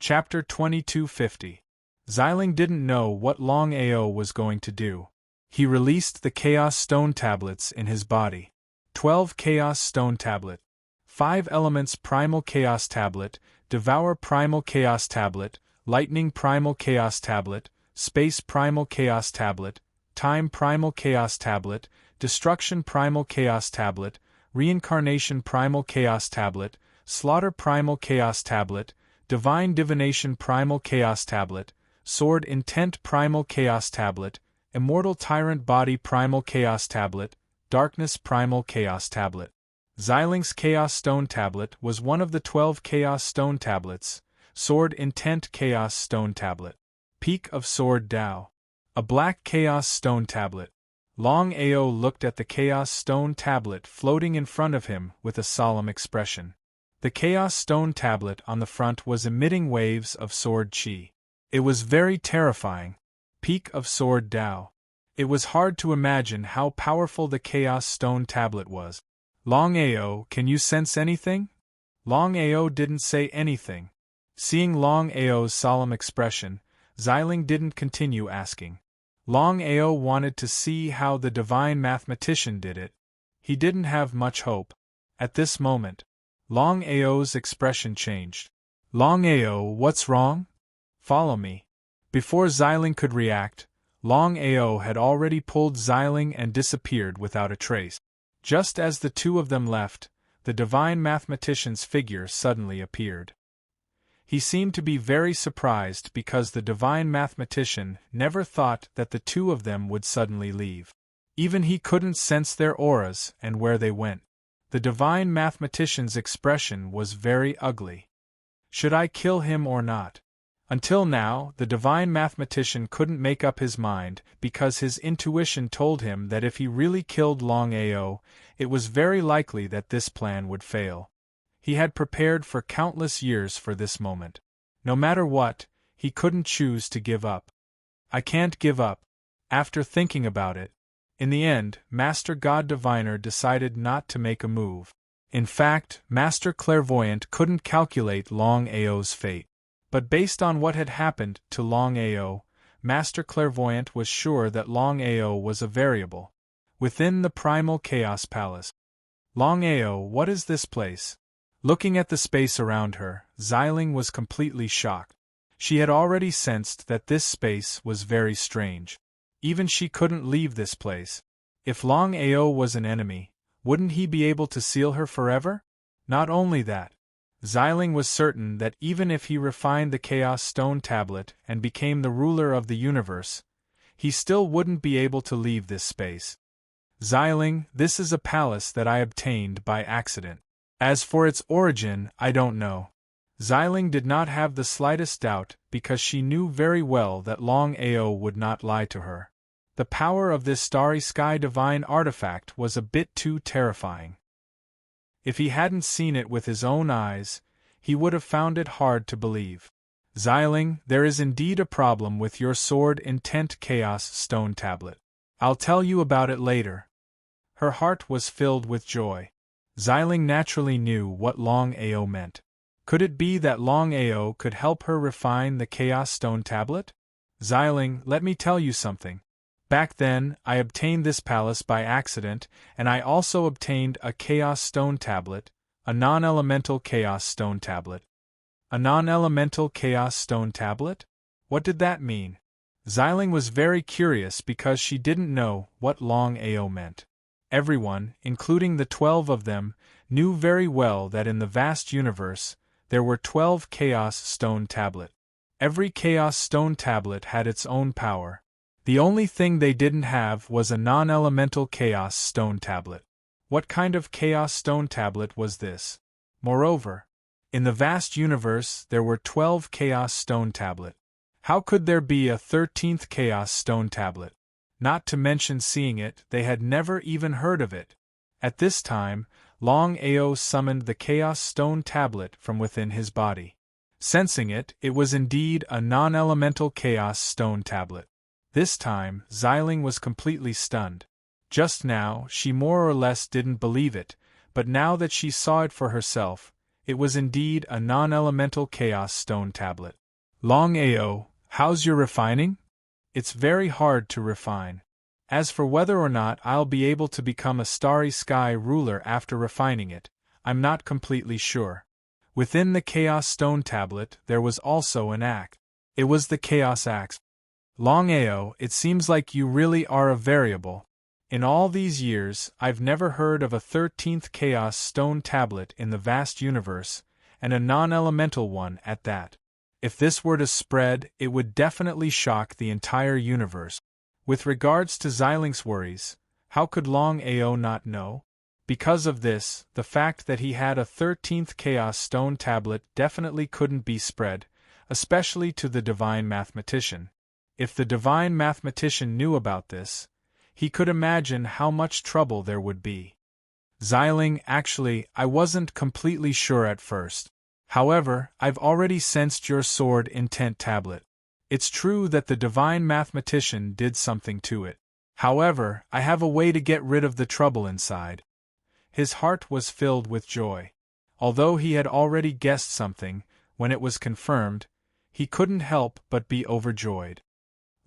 Chapter 2250. Xiling didn't know what Longao was going to do. He released the Chaos Stone Tablets in his body. 12 Chaos Stone Tablet. 5 Elements Primal Chaos Tablet, Devour Primal Chaos Tablet, Lightning Primal Chaos Tablet, Space Primal Chaos Tablet, Time Primal Chaos Tablet, Destruction Primal Chaos Tablet, Reincarnation Primal Chaos Tablet, Slaughter Primal Chaos Tablet, Divine Divination Primal Chaos Tablet, Sword Intent Primal Chaos Tablet, Immortal Tyrant Body Primal Chaos Tablet, Darkness Primal Chaos Tablet. Xiling's Chaos Stone Tablet was one of the 12 Chaos Stone Tablets. Sword Intent Chaos Stone Tablet. Peak of Sword Dao. A black Chaos Stone Tablet. Longao looked at the Chaos Stone Tablet floating in front of him with a solemn expression. The Chaos Stone Tablet on the front was emitting waves of sword chi. It was very terrifying. Peak of Sword Dao. It was hard to imagine how powerful the Chaos Stone Tablet was. Longao, can you sense anything? Longao didn't say anything. Seeing Longao's solemn expression, Xiling didn't continue asking. Longao wanted to see how the divine mathematician did it. He didn't have much hope. At this moment, Longao's expression changed. Longao, what's wrong? Follow me. Before Xiling could react, Longao had already pulled Xiling and disappeared without a trace. Just as the two of them left, the divine mathematician's figure suddenly appeared. He seemed to be very surprised because the divine mathematician never thought that the two of them would suddenly leave. Even he couldn't sense their auras and where they went. The divine mathematician's expression was very ugly. Should I kill him or not? Until now, the divine mathematician couldn't make up his mind because his intuition told him that if he really killed Longao, it was very likely that this plan would fail. He had prepared for countless years for this moment. No matter what, he couldn't choose to give up. I can't give up. After thinking about it, in the end, Master God Diviner decided not to make a move. In fact, Master Clairvoyant couldn't calculate Longao's fate. But based on what had happened to Longao, Master Clairvoyant was sure that Longao was a variable within the Primal Chaos Palace. Longao, what is this place? Looking at the space around her, Xiling was completely shocked. She had already sensed that this space was very strange. Even she couldn't leave this place. If Longao was an enemy, wouldn't he be able to seal her forever? Not only that, Xiling was certain that even if he refined the Chaos Stone Tablet and became the ruler of the universe, he still wouldn't be able to leave this space. Xiling, this is a palace that I obtained by accident. As for its origin, I don't know. Xiling did not have the slightest doubt because she knew very well that Longao would not lie to her. The power of this starry sky divine artifact was a bit too terrifying. If he hadn't seen it with his own eyes, he would have found it hard to believe. Xiling, there is indeed a problem with your Sword Intent Chaos Stone Tablet. I'll tell you about it later. Her heart was filled with joy. Xiling naturally knew what Longao meant. Could it be that Longao could help her refine the Chaos Stone Tablet? Xiling, let me tell you something. Back then, I obtained this palace by accident, and I also obtained a Chaos Stone Tablet, a non-elemental Chaos Stone Tablet. A non-elemental Chaos Stone Tablet? What did that mean? Xiling was very curious because she didn't know what Longao meant. Everyone, including the 12 of them, knew very well that in the vast universe, there were 12 Chaos Stone Tablet. Every Chaos Stone Tablet had its own power. The only thing they didn't have was a non-elemental Chaos Stone Tablet. What kind of Chaos Stone Tablet was this? Moreover, in the vast universe there were 12 Chaos Stone Tablet. How could there be a 13th Chaos Stone Tablet? Not to mention seeing it, they had never even heard of it. At this time, Longao summoned the Chaos Stone Tablet from within his body. Sensing it, it was indeed a non-elemental Chaos Stone Tablet. This time, Xiling was completely stunned. Just now, she more or less didn't believe it, but now that she saw it for herself, It was indeed a non-elemental chaos stone tablet. Longao, how's your refining? It's very hard to refine. As for whether or not I'll be able to become a starry sky ruler after refining it, I'm not completely sure. Within the Chaos Stone Tablet there was also an axe. It was the Chaos Axe. Longao, it seems like you really are a variable. In all these years, I've never heard of a 13th Chaos Stone Tablet in the vast universe, and a non-elemental one at that. If this were to spread, it would definitely shock the entire universe. With regards to Xilinx's worries, how could Longao not know? Because of this, the fact that he had a 13th Chaos Stone Tablet definitely couldn't be spread, especially to the Divine Mathematician. If the Divine Mathematician knew about this, he could imagine how much trouble there would be. Xiling, actually, I wasn't completely sure at first. However, I've already sensed your sword intent tablet. It's true that the Divine Mathematician did something to it. However, I have a way to get rid of the trouble inside. His heart was filled with joy. Although he had already guessed something, when it was confirmed, he couldn't help but be overjoyed.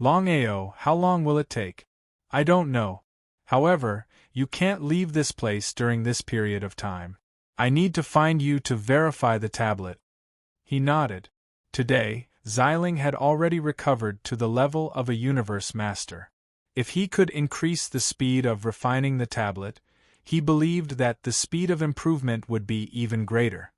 Longao, how long will it take? I don't know. However, you can't leave this place during this period of time. I need to find you to verify the tablet. He nodded. Today, Xiling had already recovered to the level of a universe master. If he could increase the speed of refining the tablet, he believed that the speed of improvement would be even greater.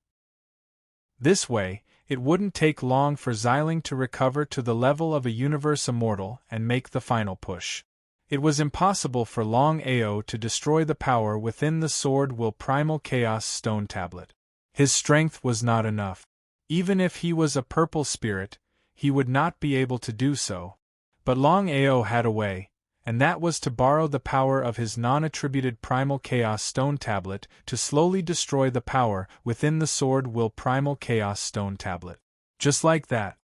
This way, it wouldn't take long for Xiling to recover to the level of a universe immortal and make the final push. It was impossible for Longao to destroy the power within the Sword Will Primal Chaos Stone Tablet. His strength was not enough. Even if he was a purple spirit, he would not be able to do so. But Longao had a way, and that was to borrow the power of his non-attributed Primal Chaos Stone Tablet to slowly destroy the power within the Sword Will Primal Chaos Stone Tablet. Just like that,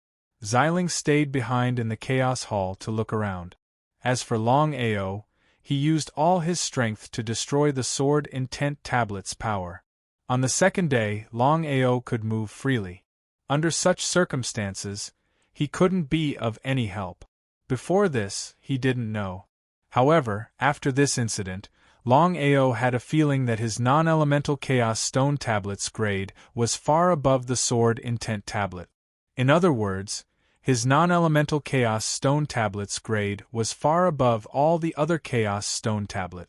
Xiling stayed behind in the Chaos Hall to look around. As for Longao, he used all his strength to destroy the Sword Intent Tablet's power. On the second day, Longao could move freely. Under such circumstances, he couldn't be of any help. Before this, he didn't know. However, after this incident, Longao had a feeling that his non-elemental Chaos Stone Tablet's grade was far above the Sword Intent Tablet. In other words, his non-elemental Chaos Stone Tablet's grade was far above all the other Chaos Stone Tablet.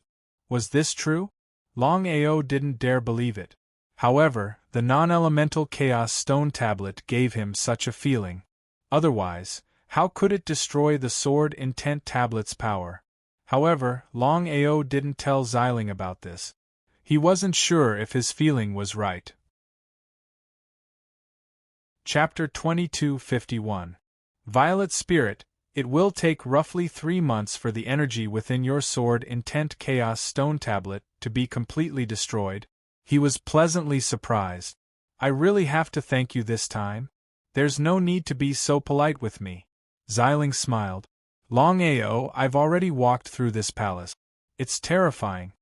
Was this true? Longao didn't dare believe it. However, the non-elemental Chaos Stone Tablet gave him such a feeling. Otherwise, how could it destroy the Sword Intent Tablet's power? However, Longao didn't tell Xiling about this. He wasn't sure if his feeling was right. Chapter 2251. Violet Spirit, it will take roughly 3 months for the energy within your Sword Intent Chaos Stone Tablet to be completely destroyed. He was pleasantly surprised. I really have to thank you this time? There's no need to be so polite with me. Xiling smiled. Longao, I've already walked through this palace. It's terrifying.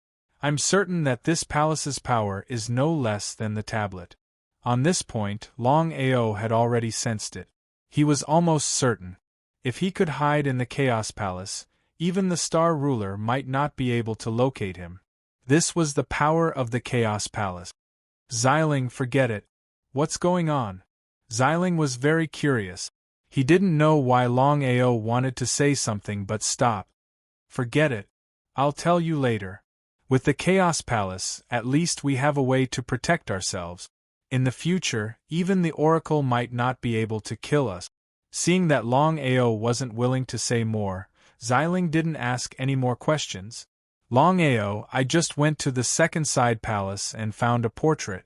I'm certain that this palace's power is no less than the tablet. On this point, Longao had already sensed it. He was almost certain. If he could hide in the Chaos Palace, even the Star Ruler might not be able to locate him. This was the power of the Chaos Palace. Xiling, forget it. What's going on? Xiling was very curious. He didn't know why Longao wanted to say something but stop. Forget it. I'll tell you later. With the Chaos Palace, at least we have a way to protect ourselves. In the future, even the Oracle might not be able to kill us. Seeing that Longao wasn't willing to say more, Xiling didn't ask any more questions. Longao, I just went to the second side palace and found a portrait.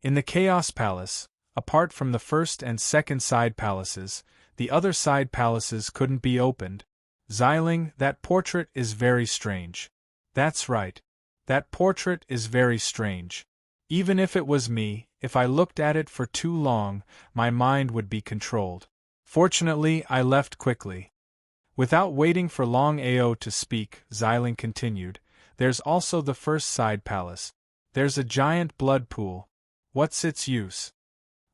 In the Chaos Palace, apart from the first and second side palaces, the other side palaces couldn't be opened. Xiling, that portrait is very strange. That's right. That portrait is very strange. Even if it was me, if I looked at it for too long, my mind would be controlled. Fortunately, I left quickly. Without waiting for Longao to speak, Xiling continued, there's also the first side palace. There's a giant blood pool. What's its use?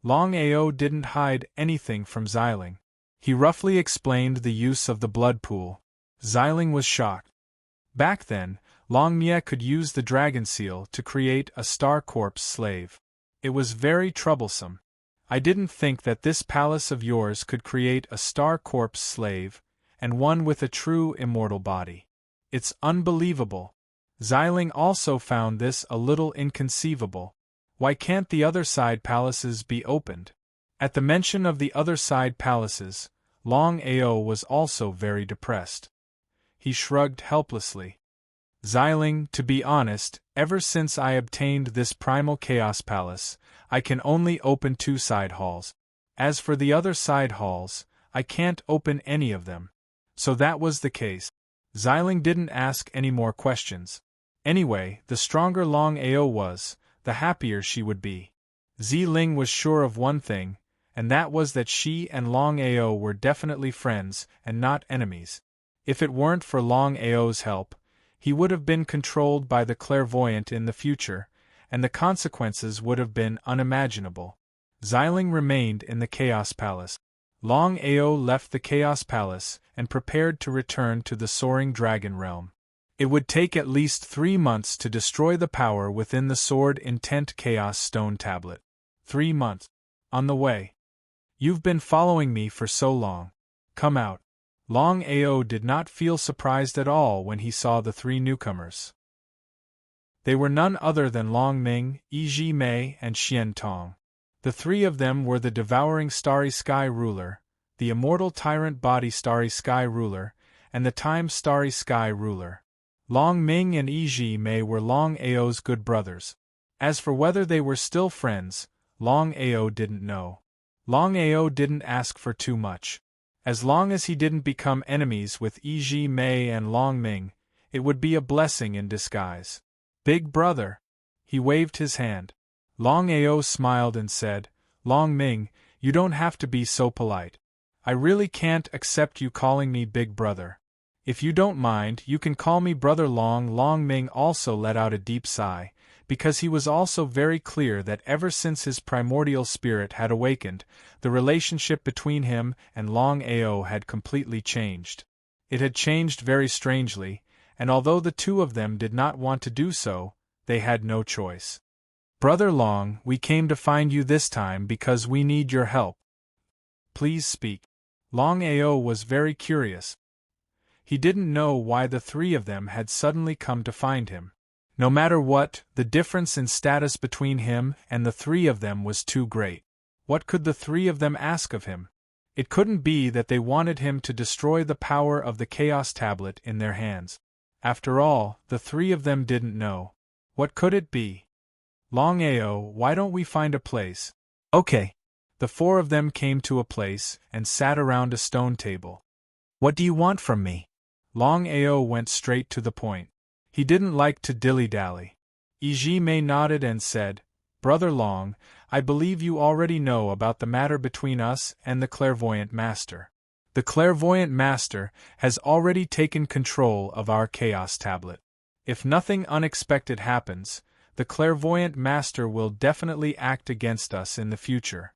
Longao didn't hide anything from Xiling. He roughly explained the use of the blood pool. Xiling was shocked. Back then, Longmie could use the dragon seal to create a star corpse slave. It was very troublesome. I didn't think that this palace of yours could create a star corpse slave, and one with a true immortal body. It's unbelievable. Xiling also found this a little inconceivable. Why can't the other side palaces be opened? At the mention of the other side palaces, Longao was also very depressed. He shrugged helplessly. Xiling, to be honest, ever since I obtained this primal chaos palace, I can only open 2 side halls. As for the other side halls, I can't open any of them. So that was the case. Xiling didn't ask any more questions. Anyway, the stronger Longao was, the happier she would be. Xiling was sure of one thing, and that was that she and Longao were definitely friends and not enemies. If it weren't for Longao's help, he would have been controlled by the clairvoyant in the future, and the consequences would have been unimaginable. Xiling remained in the Chaos Palace. Longao left the Chaos Palace and prepared to return to the Soaring Dragon Realm. It would take at least 3 months to destroy the power within the Sword Intent Chaos Stone Tablet. 3 months. On the way. You've been following me for so long. Come out. Longao did not feel surprised at all when he saw the 3 newcomers. They were none other than Long Ming, Yi Mei, and Xian Tong. The 3 of them were the devouring Starry Sky Ruler, the immortal Tyrant Body Starry Sky Ruler, and the Time Starry Sky Ruler. Long Ming and Yi Mei were Longao's good brothers. As for whether they were still friends, Longao didn't know. Longao didn't ask for too much. As long as he didn't become enemies with Yi Mei and Long Ming, it would be a blessing in disguise. Big brother. He waved his hand. Longao smiled and said, Long Ming, you don't have to be so polite. I really can't accept you calling me big brother. If you don't mind, you can call me Brother Long. Long Ming also let out a deep sigh, because he was also very clear that ever since his primordial spirit had awakened, the relationship between him and Longao had completely changed. It had changed very strangely, and although the 2 of them did not want to do so, they had no choice. Brother Long, we came to find you this time because we need your help. Please speak. Longao was very curious. He didn't know why the 3 of them had suddenly come to find him. No matter what, the difference in status between him and the 3 of them was too great. What could the 3 of them ask of him? It couldn't be that they wanted him to destroy the power of the Chaos Tablet in their hands. After all, the 3 of them didn't know. What could it be? Longao, why don't we find a place? Okay. The 4 of them came to a place and sat around a stone table. What do you want from me? Longao went straight to the point. He didn't like to dilly-dally. Yi Mei nodded and said, Brother Long, I believe you already know about the matter between us and the Clairvoyant Master. The Clairvoyant Master has already taken control of our Chaos Tablet. If nothing unexpected happens, the Clairvoyant Master will definitely act against us in the future.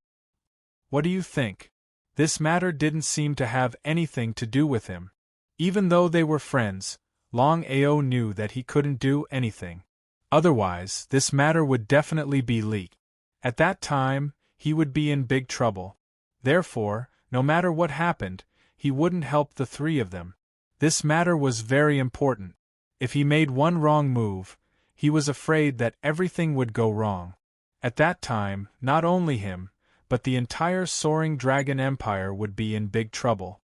What do you think? This matter didn't seem to have anything to do with him. Even though they were friends, Longao knew that he couldn't do anything. Otherwise, this matter would definitely be leaked. At that time, he would be in big trouble. Therefore, no matter what happened, he wouldn't help the 3 of them. This matter was very important. If he made one wrong move, he was afraid that everything would go wrong. At that time, not only him, but the entire Soaring Dragon Empire would be in big trouble.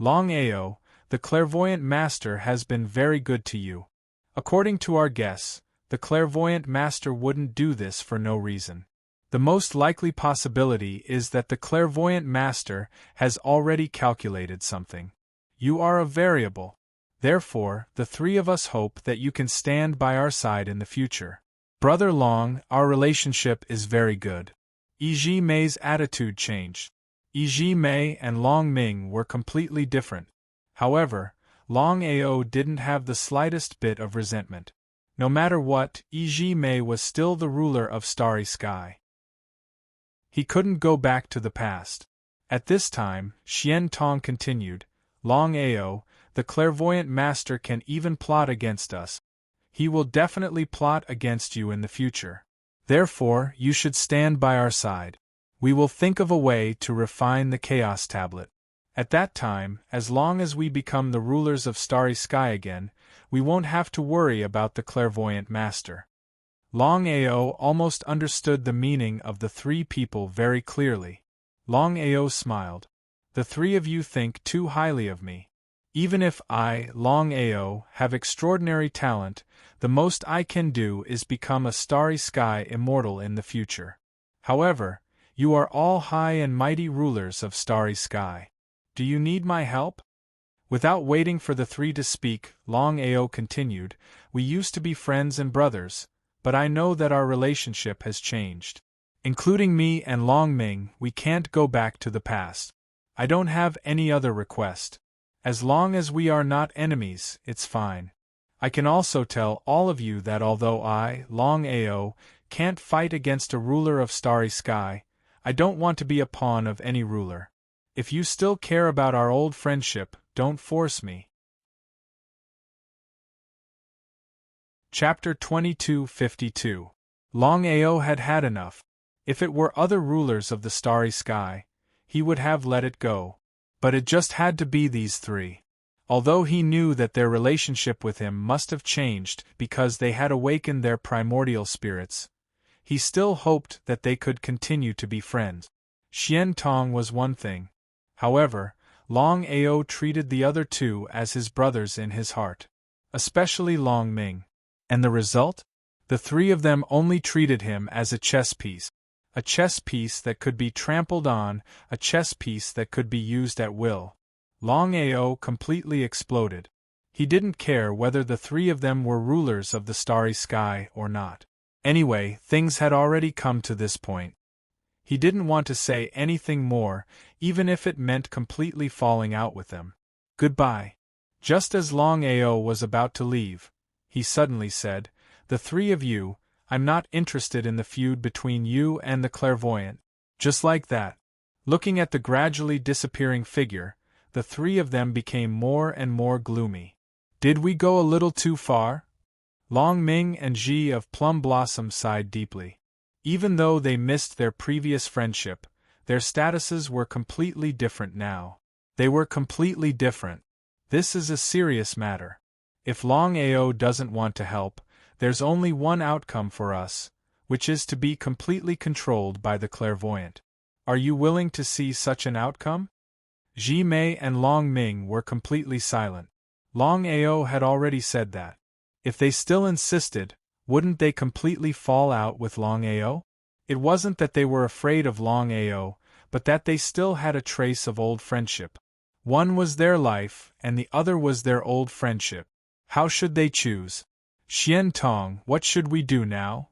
Longao, the Clairvoyant Master has been very good to you. According to our guess, the Clairvoyant Master wouldn't do this for no reason. The most likely possibility is that the Clairvoyant Master has already calculated something. You are a variable. Therefore, the 3 of us hope that you can stand by our side in the future. Brother Long, our relationship is very good. Yi Mei's attitude changed. Yi Mei and Long Ming were completely different. However, Longao didn't have the slightest bit of resentment. No matter what, Yi Mei was still the ruler of Starry Sky. He couldn't go back to the past. At this time, Xian Tong continued, Longao, the clairvoyant master can even plot against us. He will definitely plot against you in the future. Therefore, you should stand by our side. We will think of a way to refine the Chaos Tablet. At that time, as long as we become the rulers of Starry Sky again, we won't have to worry about the clairvoyant master. Longao almost understood the meaning of the three people very clearly. Longao smiled. The three of you think too highly of me. Even if I, Longao, have extraordinary talent, the most I can do is become a Starry Sky immortal in the future. However, you are all high and mighty rulers of Starry Sky. Do you need my help? Without waiting for the three to speak, Longao continued, We used to be friends and brothers, but I know that our relationship has changed. Including me and Longming, we can't go back to the past. I don't have any other request. As long as we are not enemies, it's fine. I can also tell all of you that although I, Longao, can't fight against a ruler of Starry Sky, I don't want to be a pawn of any ruler. If you still care about our old friendship, don't force me. Chapter 2252. Longao had had enough. If it were other rulers of the Starry Sky, he would have let it go. But it just had to be these three. Although he knew that their relationship with him must have changed because they had awakened their primordial spirits, he still hoped that they could continue to be friends. Xian Tong was one thing. However, Longao treated the other two as his brothers in his heart. Especially Longming. And the result? The three of them only treated him as a chess piece. A chess piece that could be trampled on, a chess piece that could be used at will. Longao completely exploded. He didn't care whether the three of them were rulers of the Starry Sky or not. Anyway, things had already come to this point. He didn't want to say anything more, even if it meant completely falling out with them. Goodbye. Just as Longao was about to leave, he suddenly said, The three of you, I'm not interested in the feud between you and the clairvoyant. Just like that. Looking at the gradually disappearing figure, the three of them became more and more gloomy. Did we go a little too far? Longming and Ji of Plum Blossom sighed deeply. Even though they missed their previous friendship, their statuses were completely different now. They were completely different. This is a serious matter. If Longao doesn't want to help, there's only one outcome for us, which is to be completely controlled by the clairvoyant. Are you willing to see such an outcome? Ji Mei and Longming were completely silent. Longao had already said that. If they still insisted, wouldn't they completely fall out with Longao? It wasn't that they were afraid of Longao, but that they still had a trace of old friendship. One was their life, and the other was their old friendship. How should they choose? Xian Tong, what should we do now?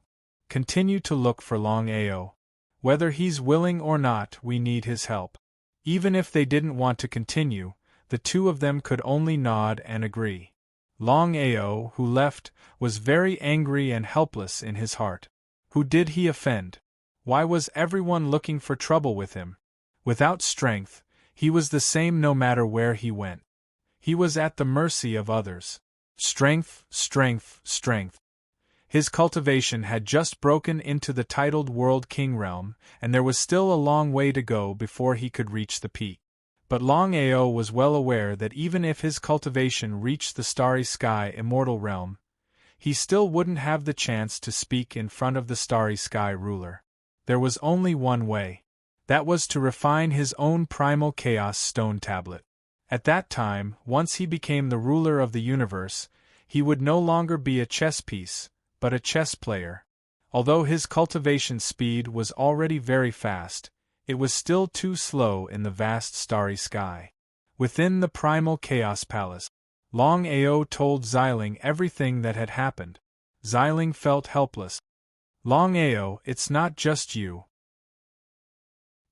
Continue to look for Longao. Whether he's willing or not, we need his help. Even if they didn't want to continue, the two of them could only nod and agree. Longao, who left, was very angry and helpless in his heart. Who did he offend? Why was everyone looking for trouble with him? Without strength, he was the same no matter where he went. He was at the mercy of others. Strength, strength, strength. His cultivation had just broken into the titled World King realm, and there was still a long way to go before he could reach the peak. But Longao was well aware that even if his cultivation reached the Starry Sky immortal realm, he still wouldn't have the chance to speak in front of the Starry Sky ruler. There was only one way. That was to refine his own primal chaos stone tablet. At that time, once he became the ruler of the universe, he would no longer be a chess piece, but a chess player. Although his cultivation speed was already very fast, it was still too slow in the vast Starry Sky. Within the primal chaos palace, Longao told Xiling everything that had happened. Xiling felt helpless. Longao, it's not just you.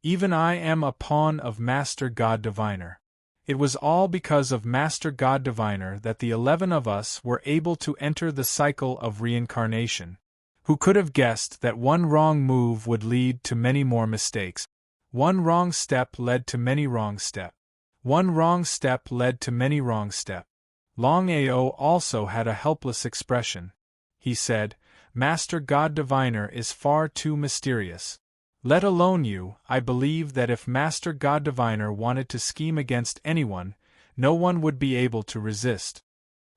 Even I am a pawn of Master God Diviner. It was all because of Master God Diviner that the 11 of us were able to enter the cycle of reincarnation. Who could have guessed that one wrong move would lead to many more mistakes? One wrong step led to many wrong steps. One wrong step led to many wrong steps. Longao also had a helpless expression. He said, "Master God Diviner is far too mysterious. Let alone you, I believe that if Master God Diviner wanted to scheme against anyone, no one would be able to resist."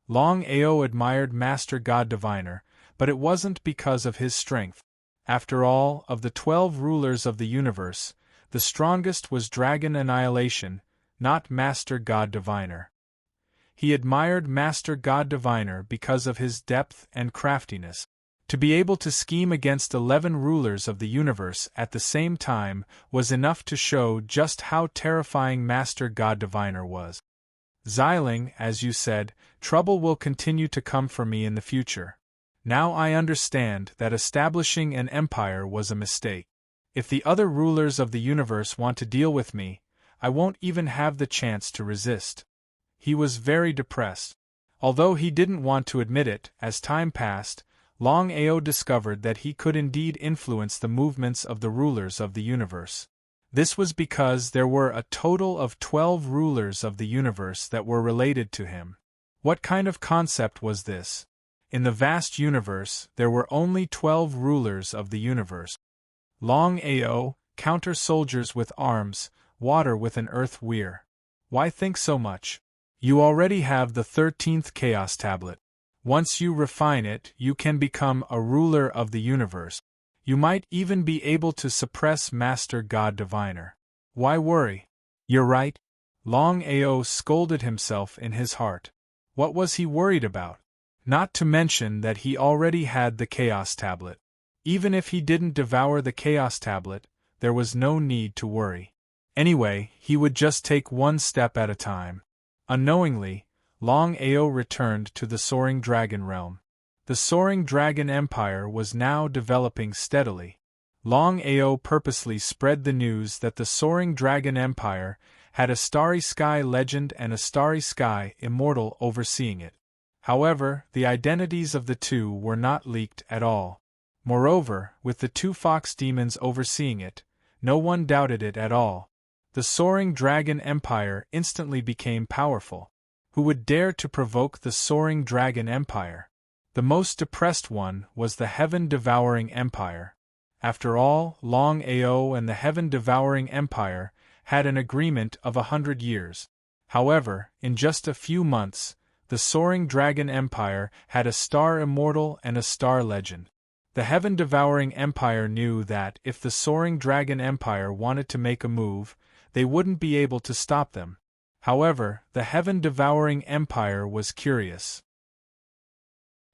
Longao admired Master God Diviner, but it wasn't because of his strength. After all, of the 12 rulers of the universe, the strongest was Dragon Annihilation, not Master God Diviner. He admired Master God Diviner because of his depth and craftiness. To be able to scheme against 11 rulers of the universe at the same time was enough to show just how terrifying Master God Diviner was. "Xiling, as you said, trouble will continue to come for me in the future. Now I understand that establishing an empire was a mistake. If the other rulers of the universe want to deal with me, I won't even have the chance to resist." He was very depressed. Although he didn't want to admit it, as time passed, Longao discovered that he could indeed influence the movements of the rulers of the universe. This was because there were a total of 12 rulers of the universe that were related to him. What kind of concept was this? In the vast universe, there were only 12 rulers of the universe. Longao, counter soldiers with arms, water with an earth weir. Why think so much? You already have the 13th Chaos Tablet. Once you refine it, you can become a ruler of the universe. You might even be able to suppress Master God Diviner. Why worry? You're right. Longao scolded himself in his heart. What was he worried about? Not to mention that he already had the Chaos Tablet. Even if he didn't devour the Chaos Tablet, there was no need to worry. Anyway, he would just take one step at a time. Unknowingly, Longao returned to the Soaring Dragon realm. The Soaring Dragon Empire was now developing steadily. Longao purposely spread the news that the Soaring Dragon Empire had a Starry Sky Legend and a Starry Sky Immortal overseeing it. However, the identities of the two were not leaked at all. Moreover, with the 2 fox demons overseeing it, no one doubted it at all. The Soaring Dragon Empire instantly became powerful. Who would dare to provoke the Soaring Dragon Empire? The most depressed one was the Heaven-Devouring Empire. After all, Longao and the Heaven-Devouring Empire had an agreement of 100 years. However, in just a few months, the Soaring Dragon Empire had a Star Immortal and a Star Legend. The Heaven-Devouring Empire knew that if the Soaring Dragon Empire wanted to make a move, they wouldn't be able to stop them. However, the Heaven-Devouring Empire was curious.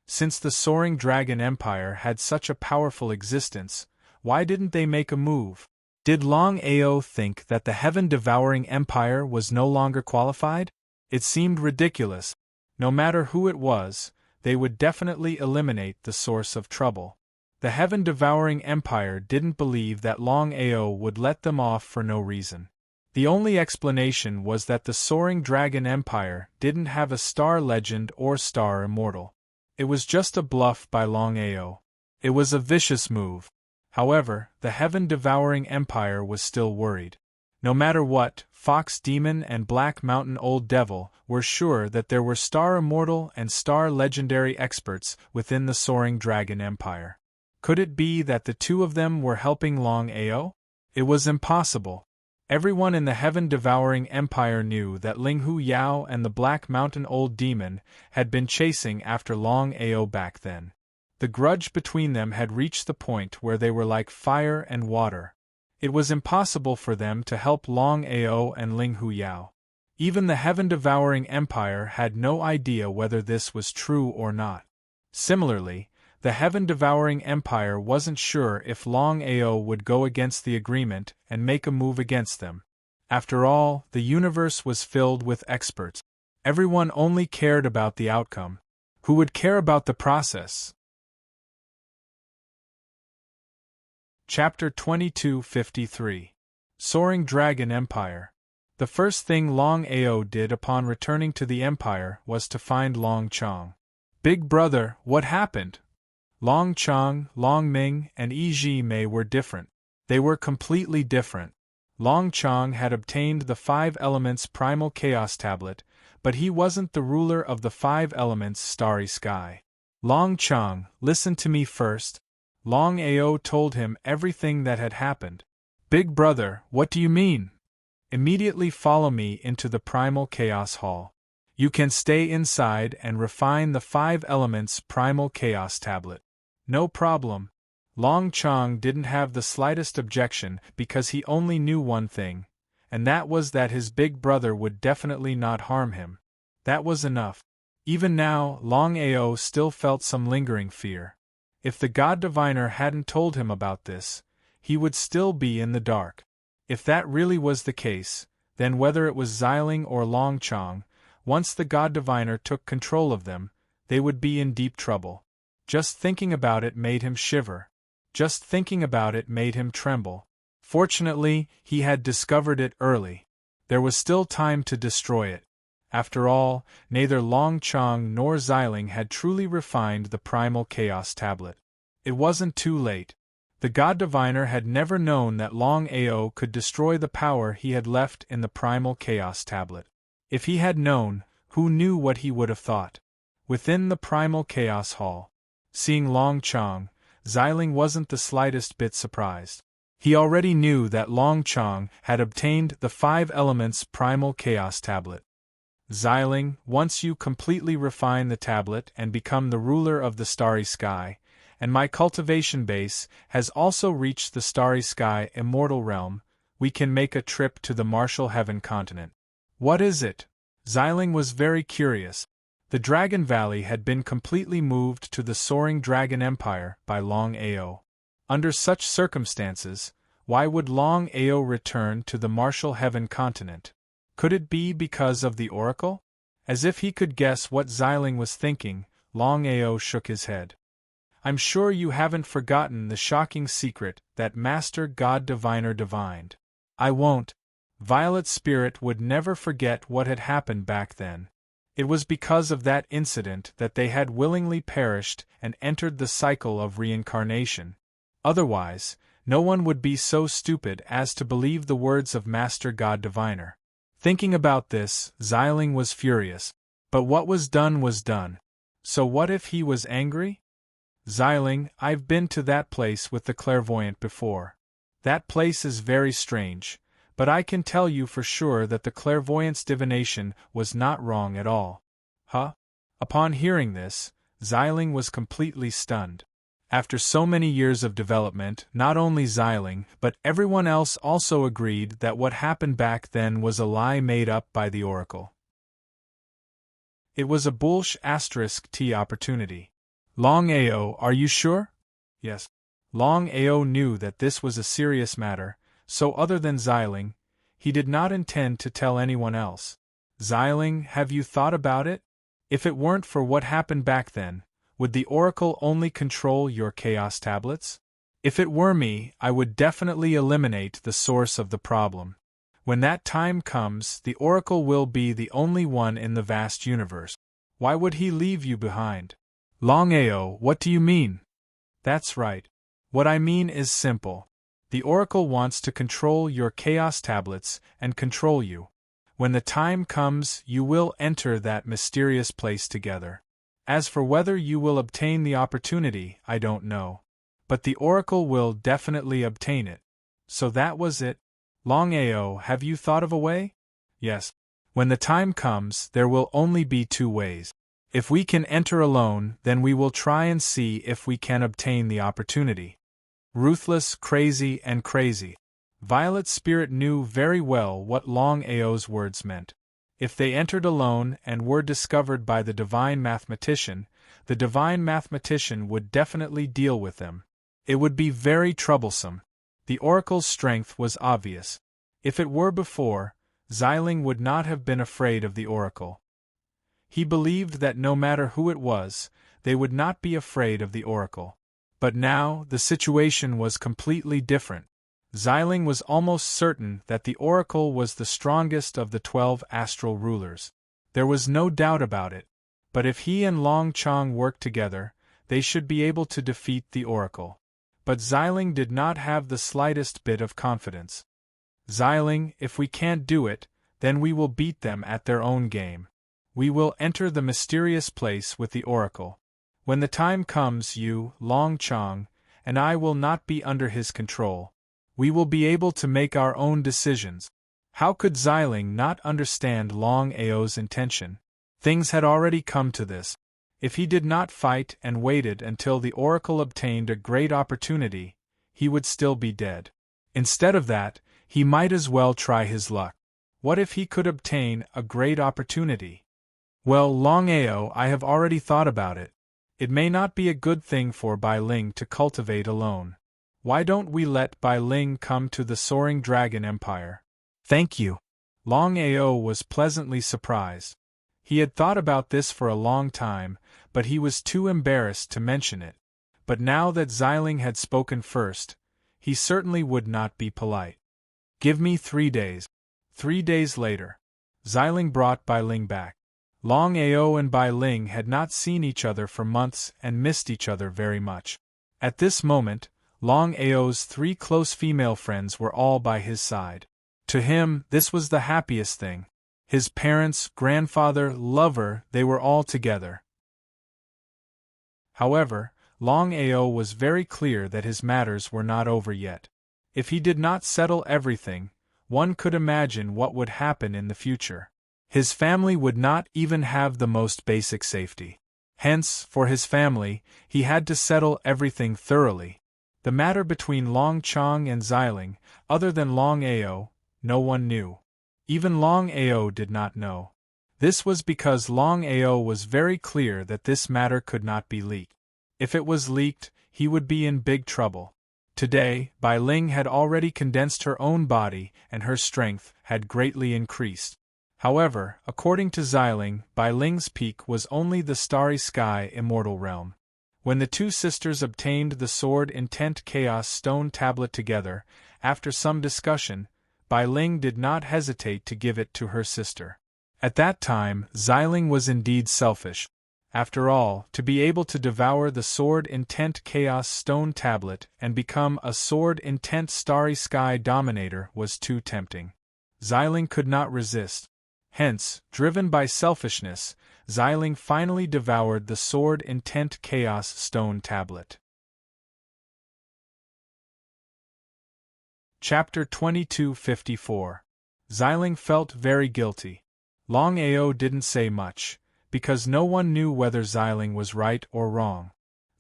Since the Soaring Dragon Empire had such a powerful existence, why didn't they make a move? Did Longao think that the Heaven-Devouring Empire was no longer qualified? It seemed ridiculous. No matter who it was, they would definitely eliminate the source of trouble. The Heaven-Devouring Empire didn't believe that Longao would let them off for no reason. The only explanation was that the Soaring Dragon Empire didn't have a Star Legend or Star Immortal. It was just a bluff by Longao. It was a vicious move. However, the Heaven-Devouring Empire was still worried. No matter what, Fox Demon and Black Mountain Old Devil were sure that there were Star Immortal and Star Legendary experts within the Soaring Dragon Empire. Could it be that the two of them were helping Longao? It was impossible. Everyone in the Heaven-Devouring Empire knew that Linghu Yao and the Black Mountain Old Demon had been chasing after Longao back then. The grudge between them had reached the point where they were like fire and water. It was impossible for them to help Longao and Linghu Yao. Even the Heaven-Devouring Empire had no idea whether this was true or not. Similarly, the Heaven-Devouring Empire wasn't sure if Longao would go against the agreement and make a move against them. After all, the universe was filled with experts. Everyone only cared about the outcome. Who would care about the process? Chapter 2253. Soaring Dragon Empire. The first thing Longao did upon returning to the Empire was to find Long Chong. "Big brother, what happened?" Long Chang, Long Ming, and Yi Ji Mei were different. They were completely different. Long Chang had obtained the 5 elements primal chaos tablet, but he wasn't the ruler of the 5 elements starry sky. Long Chang, listen to me first. Long Ao told him everything that had happened. Big brother, what do you mean? Immediately follow me into the primal chaos hall. You can stay inside and refine the 5 elements primal chaos tablet. No problem. Long Chang didn't have the slightest objection because he only knew one thing, and that was that his big brother would definitely not harm him. That was enough. Even now, Long Ao still felt some lingering fear. If the God Diviner hadn't told him about this, he would still be in the dark. If that really was the case, then whether it was Xiling or Long Chang, once the God Diviner took control of them, they would be in deep trouble. Just thinking about it made him shiver. Just thinking about it made him tremble. Fortunately, he had discovered it early. There was still time to destroy it. After all, neither Long Chang nor Xiling had truly refined the primal chaos tablet. It wasn't too late. The God Diviner had never known that Long Ao could destroy the power he had left in the primal chaos tablet. If he had known, who knew what he would have thought? Within the primal chaos hall, seeing Long Chang, Xiling wasn't the slightest bit surprised. He already knew that Long Chang had obtained the 5 elements primal chaos tablet. Xiling, once you completely refine the tablet and become the ruler of the starry sky, and my cultivation base has also reached the starry sky immortal realm, we can make a trip to the martial heaven continent. What is it? Xiling was very curious. The Dragon Valley had been completely moved to the soaring Dragon Empire by Long Ao. Under such circumstances, why would Long Ao return to the martial heaven continent? Could it be because of the oracle? As if he could guess what Xiling was thinking, Long Ao shook his head. I'm sure you haven't forgotten the shocking secret that Master God Diviner divined. I won't. Violet Spirit would never forget what had happened back then. It was because of that incident that they had willingly perished and entered the cycle of reincarnation. Otherwise, no one would be so stupid as to believe the words of Master God Diviner. Thinking about this, Xiling was furious. But what was done was done. So what if he was angry? Xiling, I've been to that place with the clairvoyant before. That place is very strange, but I can tell you for sure that the clairvoyant's divination was not wrong at all. Huh? Upon hearing this, Xiling was completely stunned. After so many years of development, not only Xiling, but everyone else also agreed that what happened back then was a lie made up by the oracle. It was a **T opportunity. Long Ao, are you sure? Yes. Long Ao knew that this was a serious matter, so other than Xiling, he did not intend to tell anyone else. Xiling, have you thought about it? If it weren't for what happened back then, would the oracle only control your chaos tablets? If it were me, I would definitely eliminate the source of the problem. When that time comes, the oracle will be the only one in the vast universe. Why would he leave you behind? Long Ao, what do you mean? That's right. What I mean is simple. The oracle wants to control your chaos tablets and control you. When the time comes, you will enter that mysterious place together. As for whether you will obtain the opportunity, I don't know. But the oracle will definitely obtain it. So that was it. Long Ao, have you thought of a way? Yes. When the time comes, there will only be 2 ways. If we can enter alone, then we will try and see if we can obtain the opportunity. Ruthless, crazy, and crazy. Violet Spirit knew very well what Long Ao's words meant. If they entered alone and were discovered by the divine mathematician would definitely deal with them. It would be very troublesome. The oracle's strength was obvious. If it were before, Xiling would not have been afraid of the oracle. He believed that no matter who it was, they would not be afraid of the oracle. But now, the situation was completely different. Xiling was almost certain that the oracle was the strongest of the 12 astral rulers. There was no doubt about it. But if he and Long Chang worked together, they should be able to defeat the oracle. But Xiling did not have the slightest bit of confidence. Xiling, if we can't do it, then we will beat them at their own game. We will enter the mysterious place with the oracle. When the time comes, you, Long Chong, and I will not be under his control. We will be able to make our own decisions. How could Xiling not understand Long Ao's intention? Things had already come to this. If he did not fight and waited until the oracle obtained a great opportunity, he would still be dead. Instead of that, he might as well try his luck. What if he could obtain a great opportunity? Well, Long Ao, I have already thought about it. It may not be a good thing for Bai Ling to cultivate alone. Why don't we let Bai Ling come to the Soaring Dragon Empire? Thank you. Long Ao was pleasantly surprised. He had thought about this for a long time, but he was too embarrassed to mention it. But now that Xiling had spoken first, he certainly would not be polite. Give me 3 days. 3 days later, Xiling brought Bai Ling back. Long Ao and Bai Ling had not seen each other for months and missed each other very much. At this moment, Long Ao's 3 close female friends were all by his side. To him, this was the happiest thing. His parents, grandfather, lover, they were all together. However, Long Ao was very clear that his matters were not over yet. If he did not settle everything, one could imagine what would happen in the future. His family would not even have the most basic safety. Hence, for his family, he had to settle everything thoroughly. The matter between Long Chong and Xiling, other than Long Ao, no one knew. Even Long Ao did not know. This was because Long Ao was very clear that this matter could not be leaked. If it was leaked, he would be in big trouble. Today, Bai Ling had already condensed her own body and her strength had greatly increased. However, according to Xiling, Bai Ling's peak was only the starry sky immortal realm. When the 2 sisters obtained the Sword Intent Chaos Stone tablet together, after some discussion, Bai Ling did not hesitate to give it to her sister. At that time, Xiling was indeed selfish. After all, to be able to devour the Sword Intent Chaos Stone tablet and become a Sword Intent Starry Sky Dominator was too tempting. Xiling could not resist. Hence, driven by selfishness, Xiling finally devoured the Sword Intent Chaos Stone tablet. Chapter 2254. Xiling felt very guilty. Long Ao didn't say much, because no one knew whether Xiling was right or wrong.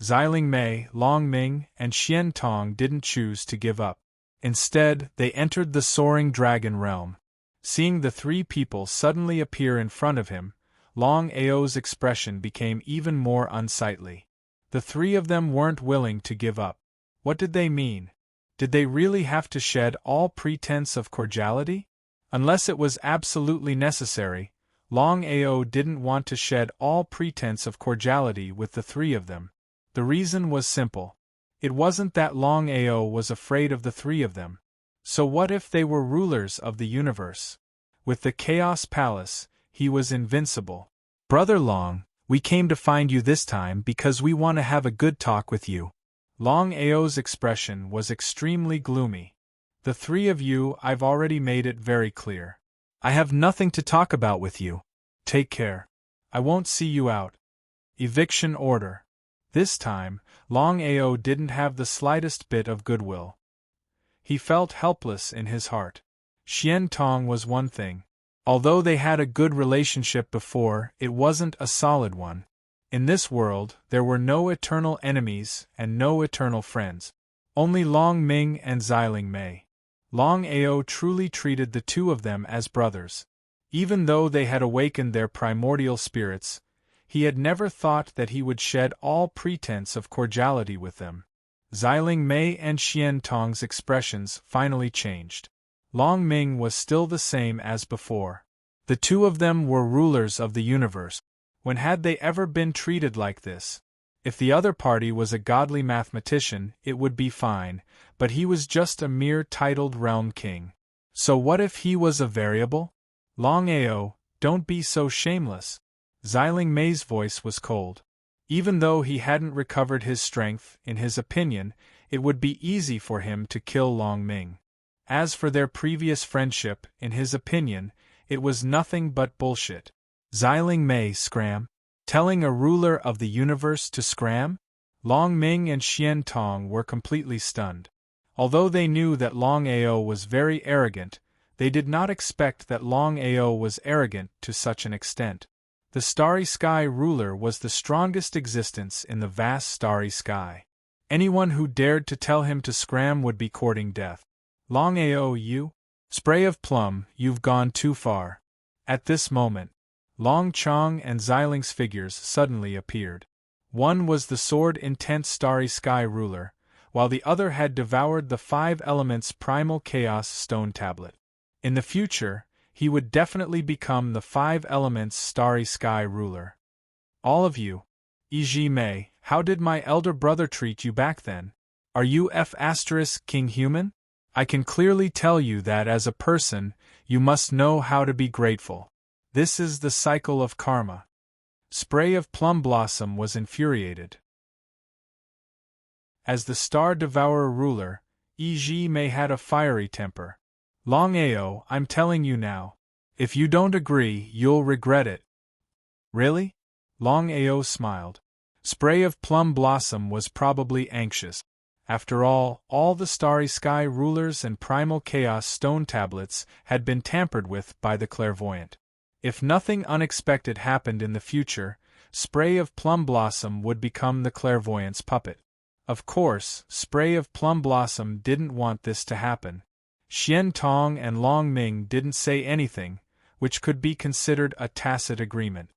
Xiling Mei, Long Ming, and Xian Tong didn't choose to give up. Instead, they entered the Soaring Dragon realm. Seeing the 3 people suddenly appear in front of him, Long Ao's expression became even more unsightly. The 3 of them weren't willing to give up. What did they mean? Did they really have to shed all pretense of cordiality? Unless it was absolutely necessary, Long Ao didn't want to shed all pretense of cordiality with the 3 of them. The reason was simple. It wasn't that Long Ao was afraid of the 3 of them. So what if they were rulers of the universe? With the Chaos Palace, he was invincible. Brother Long, we came to find you this time because we want to have a good talk with you. Long Ao's expression was extremely gloomy. The 3 of you, I've already made it very clear. I have nothing to talk about with you. Take care. I won't see you out. Eviction order. This time, Long Ao didn't have the slightest bit of goodwill. He felt helpless in his heart. Xian Tong was one thing. Although they had a good relationship before, it wasn't a solid one. In this world, there were no eternal enemies and no eternal friends. Only Long Ming and Xiling Mei. Long Ao truly treated the 2 of them as brothers. Even though they had awakened their primordial spirits, he had never thought that he would shed all pretense of cordiality with them. Xiling Mei and Xian Tong's expressions finally changed. Long Ming was still the same as before. The 2 of them were rulers of the universe. When had they ever been treated like this? If the other party was a godly mathematician, it would be fine, but he was just a mere titled realm king. So what if he was a variable? Long Ao, don't be so shameless. Xiling Mei's voice was cold. Even though he hadn't recovered his strength, in his opinion, it would be easy for him to kill Long Ming. As for their previous friendship, in his opinion, it was nothing but bullshit. Xiling Mei scram? Telling a ruler of the universe to scram? Long Ming and Xian Tong were completely stunned. Although they knew that Long Ao was very arrogant, they did not expect that Long Ao was arrogant to such an extent. The Starry Sky ruler was the strongest existence in the vast starry sky. Anyone who dared to tell him to scram would be courting death. Long Ao, you? Spray of plum, you've gone too far. At this moment, Long Chong and Xiling's figures suddenly appeared. One was the sword-intent Starry Sky ruler, while the other had devoured the 5 elements primal chaos stone tablet. In the future, he would definitely become the 5 elements Starry Sky ruler. All of you. E.G. Mei, how did my elder brother treat you back then? Are you King human? I can clearly tell you that as a person, you must know how to be grateful. This is the cycle of karma. Spray of Plum Blossom was infuriated. As the Star Devourer ruler, E.G. Mei had a fiery temper. Long Ao, I'm telling you now. If you don't agree, you'll regret it. Really? Long Ao smiled. Spray of Plum Blossom was probably anxious. After all the Starry Sky rulers and primal chaos stone tablets had been tampered with by the clairvoyant. If nothing unexpected happened in the future, Spray of Plum Blossom would become the clairvoyant's puppet. Of course, Spray of Plum Blossom didn't want this to happen. Xian Tong and Long Ming didn't say anything, which could be considered a tacit agreement.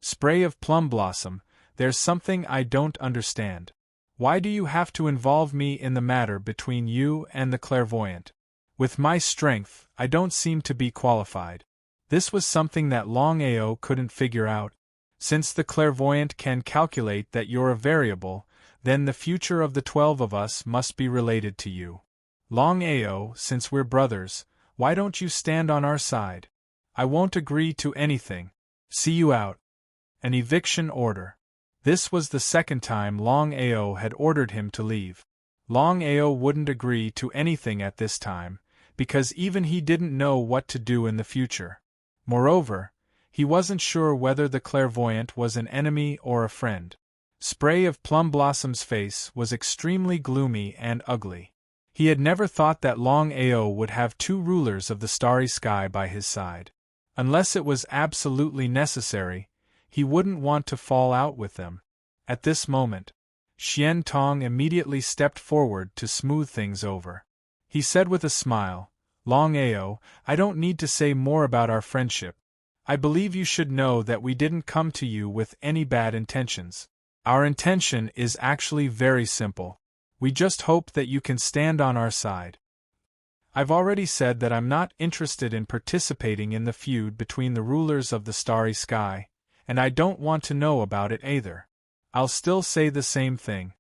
Spray of Plum Blossom, there's something I don't understand. Why do you have to involve me in the matter between you and the clairvoyant? With my strength, I don't seem to be qualified. This was something that Long Ao couldn't figure out. Since the clairvoyant can calculate that you're a variable, then the future of the 12 of us must be related to you. Long Ao, since we're brothers, why don't you stand on our side? I won't agree to anything. See you out. An eviction order. This was the second time Long Ao had ordered him to leave. Long Ao wouldn't agree to anything at this time, because even he didn't know what to do in the future. Moreover, he wasn't sure whether the clairvoyant was an enemy or a friend. Spray of Plum Blossom's face was extremely gloomy and ugly. He had never thought that Long Ao would have 2 rulers of the Starry Sky by his side. Unless it was absolutely necessary, he wouldn't want to fall out with them. At this moment, Xian Tong immediately stepped forward to smooth things over. He said with a smile, Long Ao, I don't need to say more about our friendship. I believe you should know that we didn't come to you with any bad intentions. Our intention is actually very simple. We just hope that you can stand on our side. I've already said that I'm not interested in participating in the feud between the rulers of the Starry Sky, and I don't want to know about it either. I'll still say the same thing.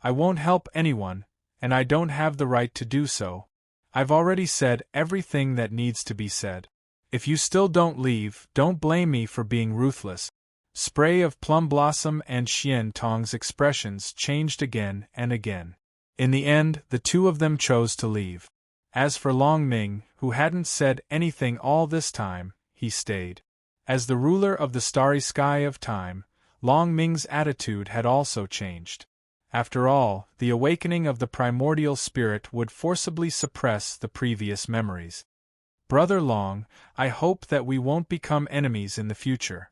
I won't help anyone, and I don't have the right to do so. I've already said everything that needs to be said. If you still don't leave, don't blame me for being ruthless. Spray of Plum Blossom and Xian Tong's expressions changed again and again. In the end, the 2 of them chose to leave. As for Long Ming, who hadn't said anything all this time, he stayed. As the ruler of the Starry Sky of Time, Long Ming's attitude had also changed. After all, the awakening of the primordial spirit would forcibly suppress the previous memories. Brother Long, I hope that we won't become enemies in the future.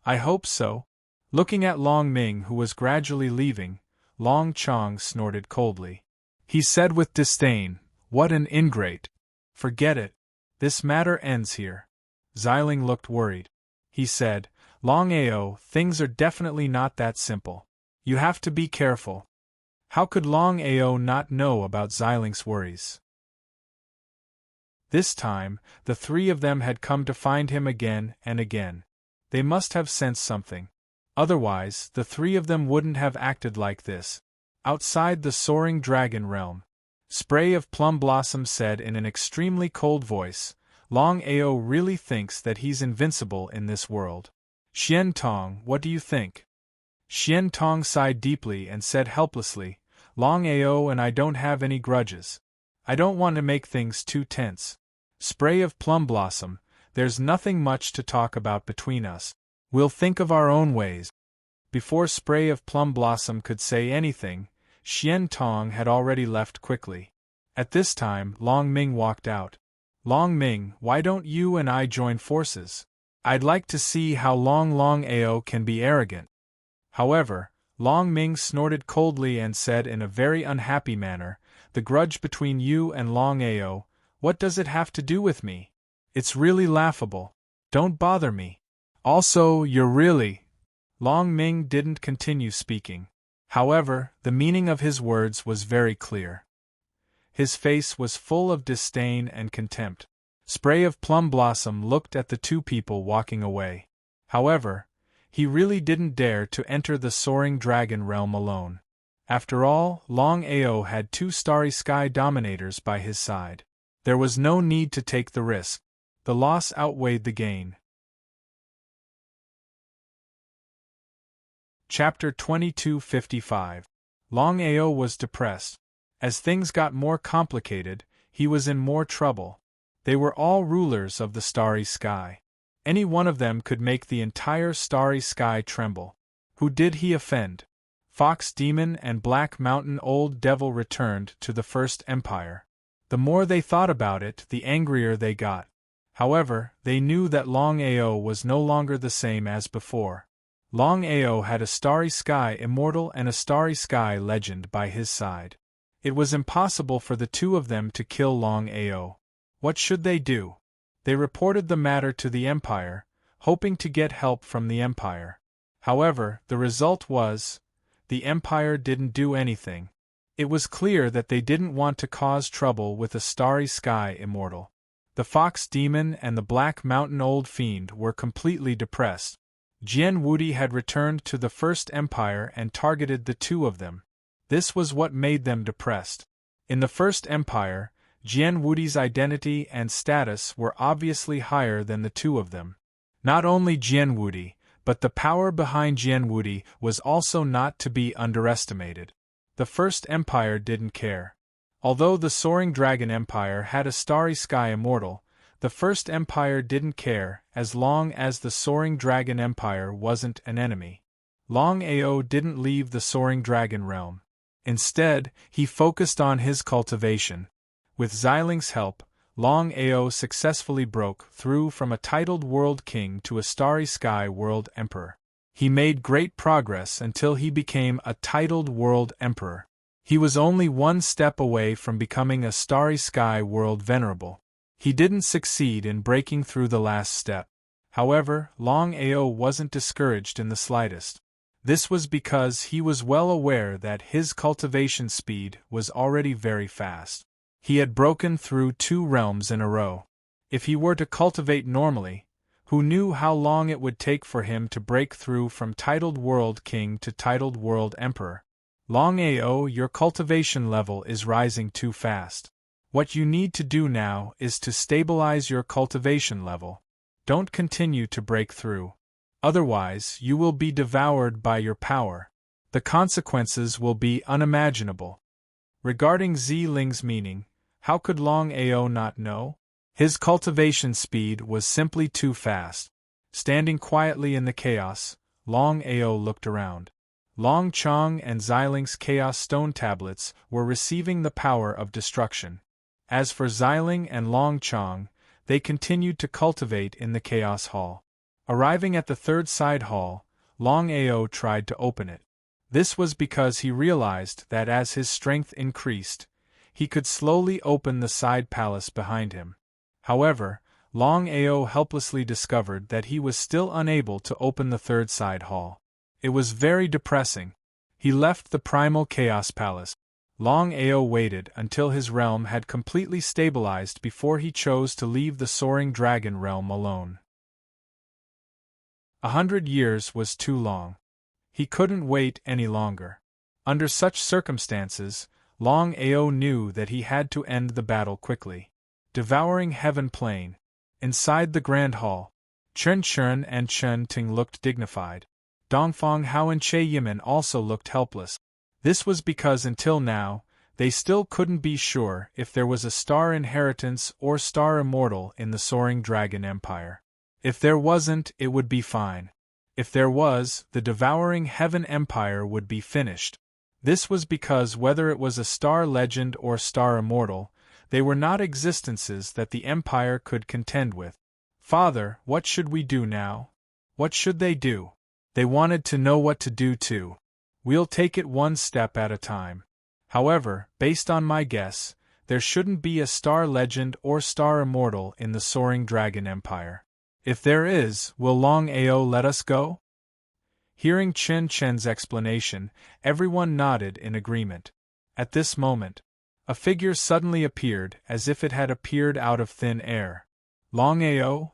I hope so. Looking at Long Ming, who was gradually leaving, Long Chong snorted coldly. He said with disdain, What an ingrate! Forget it. This matter ends here. Xiling looked worried. He said, Long Ao, things are definitely not that simple. You have to be careful. How could Long Ao not know about Xiling's worries? This time, the 3 of them had come to find him again and again. They must have sensed something. Otherwise, the 3 of them wouldn't have acted like this. Outside the soaring dragon realm, Spray of Plum Blossom said in an extremely cold voice, Long Ao really thinks that he's invincible in this world. Xian Tong, what do you think? Xian Tong sighed deeply and said helplessly, Long Ao and I don't have any grudges. I don't want to make things too tense. Spray of Plum Blossom, there's nothing much to talk about between us. We'll think of our own ways. Before Spray of Plum Blossom could say anything, Xian Tong had already left quickly. At this time, Long Ming walked out. Long Ming, why don't you and I join forces? I'd like to see how Long Ao can be arrogant. However, Long Ming snorted coldly and said in a very unhappy manner, The grudge between you and Long Ao, what does it have to do with me? It's really laughable. Don't bother me. Also, you're really… Long Ming didn't continue speaking. However, the meaning of his words was very clear. His face was full of disdain and contempt. Spray of Plum Blossom looked at the two people walking away. However, he really didn't dare to enter the soaring dragon realm alone. After all, Long Ao had 2 starry sky dominators by his side. There was no need to take the risk. The loss outweighed the gain. Chapter 2255. Long Ao was depressed. As things got more complicated, he was in more trouble. They were all rulers of the starry sky. Any one of them could make the entire starry sky tremble. Who did he offend? Fox Demon and Black Mountain Old Devil returned to the First Empire. The more they thought about it, the angrier they got. However, they knew that Long Ao was no longer the same as before. Long Ao had a Starry Sky Immortal and a Starry Sky Legend by his side. It was impossible for the two of them to kill Long Ao. What should they do? They reported the matter to the Empire, hoping to get help from the Empire. However, the result was, the Empire didn't do anything. It was clear that they didn't want to cause trouble with a Starry Sky Immortal. The Fox Demon and the Black Mountain Old Fiend were completely depressed. Jian Wudi had returned to the First Empire and targeted the two of them. This was what made them depressed. In the First Empire, Jian Wudi's identity and status were obviously higher than the two of them. Not only Jian Wudi, but the power behind Jian Wudi was also not to be underestimated. The First Empire didn't care. Although the Soaring Dragon Empire had a Starry Sky Immortal, the First Empire didn't care as long as the Soaring Dragon Empire wasn't an enemy. Long Ao didn't leave the Soaring Dragon realm. Instead, he focused on his cultivation. With Xilin's help, Long Ao successfully broke through from a titled World King to a Starry Sky World Emperor. He made great progress until he became a titled World Emperor. He was only one step away from becoming a Starry Sky World Venerable. He didn't succeed in breaking through the last step. However, Long Ao wasn't discouraged in the slightest. This was because he was well aware that his cultivation speed was already very fast. He had broken through 2 realms in a row. If he were to cultivate normally, who knew how long it would take for him to break through from titled World King to titled World Emperor? Long Ao, your cultivation level is rising too fast. What you need to do now is to stabilize your cultivation level. Don't continue to break through. Otherwise, you will be devoured by your power. The consequences will be unimaginable. Regarding Ziling's meaning, how could Long Ao not know? His cultivation speed was simply too fast. Standing quietly in the chaos, Long Ao looked around. Long Chong and Ziling's Chaos Stone Tablets were receiving the power of destruction. As for Xiling and Long Chong, they continued to cultivate in the Chaos Hall. Arriving at the third side hall, Long Ao tried to open it. This was because he realized that as his strength increased, he could slowly open the side palace behind him. However, Long Ao helplessly discovered that he was still unable to open the third side hall. It was very depressing. He left the Primal Chaos Palace. Long Ao waited until his realm had completely stabilized before he chose to leave the Soaring Dragon realm alone. 100 years was too long. He couldn't wait any longer. Under such circumstances, Long Ao knew that he had to end the battle quickly. Devouring Heaven Plain. Inside the Grand Hall, Chen Chun and Chen Ting looked dignified. Dongfang Hao and Che Yimin also looked helpless. This was because until now, they still couldn't be sure if there was a star inheritance or star immortal in the Soaring Dragon Empire. If there wasn't, it would be fine. If there was, the Devouring Heaven Empire would be finished. This was because whether it was a star legend or star immortal, they were not existences that the Empire could contend with. Father, what should we do now? What should they do? They wanted to know what to do too. We'll take it one step at a time. However, based on my guess, there shouldn't be a star legend or star immortal in the Soaring Dragon Empire. If there is, will Longao let us go? Hearing Chen Chen's explanation, everyone nodded in agreement. At this moment, a figure suddenly appeared as if it had appeared out of thin air. Longao?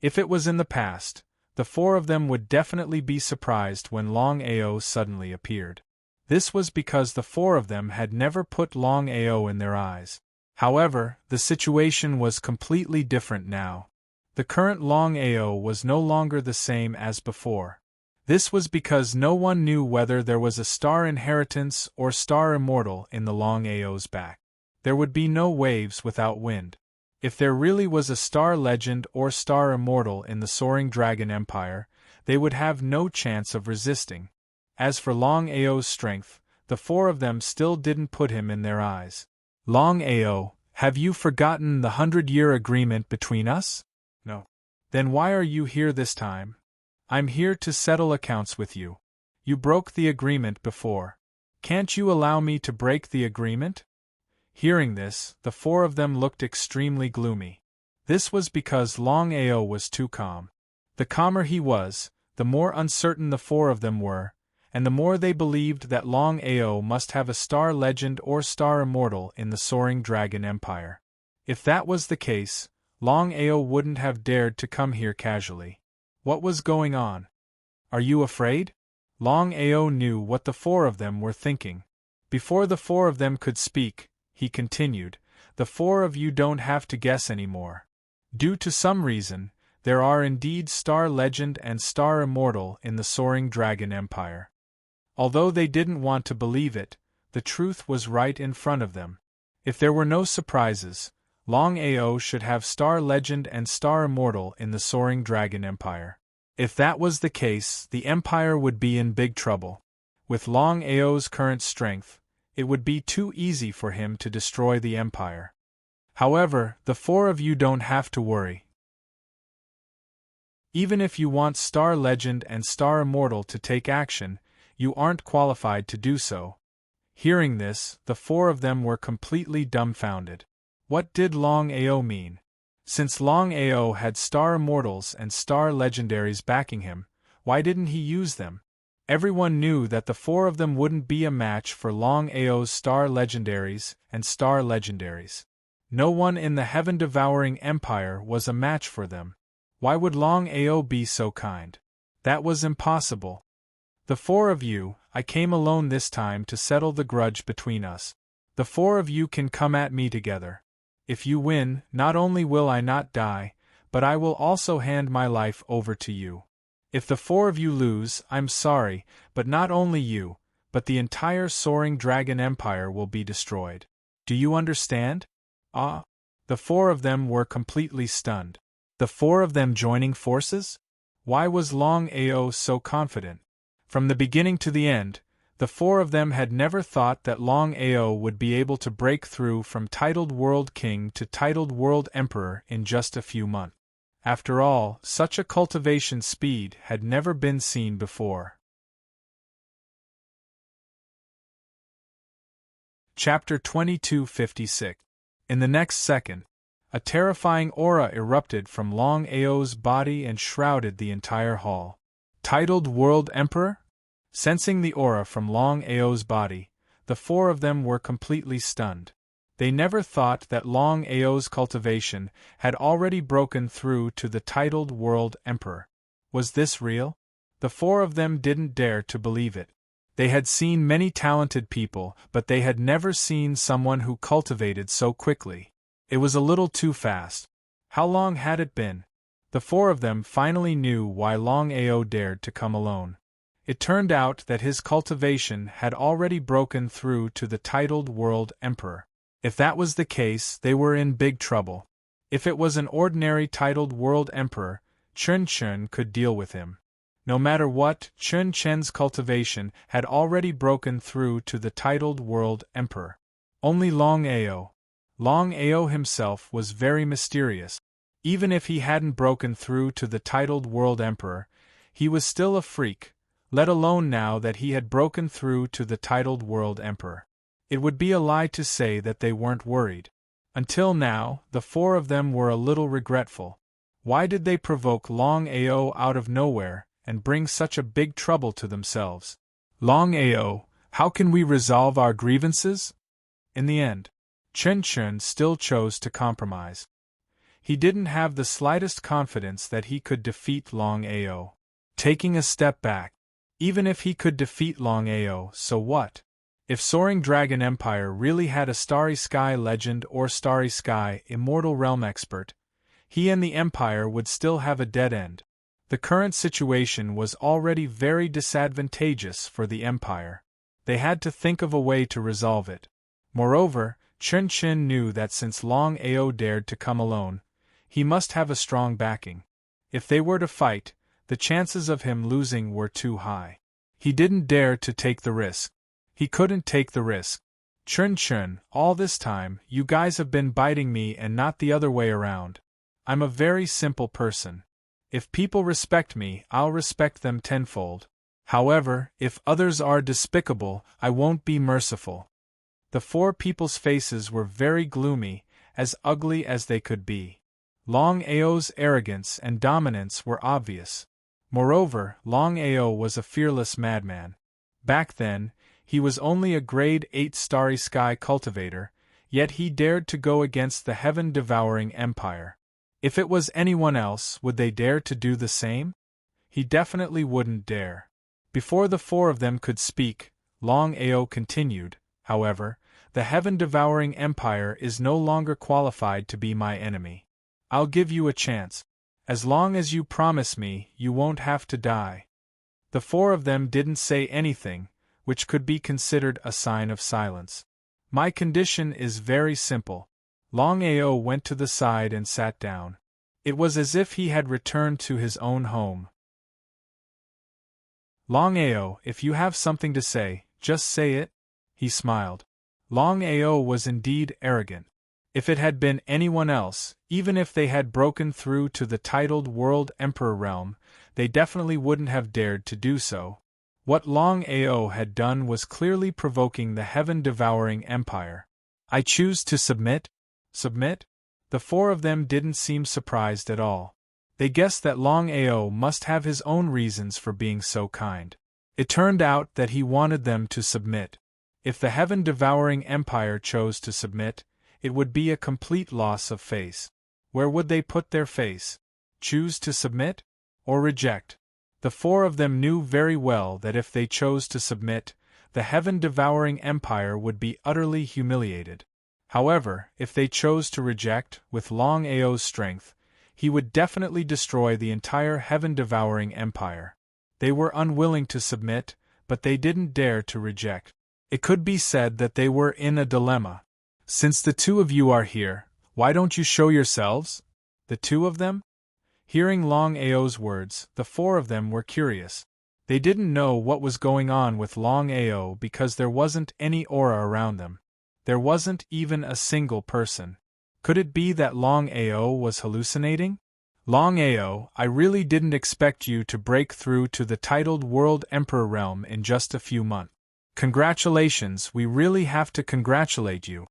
If it was in the past, the four of them would definitely be surprised when Longao suddenly appeared. This was because the four of them had never put Longao in their eyes. However, the situation was completely different now. The current Longao was no longer the same as before. This was because no one knew whether there was a star inheritance or star immortal in the Longao's back. There would be no waves without wind. If there really was a star legend or star immortal in the Soaring Dragon Empire, they would have no chance of resisting. As for Longao's strength, the four of them still didn't put him in their eyes. Longao, have you forgotten the 100-year agreement between us? No. Then why are you here this time? I'm here to settle accounts with you. You broke the agreement before. Can't you allow me to break the agreement? Hearing this, the four of them looked extremely gloomy. This was because Longao was too calm. The calmer he was, the more uncertain the four of them were, and the more they believed that Longao must have a star legend or star immortal in the Soaring Dragon Empire. If that was the case, Longao wouldn't have dared to come here casually. What was going on? Are you afraid? Longao knew what the four of them were thinking. Before the four of them could speak, he continued, the four of you don't have to guess anymore. Due to some reason, there are indeed star legend and star immortal in the Soaring Dragon Empire. Although they didn't want to believe it, the truth was right in front of them. If there were no surprises, Longao should have star legend and star immortal in the Soaring Dragon Empire. If that was the case, the Empire would be in big trouble. With Longao's current strength, it would be too easy for him to destroy the Empire. However, the four of you don't have to worry. Even if you want star legend and star immortal to take action, you aren't qualified to do so. Hearing this, the four of them were completely dumbfounded. What did Longao mean? Since Longao had star immortals and star legendaries backing him, why didn't he use them? Everyone knew that the four of them wouldn't be a match for Longao's star legendaries and star legendaries. No one in the heaven-devouring empire was a match for them. Why would Longao be so kind? That was impossible. The four of you, I came alone this time to settle the grudge between us. The four of you can come at me together. If you win, not only will I not die, but I will also hand my life over to you. If the four of you lose, I'm sorry, but not only you, but the entire Soaring Dragon Empire will be destroyed. Do you understand? Ah! The four of them were completely stunned. The four of them joining forces? Why was Longao so confident? From the beginning to the end, the four of them had never thought that Longao would be able to break through from titled World King to titled World Emperor in just a few months. After all, such a cultivation speed had never been seen before. Chapter 2256. In the next second, a terrifying aura erupted from Longao's body and shrouded the entire hall. Titled World Emperor? Sensing the aura from Longao's body, the four of them were completely stunned. They never thought that Longao's cultivation had already broken through to the titled World Emperor. Was this real? The four of them didn't dare to believe it. They had seen many talented people, but they had never seen someone who cultivated so quickly. It was a little too fast. How long had it been? The four of them finally knew why Longao dared to come alone. It turned out that his cultivation had already broken through to the titled World Emperor. If that was the case, they were in big trouble. If it was an ordinary titled World Emperor, Chun Chun could deal with him. No matter what, Chun Chen's cultivation had already broken through to the titled World Emperor. Only Longao himself was very mysterious. Even if he hadn't broken through to the titled World Emperor, he was still a freak, let alone now that he had broken through to the titled World Emperor. It would be a lie to say that they weren't worried. Until now, the four of them were a little regretful. Why did they provoke Longao out of nowhere and bring such a big trouble to themselves? Longao, how can we resolve our grievances? In the end, Chun Chun still chose to compromise. He didn't have the slightest confidence that he could defeat Longao. Taking a step back, even if he could defeat Longao, so what? If Soaring Dragon Empire really had a Starry Sky Legend or Starry Sky Immortal Realm expert, he and the Empire would still have a dead end. The current situation was already very disadvantageous for the Empire. They had to think of a way to resolve it. Moreover, Chun Chun knew that since Longao dared to come alone, he must have a strong backing. If they were to fight, the chances of him losing were too high. He didn't dare to take the risk. He couldn't take the risk. Chun Chun, all this time, you guys have been biting me and not the other way around. I'm a very simple person. If people respect me, I'll respect them tenfold. However, if others are despicable, I won't be merciful. The four people's faces were very gloomy, as ugly as they could be. Longao's arrogance and dominance were obvious. Moreover, Longao was a fearless madman. Back then, he was only a grade 8 Starry Sky cultivator, yet he dared to go against the heaven-devouring empire. If it was anyone else, would they dare to do the same? He definitely wouldn't dare. Before the four of them could speak, Longao continued, however, the heaven-devouring empire is no longer qualified to be my enemy. I'll give you a chance. As long as you promise me, you won't have to die. The four of them didn't say anything, which could be considered a sign of silence. My condition is very simple. Longao went to the side and sat down. It was as if he had returned to his own home. Longao, if you have something to say, just say it. He smiled. Longao was indeed arrogant. If it had been anyone else, even if they had broken through to the titled World Emperor realm, they definitely wouldn't have dared to do so. What Longao had done was clearly provoking the heaven-devouring empire. I choose to submit. Submit? The four of them didn't seem surprised at all. They guessed that Longao must have his own reasons for being so kind. It turned out that he wanted them to submit. If the heaven-devouring empire chose to submit, it would be a complete loss of face. Where would they put their face? Choose to submit? Or reject? The four of them knew very well that if they chose to submit, the heaven-devouring empire would be utterly humiliated. However, if they chose to reject, with Longao's strength, he would definitely destroy the entire heaven-devouring empire. They were unwilling to submit, but they didn't dare to reject. It could be said that they were in a dilemma. Since the two of you are here, why don't you show yourselves? The two of them? Hearing Longao's words, the four of them were curious. They didn't know what was going on with Longao because there wasn't any aura around them. There wasn't even a single person. Could it be that Longao was hallucinating? Longao, I really didn't expect you to break through to the titled World Emperor realm in just a few months. Congratulations, we really have to congratulate you.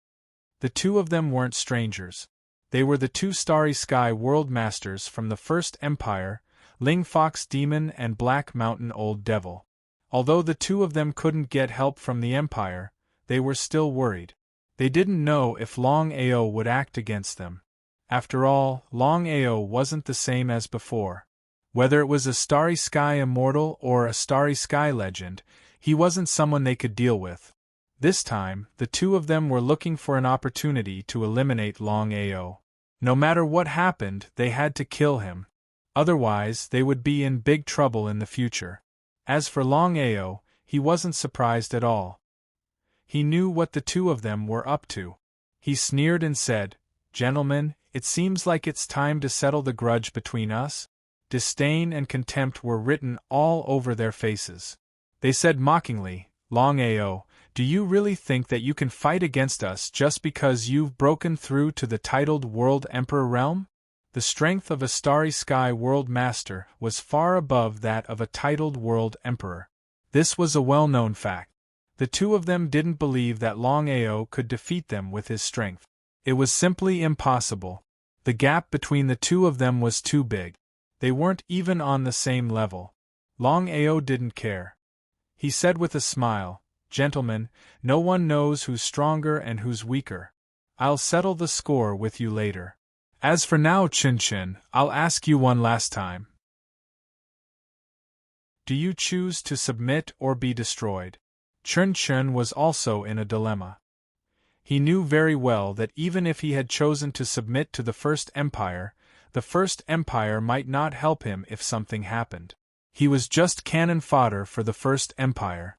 The two of them weren't strangers. They were the two Starry Sky World Masters from the First Empire, Ling Fox Demon and Black Mountain Old Devil. Although the two of them couldn't get help from the Empire, they were still worried. They didn't know if Longao would act against them. After all, Longao wasn't the same as before. Whether it was a Starry Sky Immortal or a Starry Sky Legend, he wasn't someone they could deal with. This time, the two of them were looking for an opportunity to eliminate Longao. No matter what happened, they had to kill him. Otherwise, they would be in big trouble in the future. As for Longao, he wasn't surprised at all. He knew what the two of them were up to. He sneered and said, "Gentlemen, it seems like it's time to settle the grudge between us." Disdain and contempt were written all over their faces. They said mockingly, "Longao, do you really think that you can fight against us just because you've broken through to the titled World Emperor realm?" The strength of a Starry Sky World Master was far above that of a titled World Emperor. This was a well-known fact. The two of them didn't believe that Longao could defeat them with his strength. It was simply impossible. The gap between the two of them was too big. They weren't even on the same level. Longao didn't care. He said with a smile, "Gentlemen, no one knows who's stronger and who's weaker. I'll settle the score with you later. As for now, Chin, I'll ask you one last time. Do you choose to submit or be destroyed?" Chin was also in a dilemma. He knew very well that even if he had chosen to submit to the First Empire, the First Empire might not help him if something happened. He was just cannon fodder for the First Empire.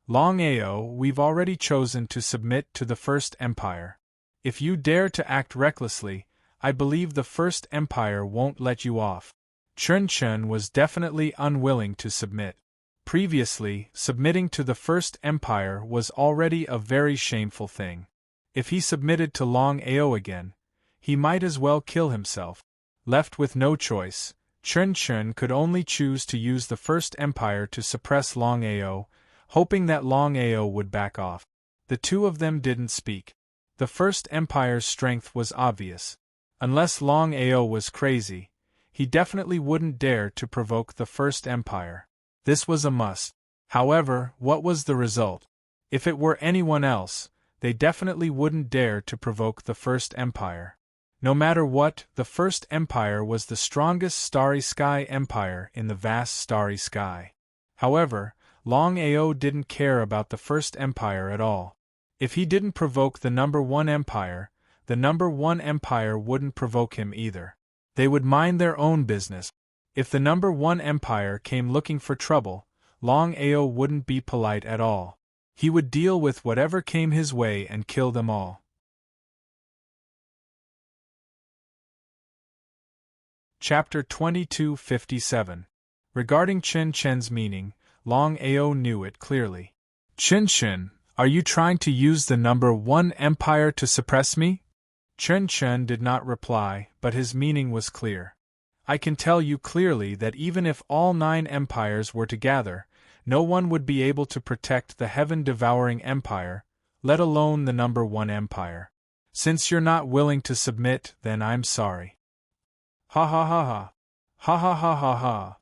"Longao, we've already chosen to submit to the First Empire. If you dare to act recklessly, I believe the First Empire won't let you off." Chin was definitely unwilling to submit. Previously, submitting to the First Empire was already a very shameful thing. If he submitted to Longao again, he might as well kill himself. Left with no choice, Chin could only choose to use the First Empire to suppress Longao, hoping that Longao would back off. The two of them didn't speak. The First Empire's strength was obvious. Unless Longao was crazy, he definitely wouldn't dare to provoke the First Empire. This was a must. However, what was the result? If it were anyone else, they definitely wouldn't dare to provoke the First Empire. No matter what, the First Empire was the strongest Starry Sky Empire in the vast Starry Sky. However, Longao didn't care about the First Empire at all. If he didn't provoke the number one empire, the number one empire wouldn't provoke him either. They would mind their own business. If the number one empire came looking for trouble, Longao wouldn't be polite at all. He would deal with whatever came his way and kill them all. Chapter 2257. Regarding Chin's meaning, Longao knew it clearly. Chin, are you trying to use the number one empire to suppress me?" Chin did not reply, but his meaning was clear. "I can tell you clearly that even if all 9 empires were to gather, no one would be able to protect the heaven-devouring empire, let alone the number one empire. Since you're not willing to submit, then I'm sorry." Ha ha ha ha. Ha ha ha ha ha.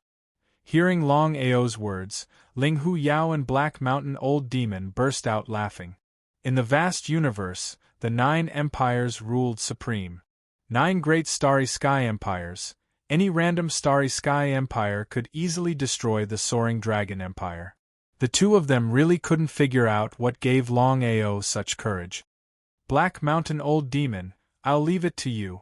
Hearing Longao's words, Ling Hu Yao and Black Mountain Old Demon burst out laughing. In the vast universe, the 9 empires ruled supreme. 9 great Starry Sky empires. Any random Starry Sky empire could easily destroy the Soaring Dragon Empire. The two of them really couldn't figure out what gave Longao such courage. "Black Mountain Old Demon, I'll leave it to you."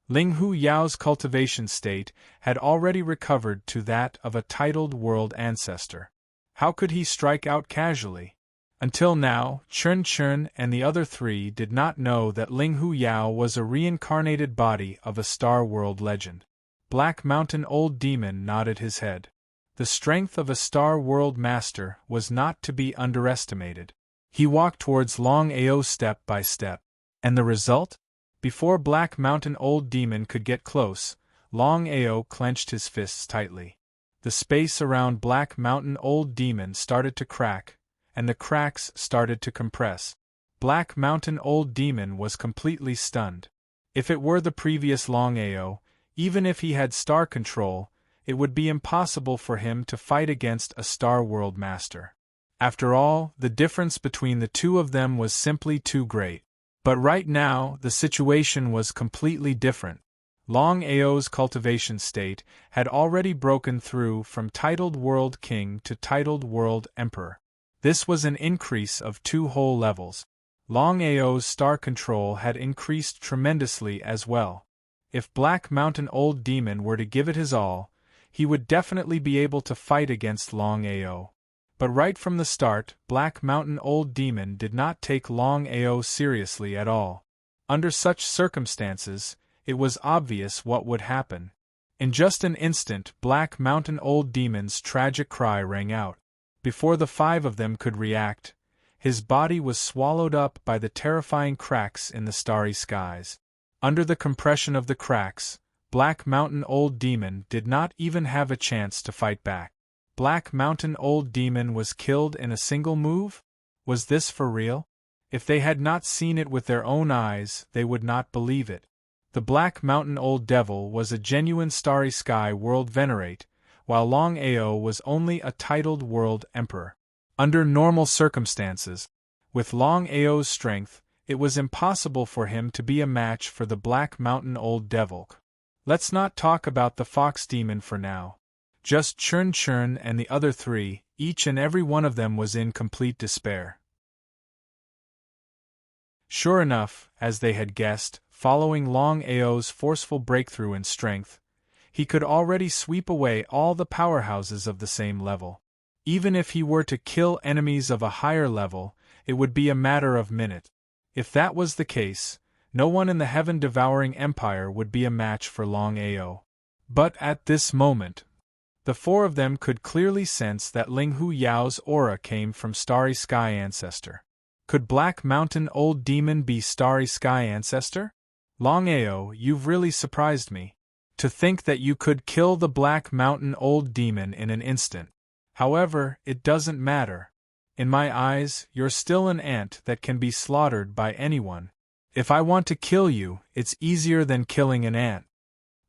Ling Hu Yao's cultivation state had already recovered to that of a titled world ancestor. How could he strike out casually? Until now, Chin and the other 3 did not know that Ling Hu Yao was a reincarnated body of a Star World legend. Black Mountain Old Demon nodded his head. The strength of a Star World Master was not to be underestimated. He walked towards Longao step by step. And the result? Before Black Mountain Old Demon could get close, Longao clenched his fists tightly. The space around Black Mountain Old Demon started to crack, and the cracks started to compress. Black Mountain Old Demon was completely stunned. If it were the previous Longao, even if he had star control, it would be impossible for him to fight against a Star World Master. After all, the difference between the two of them was simply too great. But right now, the situation was completely different. Longao's cultivation state had already broken through from titled World King to titled World Emperor. This was an increase of 2 whole levels. Longao's star control had increased tremendously as well. If Black Mountain Old Demon were to give it his all, he would definitely be able to fight against Longao. But right from the start, Black Mountain Old Demon did not take Longao seriously at all. Under such circumstances, it was obvious what would happen. In just an instant, Black Mountain Old Demon's tragic cry rang out. Before the 5 of them could react, his body was swallowed up by the terrifying cracks in the starry skies. Under the compression of the cracks, Black Mountain Old Demon did not even have a chance to fight back. Black Mountain Old Demon was killed in a single move? Was this for real? If they had not seen it with their own eyes, they would not believe it. The Black Mountain Old Devil was a genuine Starry Sky World Venerate, while Longao was only a titled World Emperor. Under normal circumstances, with Longao's strength, it was impossible for him to be a match for the Black Mountain Old Devil. Let's not talk about the Fox Demon for now. Just Churn Churn and the other 3, each and every one of them was in complete despair. Sure enough, as they had guessed, following Longao's forceful breakthrough in strength, he could already sweep away all the powerhouses of the same level. Even if he were to kill enemies of a higher level, it would be a matter of minutes. If that was the case, no one in the heaven-devouring empire would be a match for Longao. But at this moment, the 4 of them could clearly sense that Ling Hu Yao's aura came from Starry Sky Ancestor. Could Black Mountain Old Demon be Starry Sky Ancestor? Longao, you've really surprised me. To think that you could kill the Black Mountain Old Demon in an instant. However, it doesn't matter. In my eyes, you're still an ant that can be slaughtered by anyone. If I want to kill you, it's easier than killing an ant.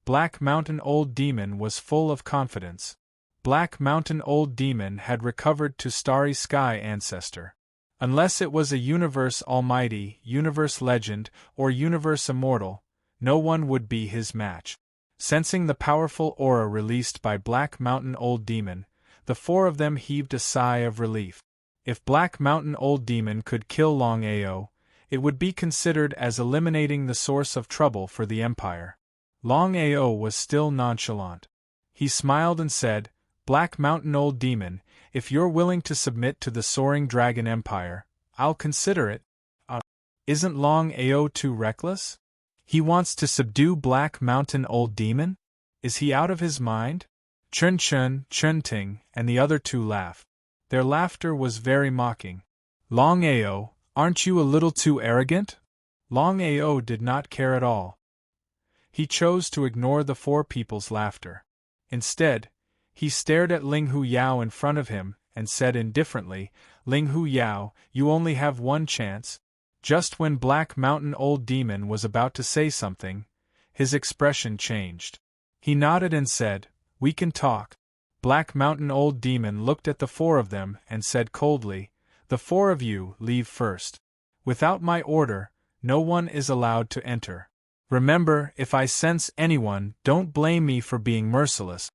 Black Mountain Old Demon was full of confidence. Black Mountain Old Demon had recovered to Starry Sky Ancestor. Unless it was a Universe Almighty, Universe Legend, or Universe Immortal, no one would be his match. Sensing the powerful aura released by Black Mountain Old Demon, the 4 of them heaved a sigh of relief. If Black Mountain Old Demon could kill Longao, it would be considered as eliminating the source of trouble for the Empire. Longao was still nonchalant. He smiled and said, Black Mountain Old Demon, if you're willing to submit to the Soaring Dragon Empire, I'll consider it. Isn't Longao too reckless? He wants to subdue Black Mountain Old Demon? Is he out of his mind? Chun Chun, Chun Ting, and the other 2 laughed. Their laughter was very mocking. Longao, aren't you a little too arrogant? Longao did not care at all. He chose to ignore the 4 people's laughter. Instead, he stared at Ling Hu Yao in front of him and said indifferently, Ling Hu Yao, you only have one chance. Just when Black Mountain Old Demon was about to say something, his expression changed. He nodded and said, we can talk. Black Mountain Old Demon looked at the 4 of them and said coldly, the 4 of you leave first. Without my order, no one is allowed to enter. Remember, if I sense anyone, don't blame me for being merciless.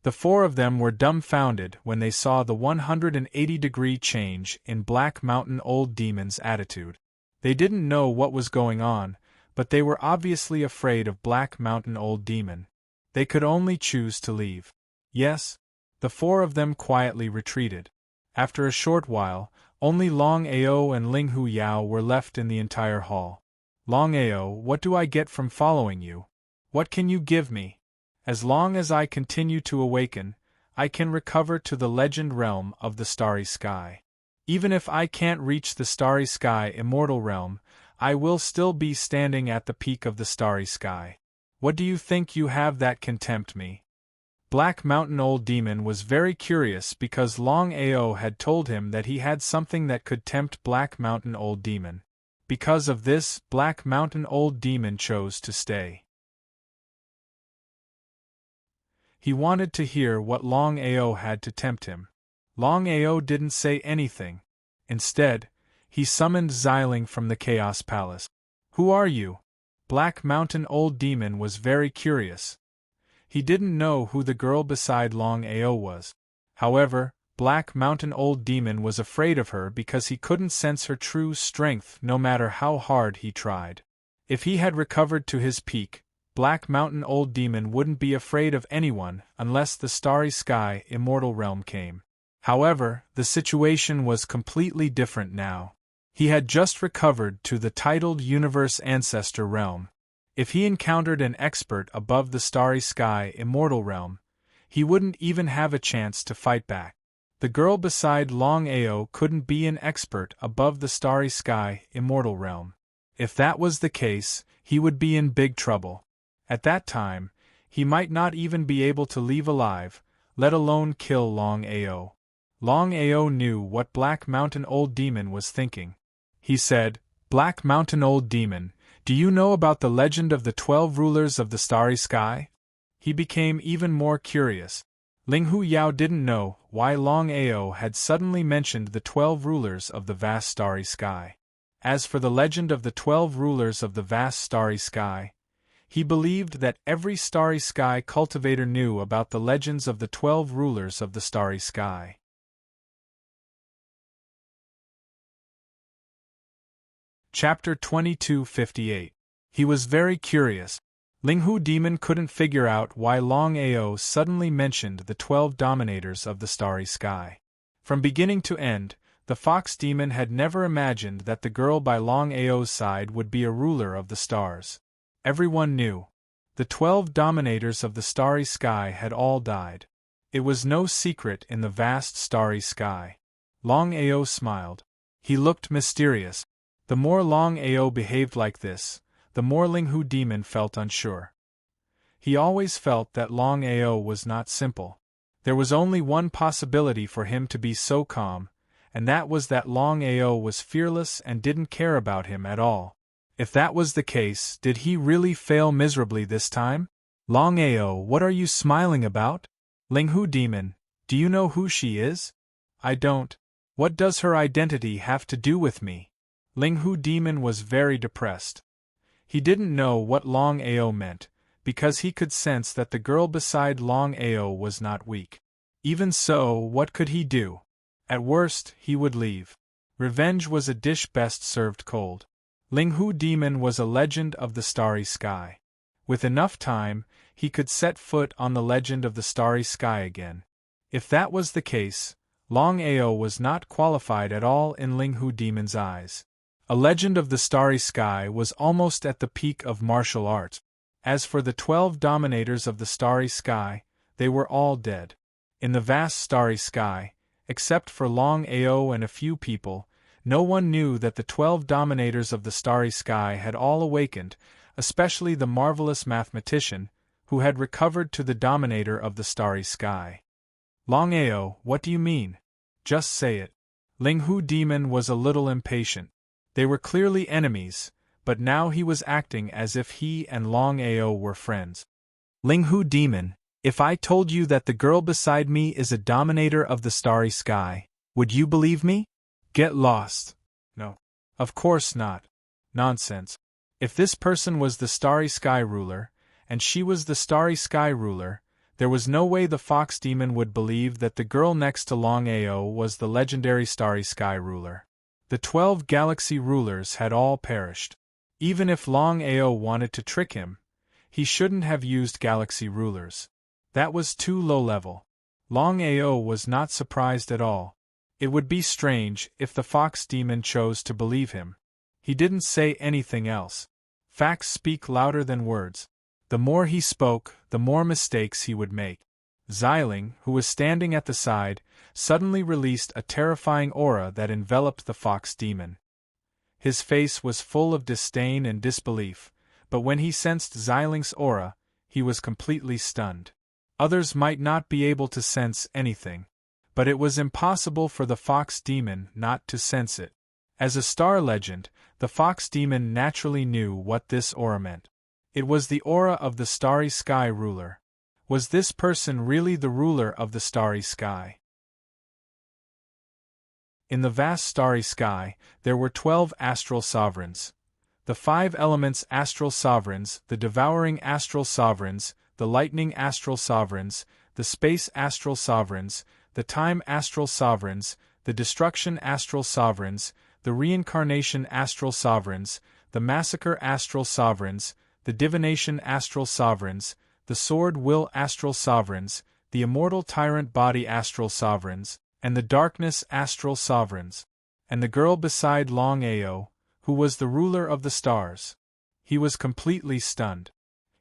The 4 of them were dumbfounded when they saw the 180-degree change in Black Mountain Old Demon's attitude. They didn't know what was going on, but they were obviously afraid of Black Mountain Old Demon. They could only choose to leave. Yes, the 4 of them quietly retreated. After a short while, only Longao and Ling Hu Yao were left in the entire hall. Longao, what do I get from following you? What can you give me? As long as I continue to awaken, I can recover to the legend realm of the Starry Sky. Even if I can't reach the Starry Sky Immortal Realm, I will still be standing at the peak of the Starry Sky. What do you think you have that can tempt me? Black Mountain Old Demon was very curious because Longao had told him that he had something that could tempt Black Mountain Old Demon. Because of this, Black Mountain Old Demon chose to stay. He wanted to hear what Longao had to tempt him. Longao didn't say anything. Instead, he summoned Xiling from the Chaos Palace. Who are you? Black Mountain Old Demon was very curious. He didn't know who the girl beside Longao was. However, Black Mountain Old Demon was afraid of her because he couldn't sense her true strength no matter how hard he tried. If he had recovered to his peak, Black Mountain Old Demon wouldn't be afraid of anyone unless the Starry Sky Immortal Realm came. However, the situation was completely different now. He had just recovered to the titled Universe Ancestor Realm. If he encountered an expert above the Starry Sky Immortal Realm, he wouldn't even have a chance to fight back. The girl beside Longao couldn't be an expert above the Starry Sky Immortal Realm. If that was the case, he would be in big trouble. At that time, he might not even be able to leave alive, let alone kill Longao. Longao knew what Black Mountain Old Demon was thinking. He said, "Black Mountain Old Demon, do you know about the legend of the 12 rulers of the Starry Sky?" He became even more curious. Linghu Yao didn't know why Longao had suddenly mentioned the 12 rulers of the vast Starry Sky. As for the legend of the 12 rulers of the vast Starry Sky, he believed that every Starry Sky cultivator knew about the legends of the 12 rulers of the Starry Sky. Chapter 2258. He was very curious. Linghu Demon couldn't figure out why Longao suddenly mentioned the 12 dominators of the Starry Sky. From beginning to end, the Fox Demon had never imagined that the girl by Longao's side would be a ruler of the stars. Everyone knew. The 12 dominators of the Starry Sky had all died. It was no secret in the vast Starry Sky. Longao smiled. He looked mysterious. The more Longao behaved like this, the more Linghu Demon felt unsure. He always felt that Longao was not simple. There was only one possibility for him to be so calm, and that was that Longao was fearless and didn't care about him at all. If that was the case, did he really fail miserably this time? Longao, what are you smiling about? Linghu Demon, do you know who she is? I don't. What does her identity have to do with me? Linghu Demon was very depressed. He didn't know what Longao meant, because he could sense that the girl beside Longao was not weak. Even so, what could he do? At worst, he would leave. Revenge was a dish best served cold. Linghu Demon was a legend of the Starry Sky. With enough time, he could set foot on the legend of the Starry Sky again. If that was the case, Longao was not qualified at all in Linghu Demon's eyes. A legend of the Starry Sky was almost at the peak of martial arts. As for the 12 dominators of the Starry Sky, they were all dead. In the vast Starry Sky, except for Longao and a few people, no one knew that the 12 dominators of the Starry Sky had all awakened, especially the marvelous mathematician, who had recovered to the dominator of the Starry Sky. Longao, what do you mean? Just say it. Linghu Demon was a little impatient. They were clearly enemies, but now he was acting as if he and Longao were friends. Linghu Demon, if I told you that the girl beside me is a dominator of the Starry Sky, would you believe me? Get lost. No. Of course not. Nonsense. If this person was the Starry Sky ruler, and she was the Starry Sky ruler, there was no way the Fox Demon would believe that the girl next to Longao was the legendary Starry Sky ruler. The 12 galaxy rulers had all perished. Even if Longao wanted to trick him, he shouldn't have used galaxy rulers. That was too low level. Longao was not surprised at all. It would be strange if the Fox Demon chose to believe him. He didn't say anything else. Facts speak louder than words. The more he spoke, the more mistakes he would make. Xiling, who was standing at the side, suddenly released a terrifying aura that enveloped the Fox Demon. His face was full of disdain and disbelief, but when he sensed Xiling's aura, he was completely stunned. Others might not be able to sense anything, but it was impossible for the Fox Demon not to sense it. As a star legend, the Fox Demon naturally knew what this aura meant. It was the aura of the Starry Sky ruler. Was this person really the ruler of the Starry Sky? In the vast Starry Sky, there were 12 astral sovereigns. The 5 elements astral sovereigns, the devouring astral sovereigns, the lightning astral sovereigns, the space astral sovereigns, the time astral sovereigns, the destruction astral sovereigns, the reincarnation astral sovereigns, the massacre astral sovereigns, the divination astral sovereigns, the sword will astral sovereigns, the immortal tyrant body astral sovereigns, and the darkness astral sovereigns, and the girl beside Longao, who was the ruler of the stars. He was completely stunned.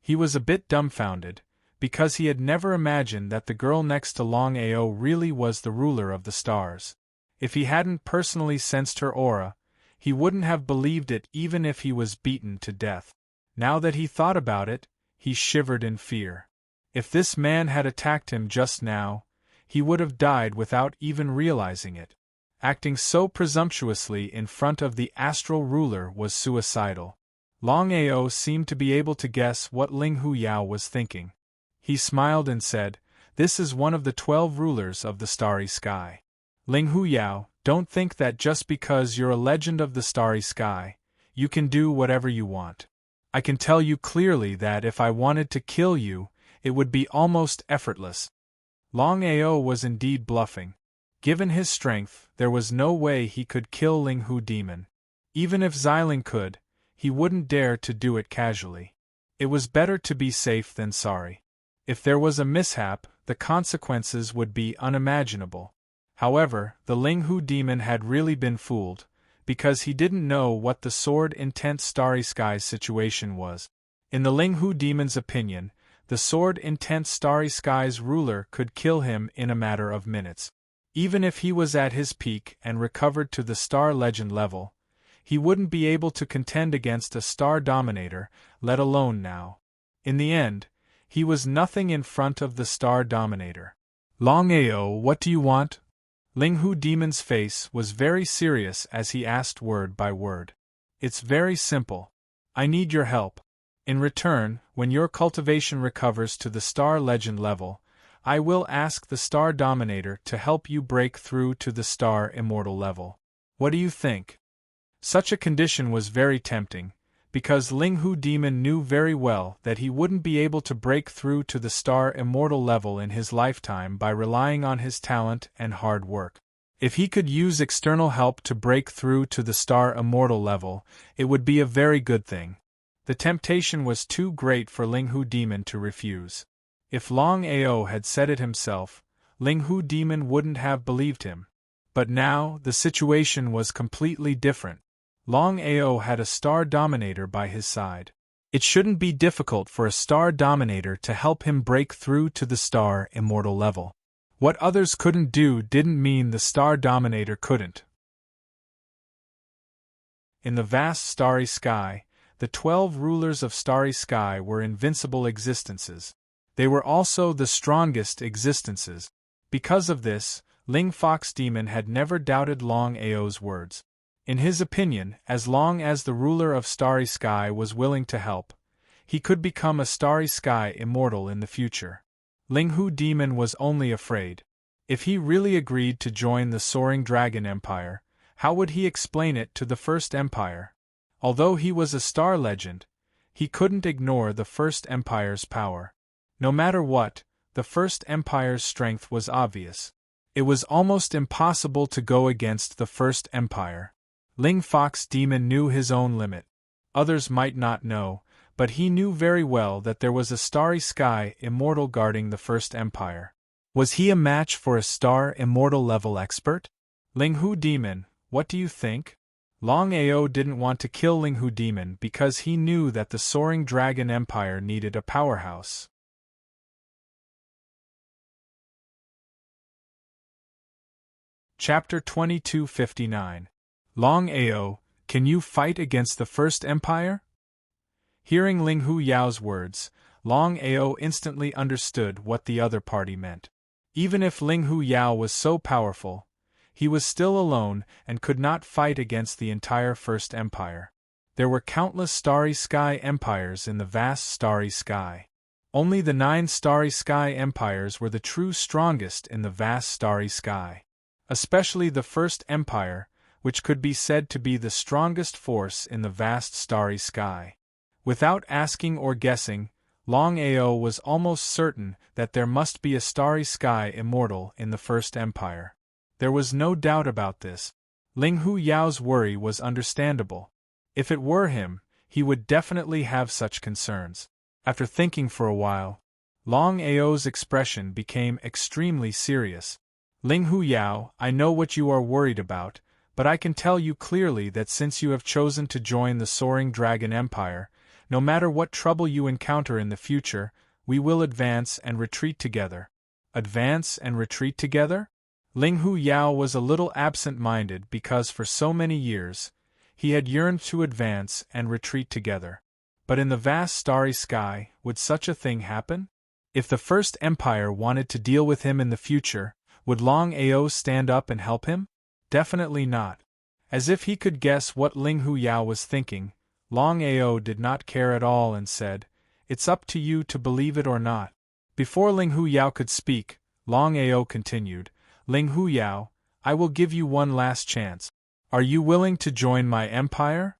He was a bit dumbfounded, because he had never imagined that the girl next to Longao really was the ruler of the stars. If he hadn't personally sensed her aura, he wouldn't have believed it even if he was beaten to death. Now that he thought about it, he shivered in fear. If this man had attacked him just now, he would have died without even realizing it. Acting so presumptuously in front of the astral ruler was suicidal. Longao seemed to be able to guess what Ling Hu Yao was thinking. He smiled and said, "This is one of the 12 rulers of the starry sky. Ling Hu Yao, don't think that just because you're a legend of the starry sky, you can do whatever you want. I can tell you clearly that if I wanted to kill you, it would be almost effortless." Longao was indeed bluffing. Given his strength, there was no way he could kill Ling Hu Demon. Even if Xiling could, he wouldn't dare to do it casually. It was better to be safe than sorry. If there was a mishap, the consequences would be unimaginable. However, the Ling Hu Demon had really been fooled, because he didn't know what the sword intent starry skies situation was. In the Ling Hu Demon's opinion, the sword intent starry skies ruler could kill him in a matter of minutes. Even if he was at his peak and recovered to the star legend level, he wouldn't be able to contend against a star dominator, let alone now. In the end, he was nothing in front of the star dominator. "Longao, what do you want?" Ling Hu Demon's face was very serious as he asked word by word. "It's very simple. I need your help. In return, when your cultivation recovers to the star legend level, I will ask the star dominator to help you break through to the star immortal level. What do you think?" Such a condition was very tempting, because Ling Hu Demon knew very well that he wouldn't be able to break through to the star immortal level in his lifetime by relying on his talent and hard work. If he could use external help to break through to the star immortal level, it would be a very good thing. The temptation was too great for Ling Hu Demon to refuse. If Longao had said it himself, Ling Hu Demon wouldn't have believed him. But now, the situation was completely different. Longao had a star dominator by his side. It shouldn't be difficult for a star dominator to help him break through to the star immortal level. What others couldn't do didn't mean the star dominator couldn't. In the vast starry sky, the 12 rulers of starry sky were invincible existences. They were also the strongest existences. Because of this, Ling Fox Demon had never doubted Longao's words. In his opinion, as long as the ruler of starry sky was willing to help, he could become a starry sky immortal in the future. Ling Hu Demon was only afraid. If he really agreed to join the Soaring Dragon Empire, how would he explain it to the First Empire? Although he was a star legend, he couldn't ignore the First Empire's power. No matter what, the First Empire's strength was obvious. It was almost impossible to go against the First Empire. Ling Fox Demon knew his own limit. Others might not know, but he knew very well that there was a starry sky immortal guarding the First Empire. Was he a match for a star immortal level expert? Ling Hu Demon, what do you think? Longao didn't want to kill Ling Hu Demon because he knew that the Soaring Dragon Empire needed a powerhouse. Chapter 2259. Longao, can you fight against the First Empire? Hearing Ling Hu Yao's words, Longao instantly understood what the other party meant. Even if Ling Hu Yao was so powerful, he was still alone and could not fight against the entire First Empire. There were countless starry sky empires in the vast starry sky. Only the 9 starry sky empires were the true strongest in the vast starry sky. Especially the First Empire, which could be said to be the strongest force in the vast starry sky. Without asking or guessing, Longao was almost certain that there must be a starry sky immortal in the First Empire. There was no doubt about this. Ling Hu Yao's worry was understandable. If it were him, he would definitely have such concerns. After thinking for a while, Long Ao's expression became extremely serious. Ling Hu Yao, I know what you are worried about, but I can tell you clearly that since you have chosen to join the Soaring Dragon Empire, no matter what trouble you encounter in the future, we will advance and retreat together. Advance and retreat together? Ling Hu Yao was a little absent-minded because for so many years, he had yearned to advance and retreat together. But in the vast starry sky, would such a thing happen? If the First Empire wanted to deal with him in the future, would Long Ao stand up and help him? Definitely not. As if he could guess what Ling Hu Yao was thinking, Long Ao did not care at all and said, "It's up to you to believe it or not." Before Ling Hu Yao could speak, Long Ao continued, "Ling Hu Yao, I will give you one last chance. Are you willing to join my empire?"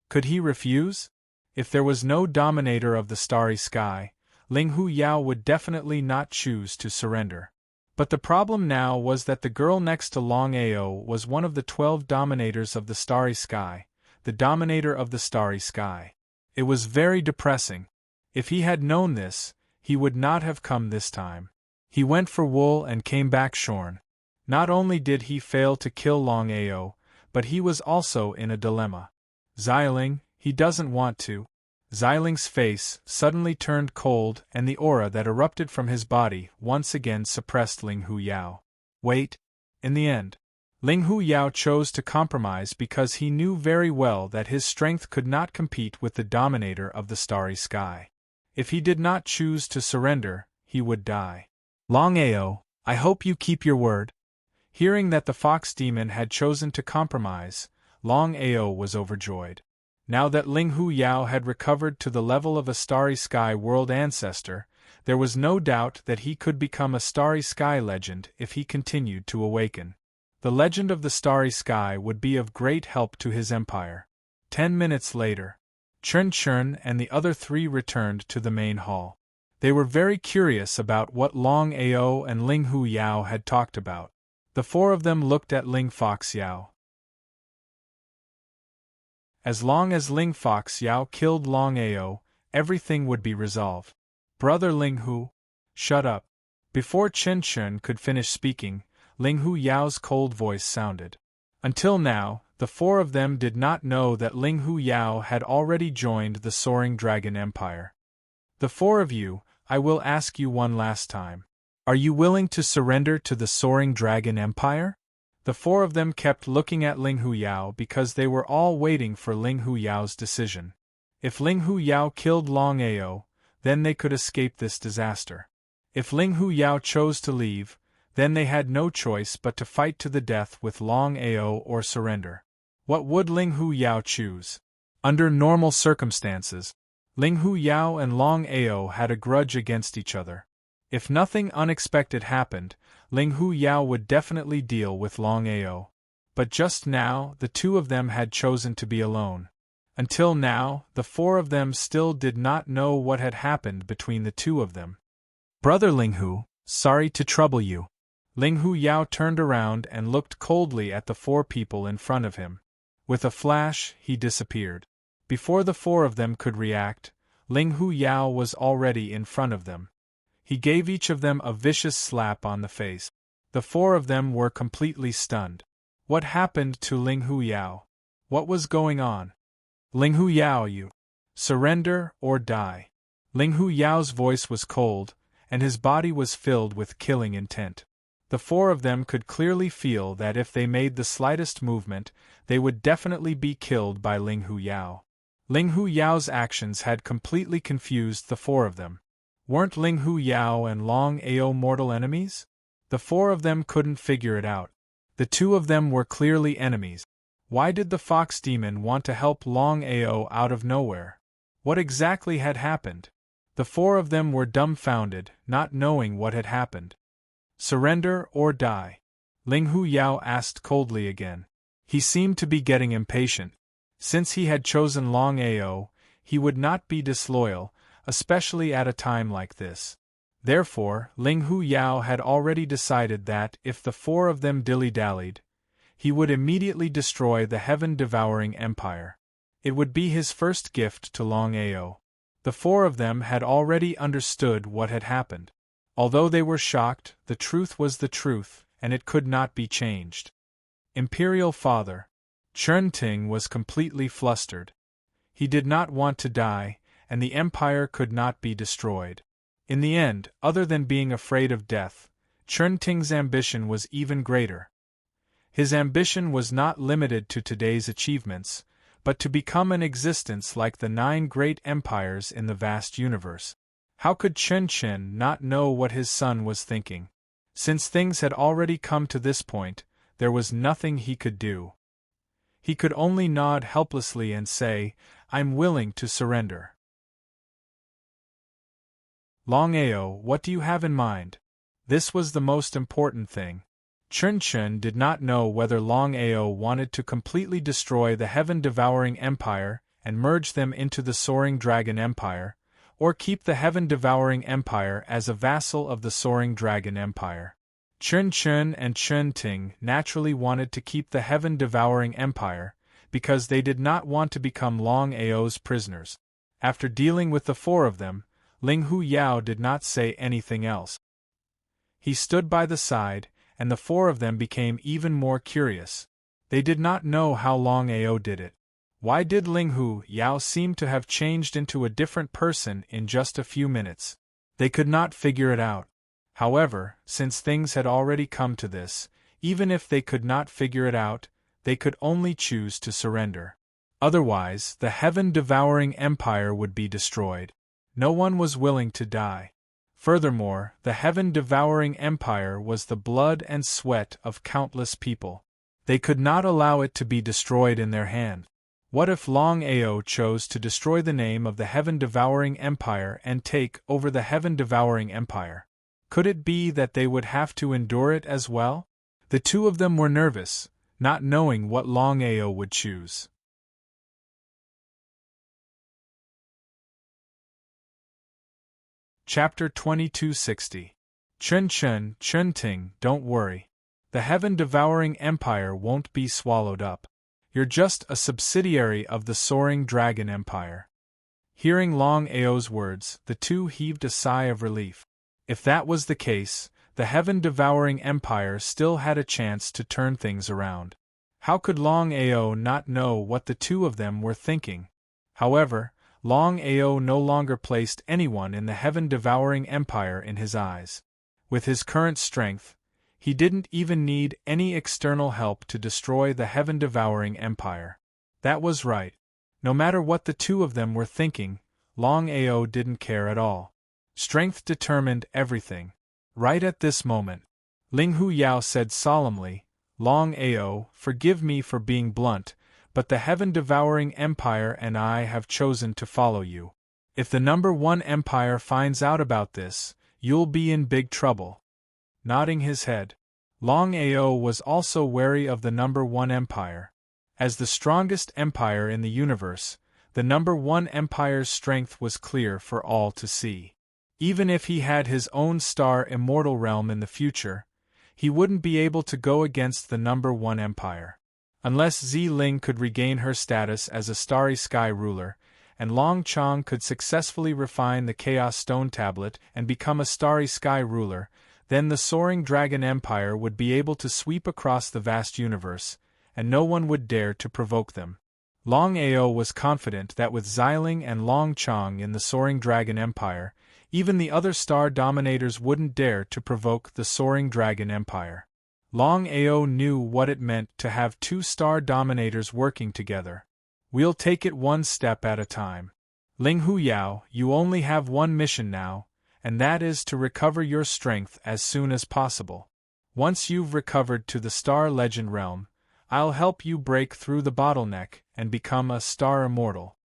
Could he refuse? If there was no dominator of the starry sky, Ling Hu Yao would definitely not choose to surrender. But the problem now was that the girl next to Long Ao was one of the 12 dominators of the starry sky, the dominator of the starry sky. It was very depressing. If he had known this, he would not have come this time. He went for wool and came back shorn. Not only did he fail to kill Long Ao, but he was also in a dilemma. Xialing, he doesn't want to. Xialing's face suddenly turned cold and the aura that erupted from his body once again suppressed Ling Hu Yao. Wait. In the end, Ling Hu Yao chose to compromise because he knew very well that his strength could not compete with the dominator of the starry sky. If he did not choose to surrender, he would die. Long Ao, I hope you keep your word. Hearing that the fox demon had chosen to compromise, Long Ao was overjoyed. Now that Ling Hu Yao had recovered to the level of a starry sky world ancestor, there was no doubt that he could become a starry sky legend if he continued to awaken. The legend of the starry sky would be of great help to his empire. 10 minutes later, Chen Chen and the other 3 returned to the main hall. They were very curious about what Long Ao and Ling Hu Yao had talked about. The 4 of them looked at Ling Fox Yao. As long as Ling Fox Yao killed Long Ao, everything would be resolved. Brother Ling Hu, shut up. Before Chen Chen could finish speaking, Ling Hu Yao's cold voice sounded. Until now, the 4 of them did not know that Ling Hu Yao had already joined the Soaring Dragon Empire. The 4 of you, I will ask you one last time. Are you willing to surrender to the Soaring Dragon Empire? The 4 of them kept looking at Ling Hu Yao because they were all waiting for Ling Hu Yao's decision. If Ling Hu Yao killed Long Ao, then they could escape this disaster. If Ling Hu Yao chose to leave, then they had no choice but to fight to the death with Long Ao or surrender. What would Ling Hu Yao choose? Under normal circumstances, Ling Hu Yao and Long Ao had a grudge against each other. If nothing unexpected happened, Ling Hu Yao would definitely deal with Long Ao. But just now, the 2 of them had chosen to be alone. Until now, the 4 of them still did not know what had happened between the 2 of them. Brother Ling Hu, sorry to trouble you. Ling Hu Yao turned around and looked coldly at the 4 people in front of him. With a flash, he disappeared. Before the 4 of them could react, Ling Hu Yao was already in front of them. He gave each of them a vicious slap on the face. The 4 of them were completely stunned. What happened to Ling Hu Yao? What was going on? Ling Hu Yao, you surrender or die. Ling Hu Yao's voice was cold, and his body was filled with killing intent. The 4 of them could clearly feel that if they made the slightest movement, they would definitely be killed by Ling Hu Yao. Ling Hu Yao's actions had completely confused the 4 of them. Weren't Ling Hu Yao and Long Ao mortal enemies? The 4 of them couldn't figure it out. The 2 of them were clearly enemies. Why did the fox demon want to help Long Ao out of nowhere? What exactly had happened? The 4 of them were dumbfounded, not knowing what had happened. Surrender or die? Ling Hu Yao asked coldly again. He seemed to be getting impatient. Since he had chosen Long Ao, he would not be disloyal, especially at a time like this. Therefore, Ling Hu Yao had already decided that, if the 4 of them dilly-dallied, he would immediately destroy the heaven-devouring empire. It would be his first gift to Longao. The four of them had already understood what had happened. Although they were shocked, the truth was the truth, and it could not be changed. Imperial Father. Chunting was completely flustered. He did not want to die, and the empire could not be destroyed. In the end, other than being afraid of death, Chunting's ambition was even greater. His ambition was not limited to today's achievements, but to become an existence like the 9 great empires in the vast universe. How could Chen not know what his son was thinking? Since things had already come to this point, there was nothing he could do. He could only nod helplessly and say, "I'm willing to surrender." Longao, what do you have in mind? This was the most important thing. Chen did not know whether Longao wanted to completely destroy the heaven-devouring empire and merge them into the soaring dragon empire, or keep the heaven-devouring empire as a vassal of the soaring dragon empire. Chen and Chunting naturally wanted to keep the heaven-devouring empire, because they did not want to become Longao's prisoners. After dealing with the four of them, Ling Hu Yao did not say anything else. He stood by the side, and the four of them became even more curious. They did not know how Longao did it. Why did Ling Hu Yao seem to have changed into a different person in just a few minutes? They could not figure it out. However, since things had already come to this, even if they could not figure it out, they could only choose to surrender. Otherwise, the heaven-devouring empire would be destroyed. No one was willing to die. Furthermore, the heaven-devouring empire was the blood and sweat of countless people. They could not allow it to be destroyed in their hand. What if Longao chose to destroy the name of the heaven-devouring empire and take over the heaven-devouring empire? Could it be that they would have to endure it as well? The two of them were nervous, not knowing what Longao would choose. Chapter 2260. Chunting, don't worry. The heaven-devouring empire won't be swallowed up. You're just a subsidiary of the soaring dragon empire. Hearing Longao's words, the two heaved a sigh of relief. If that was the case, the heaven-devouring empire still had a chance to turn things around. How could Longao not know what the two of them were thinking? However, Longao no longer placed anyone in the heaven-devouring empire in his eyes. With his current strength, he didn't even need any external help to destroy the heaven-devouring empire. That was right. No matter what the two of them were thinking, Longao didn't care at all. Strength determined everything. Right at this moment, Ling Hu Yao said solemnly, "Longao, forgive me for being blunt, but the heaven-devouring empire and I have chosen to follow you. If the number 1 empire finds out about this, you'll be in big trouble." Nodding his head, Longao was also wary of the number 1 empire. As the strongest empire in the universe, the number 1 empire's strength was clear for all to see. Even if he had his own star immortal realm in the future, he wouldn't be able to go against the number 1 empire. Unless Zi-Ling could regain her status as a starry sky ruler, and Long Chong could successfully refine the Chaos Stone Tablet and become a starry sky ruler, then the soaring dragon empire would be able to sweep across the vast universe, and no one would dare to provoke them. Longao was confident that with Zi-Ling and Long Chong in the soaring dragon empire, even the other star dominators wouldn't dare to provoke the soaring dragon empire. Longao knew what it meant to have 2 star dominators working together. We'll take it one step at a time. Ling Hu Yao, you only have one mission now, and that is to recover your strength as soon as possible. Once you've recovered to the Star Legend realm, I'll help you break through the bottleneck and become a Star Immortal.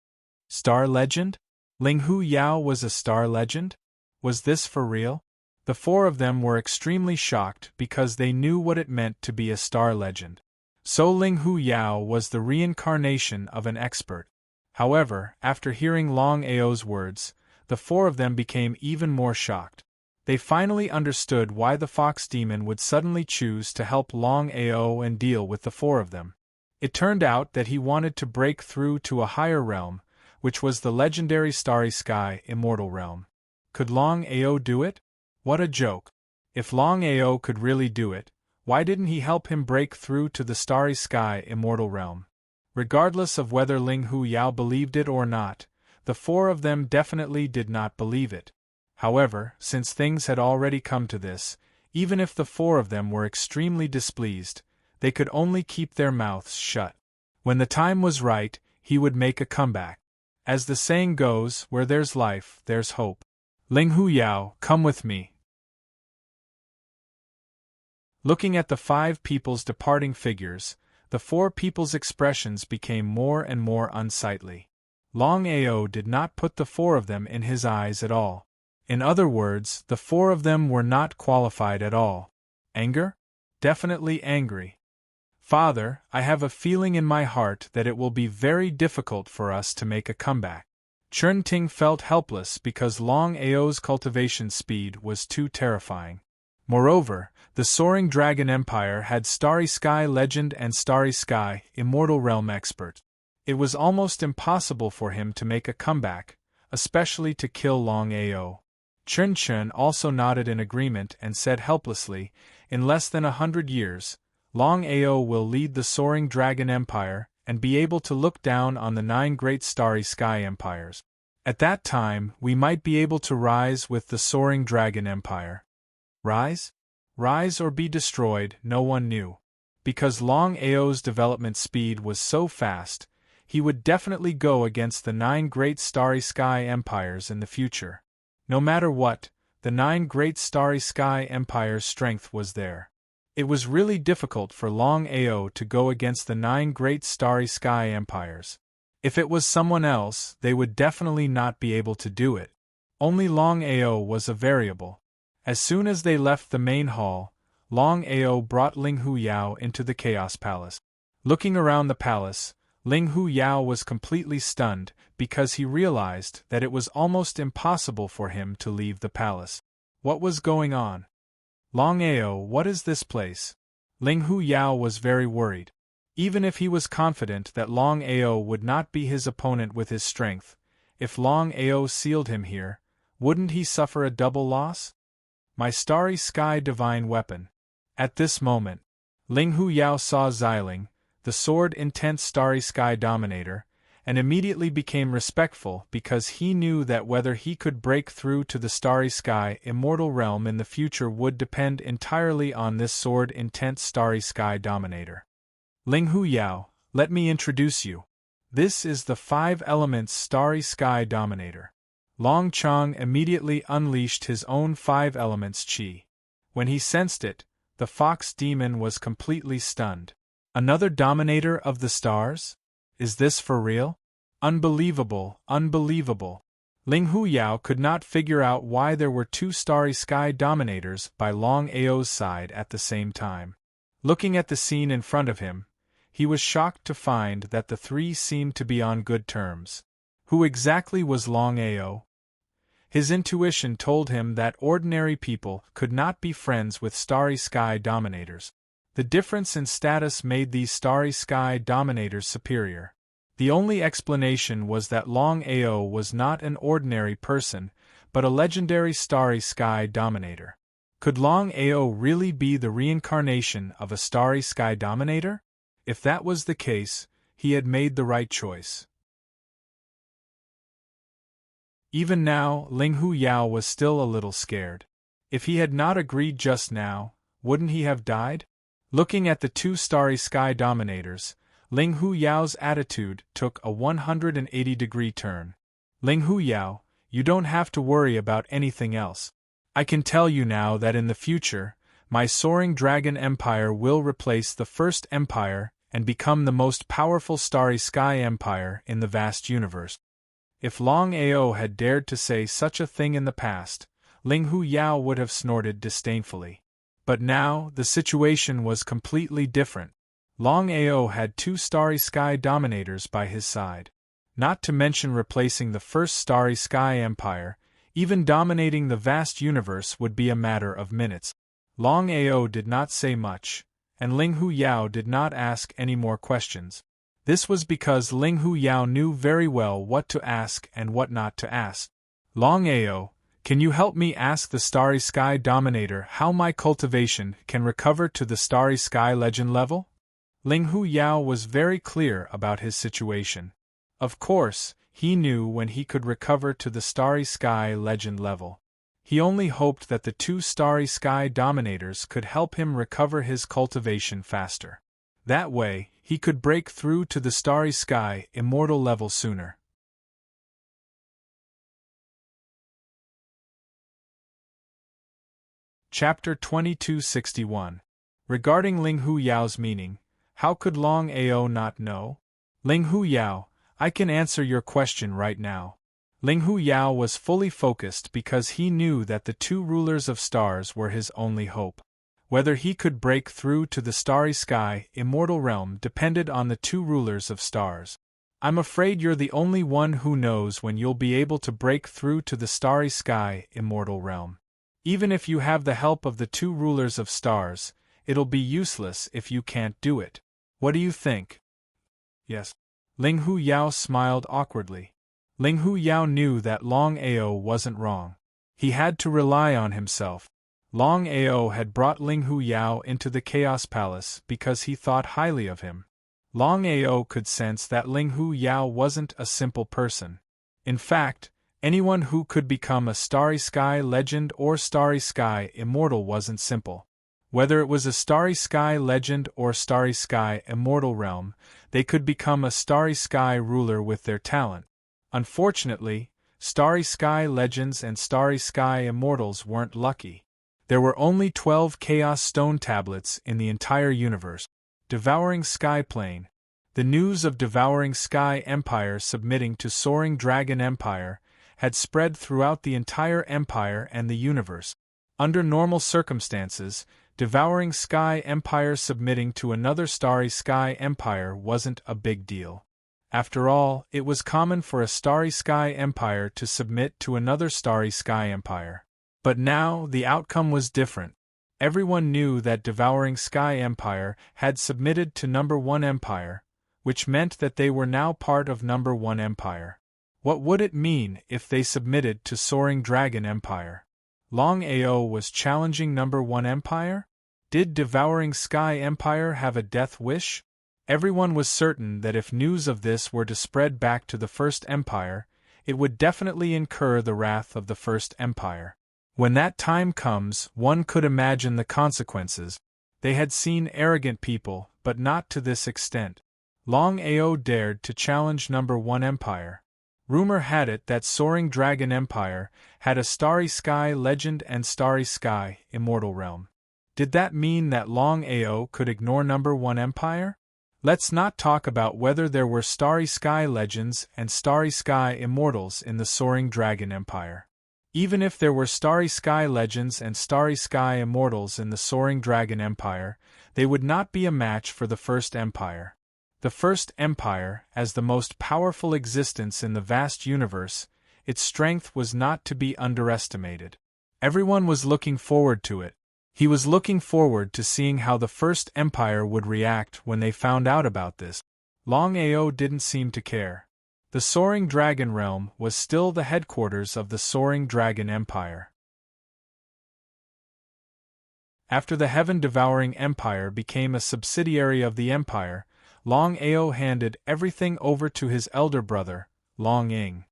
Star Legend? Ling Hu Yao was a Star Legend? Was this for real? The four of them were extremely shocked because they knew what it meant to be a Star Legend. So Ling Hu Yao was the reincarnation of an expert. However, after hearing Longao's words, the four of them became even more shocked. They finally understood why the Fox Demon would suddenly choose to help Longao and deal with the four of them. It turned out that he wanted to break through to a higher realm, which was the legendary Starry Sky Immortal Realm. Could Longao do it? What a joke. If Longao could really do it, why didn't he help him break through to the Starry Sky Immortal Realm? Regardless of whether Ling Hu Yao believed it or not, the four of them definitely did not believe it. However, since things had already come to this, even if the four of them were extremely displeased, they could only keep their mouths shut. When the time was right, he would make a comeback. As the saying goes, where there's life, there's hope. Ling Hu Yao, come with me. Looking at the five people's departing figures, the four people's expressions became more and more unsightly. Longao did not put the four of them in his eyes at all. In other words, the four of them were not qualified at all. Anger? Definitely angry. Father, I have a feeling in my heart that it will be very difficult for us to make a comeback. Chun Ting felt helpless because Longao's cultivation speed was too terrifying. Moreover, the Soaring Dragon Empire had Starry Sky Legend and Starry Sky Immortal Realm expert. It was almost impossible for him to make a comeback, especially to kill Longao. Chun Chun also nodded in agreement and said helplessly, in less than 100 years, Longao will lead the Soaring Dragon Empire and be able to look down on the 9 great Starry Sky Empires. At that time, we might be able to rise with the Soaring Dragon Empire. Rise? Rise or be destroyed, no one knew. Because Longao's development speed was so fast, he would definitely go against the 9 great Starry Sky Empires in the future. No matter what, the 9 great Starry Sky Empires' strength was there. It was really difficult for Longao to go against the 9 great Starry Sky Empires. If it was someone else, they would definitely not be able to do it. Only Longao was a variable. As soon as they left the main hall, Longao brought Ling Hu Yao into the Chaos Palace. Looking around the palace, Ling Hu Yao was completely stunned because he realized that it was almost impossible for him to leave the palace. What was going on? Longao, what is this place? Ling Hu Yao was very worried. Even if he was confident that Longao would not be his opponent with his strength, if Longao sealed him here, wouldn't he suffer a double loss? My Starry Sky Divine Weapon. At this moment, Ling Hu Yao saw Xiling, the sword intense Starry Sky Dominator, and immediately became respectful because he knew that whether he could break through to the Starry Sky Immortal Realm in the future would depend entirely on this sword intense Starry Sky Dominator. Ling Hu Yao, let me introduce you. This is the 5 Elements Starry Sky Dominator. Long Chong immediately unleashed his own 5 Elements Qi. When he sensed it, the fox demon was completely stunned. Another dominator of the stars? Is this for real? Unbelievable, unbelievable. Ling Hu Yao could not figure out why there were 2 Starry Sky Dominators by Longao's side at the same time. Looking at the scene in front of him, he was shocked to find that the 3 seemed to be on good terms. Who exactly was Longao? His intuition told him that ordinary people could not be friends with Starry Sky Dominators. The difference in status made these Starry Sky Dominators superior. The only explanation was that Longao was not an ordinary person, but a legendary Starry Sky Dominator. Could Longao really be the reincarnation of a Starry Sky Dominator? If that was the case, he had made the right choice. Even now, Ling Hu Yao was still a little scared. If he had not agreed just now, wouldn't he have died? Looking at the 2 Starry Sky Dominators, Ling Hu Yao's attitude took a 180-degree turn. Ling Hu Yao, you don't have to worry about anything else. I can tell you now that in the future, my Soaring Dragon Empire will replace the first empire and become the most powerful Starry Sky Empire in the vast universe. If Longao had dared to say such a thing in the past, Ling Hu Yao would have snorted disdainfully. But now, the situation was completely different. Longao had 2 Starry Sky Dominators by his side. Not to mention replacing the first Starry Sky Empire, even dominating the vast universe would be a matter of minutes. Longao did not say much, and Ling Hu Yao did not ask any more questions. This was because Ling Hu Yao knew very well what to ask and what not to ask. Longao, can you help me ask the Starry Sky Dominator how my cultivation can recover to the Starry Sky Legend level? Ling Hu Yao was very clear about his situation. Of course, he knew when he could recover to the Starry Sky Legend level. He only hoped that the two Starry Sky Dominators could help him recover his cultivation faster. That way, he could break through to the Starry Sky Immortal level sooner. Chapter 2261. Regarding Ling Hu Yao's meaning, how could Longao not know? Ling Hu Yao, I can answer your question right now. Ling Hu Yao was fully focused because he knew that the two rulers of stars were his only hope. Whether he could break through to the Starry Sky Immortal realm depended on the two rulers of stars. I'm afraid you're the only one who knows when you'll be able to break through to the Starry Sky Immortal realm. Even if you have the help of the two rulers of stars, it'll be useless if you can't do it. What do you think? Yes. Ling Hu Yao smiled awkwardly. Ling Hu Yao knew that Longao wasn't wrong. He had to rely on himself. Longao had brought Ling Hu Yao into the Chaos Palace because he thought highly of him. Longao could sense that Ling Hu Yao wasn't a simple person. In fact, anyone who could become a Starry Sky Legend or Starry Sky Immortal wasn't simple. Whether it was a Starry Sky Legend or Starry Sky Immortal realm, they could become a Starry Sky ruler with their talent. Unfortunately, Starry Sky Legends and Starry Sky Immortals weren't lucky. There were only 12 Chaos Stone Tablets in the entire universe. Devouring Sky Plane. The news of Devouring Sky Empire submitting to Soaring Dragon Empire had spread throughout the entire empire and the universe. Under normal circumstances, Devouring Sky Empire submitting to another Starry Sky Empire wasn't a big deal. After all, it was common for a Starry Sky Empire to submit to another Starry Sky Empire. But now, the outcome was different. Everyone knew that Devouring Sky Empire had submitted to Number 1 Empire, which meant that they were now part of Number 1 Empire. What would it mean if they submitted to Soaring Dragon Empire? Longao was challenging Number 1 Empire? Did Devouring Sky Empire have a death wish? Everyone was certain that if news of this were to spread back to the First Empire, it would definitely incur the wrath of the First Empire. When that time comes, one could imagine the consequences. They had seen arrogant people, but not to this extent. Longao dared to challenge Number 1 Empire. Rumor had it that Soaring Dragon Empire had a Starry Sky Legend and Starry Sky Immortal realm. Did that mean that Longao could ignore Number 1 Empire? Let's not talk about whether there were Starry Sky Legends and Starry Sky Immortals in the Soaring Dragon Empire. Even if there were Starry Sky Legends and Starry Sky Immortals in the Soaring Dragon Empire, they would not be a match for the First Empire. The First Empire, as the most powerful existence in the vast universe, its strength was not to be underestimated. Everyone was looking forward to it. He was looking forward to seeing how the First Empire would react when they found out about this. Longao didn't seem to care. The Soaring Dragon Realm was still the headquarters of the Soaring Dragon Empire. After the Heaven-Devouring Empire became a subsidiary of the Empire, Longao handed everything over to his elder brother, Long Ying.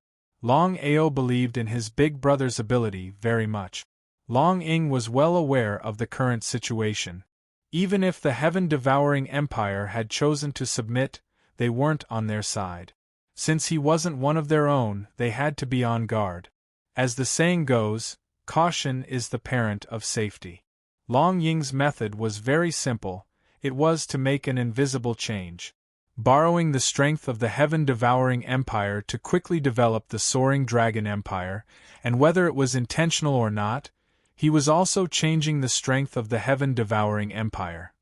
Longao believed in his big brother's ability very much. Long Ying was well aware of the current situation. Even if the Heaven-Devouring Empire had chosen to submit, they weren't on their side. Since he wasn't one of their own, they had to be on guard. As the saying goes, caution is the parent of safety. Long Ying's method was very simple. It was to make an invisible change. Borrowing the strength of the Heaven-Devouring Empire to quickly develop the Soaring Dragon Empire, and whether it was intentional or not, he was also changing the strength of the Heaven-Devouring Empire.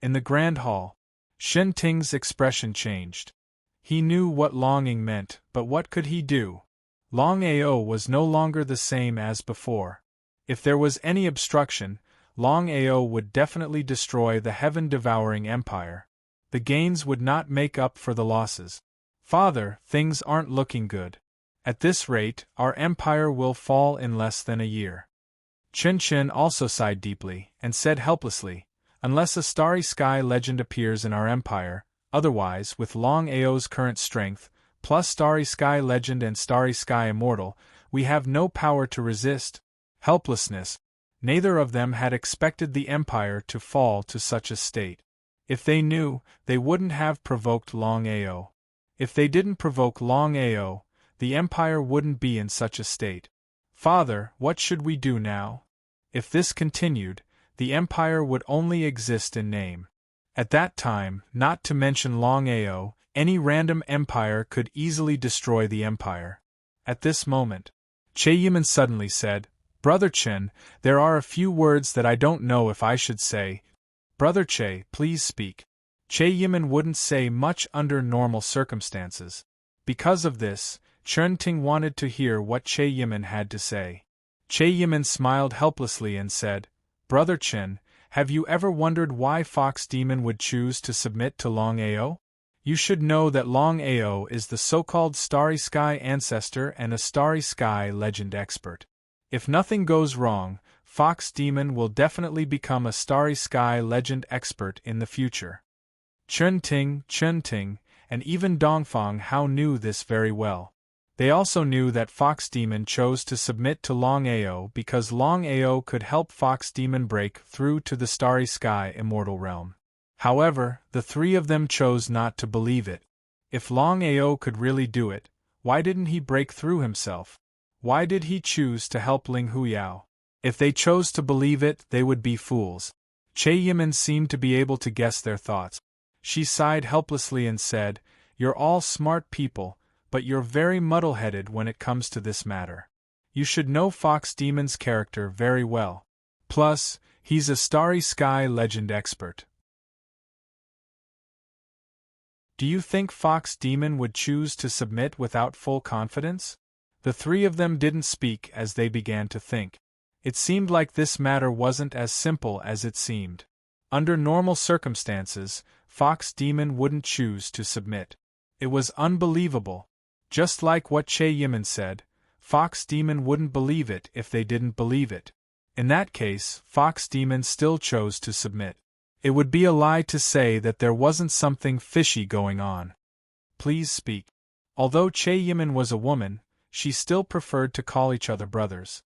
In the Grand Hall, Shen Ting's expression changed. He knew what Long Ying meant, but what could he do? Longao was no longer the same as before. If there was any obstruction, Longao would definitely destroy the heaven-devouring empire. The gains would not make up for the losses. Father, things aren't looking good. At this rate, our empire will fall in less than a year. Chen also sighed deeply, and said helplessly, unless a starry sky legend appears in our empire, otherwise, with Longao's current strength, plus starry sky legend and starry sky immortal, we have no power to resist. Helplessness. Neither of them had expected the empire to fall to such a state. If they knew, they wouldn't have provoked Longao. If they didn't provoke Longao, the empire wouldn't be in such a state. Father, what should we do now? If this continued, the empire would only exist in name. At that time, not to mention Longao, any random empire could easily destroy the empire. At this moment, Che suddenly said, Brother Chen, there are a few words that I don't know if I should say. Brother Che, please speak. Che wouldn't say much under normal circumstances. Because of this, Chen Ting wanted to hear what Che had to say. Che smiled helplessly and said, Brother Chen, have you ever wondered why Fox Demon would choose to submit to Longao? You should know that Longao is the so-called Starry Sky ancestor and a Starry Sky legend expert. If nothing goes wrong, Fox Demon will definitely become a Starry Sky legend expert in the future. Chen Ting, and even Dongfang Hao knew this very well. They also knew that Fox Demon chose to submit to Longao because Longao could help Fox Demon break through to the Starry Sky immortal realm. However, the three of them chose not to believe it. If Longao could really do it, why didn't he break through himself? Why did he choose to help Ling Huyao? If they chose to believe it, they would be fools. Che seemed to be able to guess their thoughts. She sighed helplessly and said, You're all smart people, but you're very muddle-headed when it comes to this matter. You should know Fox Demon's character very well. Plus, he's a Starry Sky legend expert. Do you think Fox Demon would choose to submit without full confidence? The three of them didn't speak as they began to think. It seemed like this matter wasn't as simple as it seemed. Under normal circumstances, Fox Demon wouldn't choose to submit. It was unbelievable. Just like what Che said, Fox Demon wouldn't believe it if they didn't believe it. In that case, Fox Demon still chose to submit. It would be a lie to say that there wasn't something fishy going on. Please speak. Although Che was a woman, she still preferred to call each other brothers.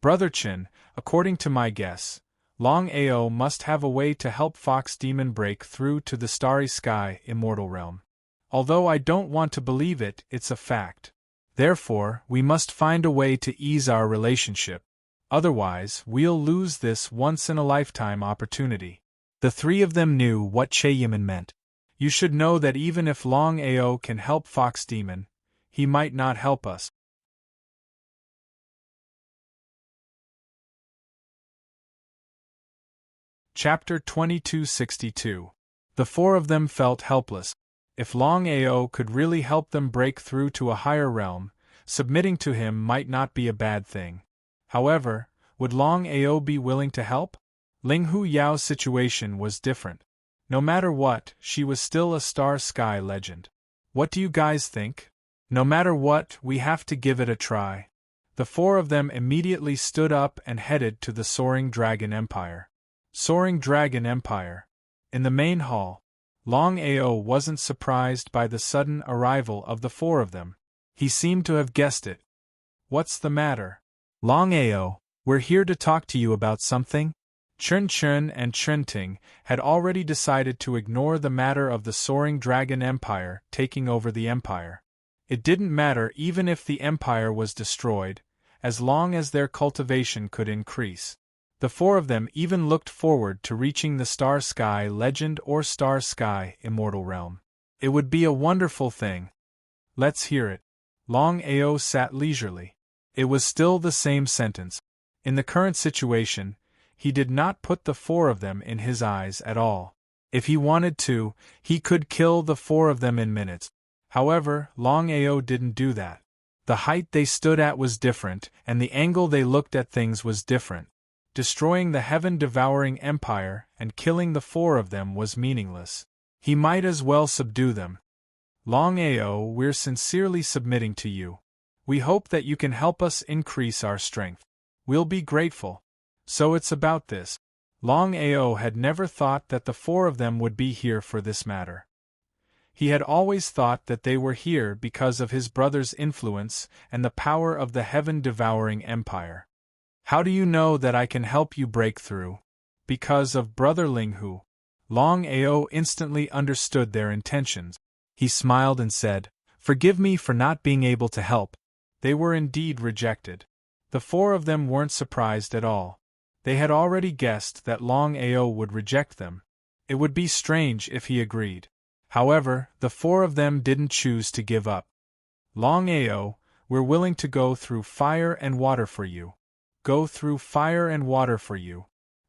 Brother Chen, according to my guess, Longao must have a way to help Fox Demon break through to the Starry Sky immortal realm. Although I don't want to believe it, it's a fact. Therefore, we must find a way to ease our relationship. Otherwise, we'll lose this once-in-a-lifetime opportunity. The three of them knew what Che meant. You should know that even if Longao can help Fox Demon, he might not help us. Chapter 2262. The four of them felt helpless. If Longao could really help them break through to a higher realm, submitting to him might not be a bad thing. However, would Longao be willing to help? Ling Huyao's situation was different. No matter what, she was still a Star Sky legend. What do you guys think? No matter what, we have to give it a try. The four of them immediately stood up and headed to the Soaring Dragon Empire. Soaring Dragon Empire. In the main hall, Longao wasn't surprised by the sudden arrival of the four of them. He seemed to have guessed it. What's the matter? Longao, we're here to talk to you about something. Chen and Chen Ting had already decided to ignore the matter of the Soaring Dragon Empire taking over the empire. It didn't matter even if the empire was destroyed, as long as their cultivation could increase. The four of them even looked forward to reaching the Star Sky Legend or Star Sky Immortal Realm. It would be a wonderful thing. Let's hear it. Longao sat leisurely. It was still the same sentence. In the current situation, he did not put the four of them in his eyes at all. If he wanted to, he could kill the four of them in minutes. However, Longao didn't do that. The height they stood at was different, and the angle they looked at things was different. Destroying the heaven-devouring empire and killing the four of them was meaningless. He might as well subdue them. Longao, we're sincerely submitting to you. We hope that you can help us increase our strength. We'll be grateful. So it's about this. Longao had never thought that the four of them would be here for this matter. He had always thought that they were here because of his brother's influence and the power of the heaven-devouring empire. How do you know that I can help you break through? Because of Brother Linghu. Longao instantly understood their intentions. He smiled and said, "Forgive me for not being able to help." They were indeed rejected. The four of them weren't surprised at all. They had already guessed that Longao would reject them. It would be strange if he agreed. However, the four of them didn't choose to give up. Longao, we're willing to go through fire and water for you. Go through fire and water for you.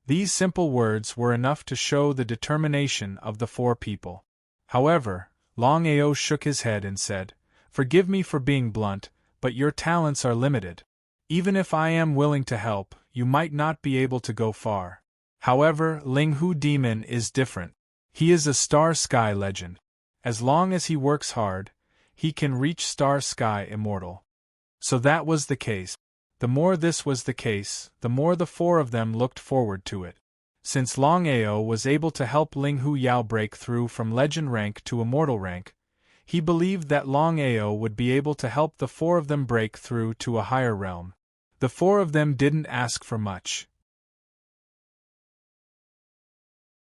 These simple words were enough to show the determination of the four people. However, Longao shook his head and said, "Forgive me for being blunt, but your talents are limited. Even if I am willing to help, you might not be able to go far. However, Linghu Demon is different. He is a Star Sky legend. As long as he works hard, he can reach Star Sky Immortal." So that was the case. The more this was the case, the more the four of them looked forward to it. Since Longao was able to help Linghu Yao break through from legend rank to immortal rank, he believed that Longao would be able to help the four of them break through to a higher realm. The four of them didn't ask for much.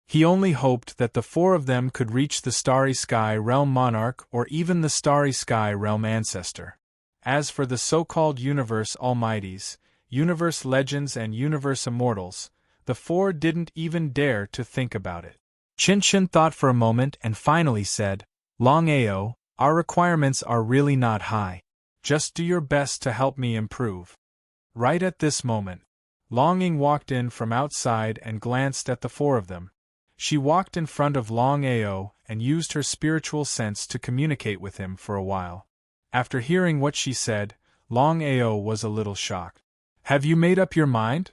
He only hoped that the four of them could reach the Starry Sky Realm Monarch or even the Starry Sky Realm Ancestor. As for the so-called Universe Almighties, Universe Legends and Universe Immortals, the four didn't even dare to think about it. Qinshan thought for a moment and finally said, "Longao, our requirements are really not high. Just do your best to help me improve." Right at this moment, Longing walked in from outside and glanced at the four of them. She walked in front of Longao and used her spiritual sense to communicate with him for a while. After hearing what she said, Longao was a little shocked. "Have you made up your mind?"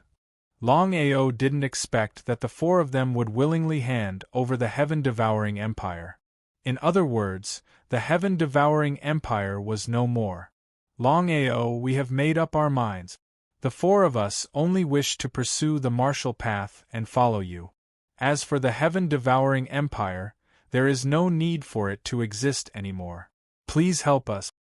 Longao didn't expect that the four of them would willingly hand over the heaven-devouring empire. In other words, the heaven-devouring empire was no more. "Longao, we have made up our minds. The four of us only wish to pursue the martial path and follow you. As for the heaven-devouring empire, there is no need for it to exist anymore. Please help us."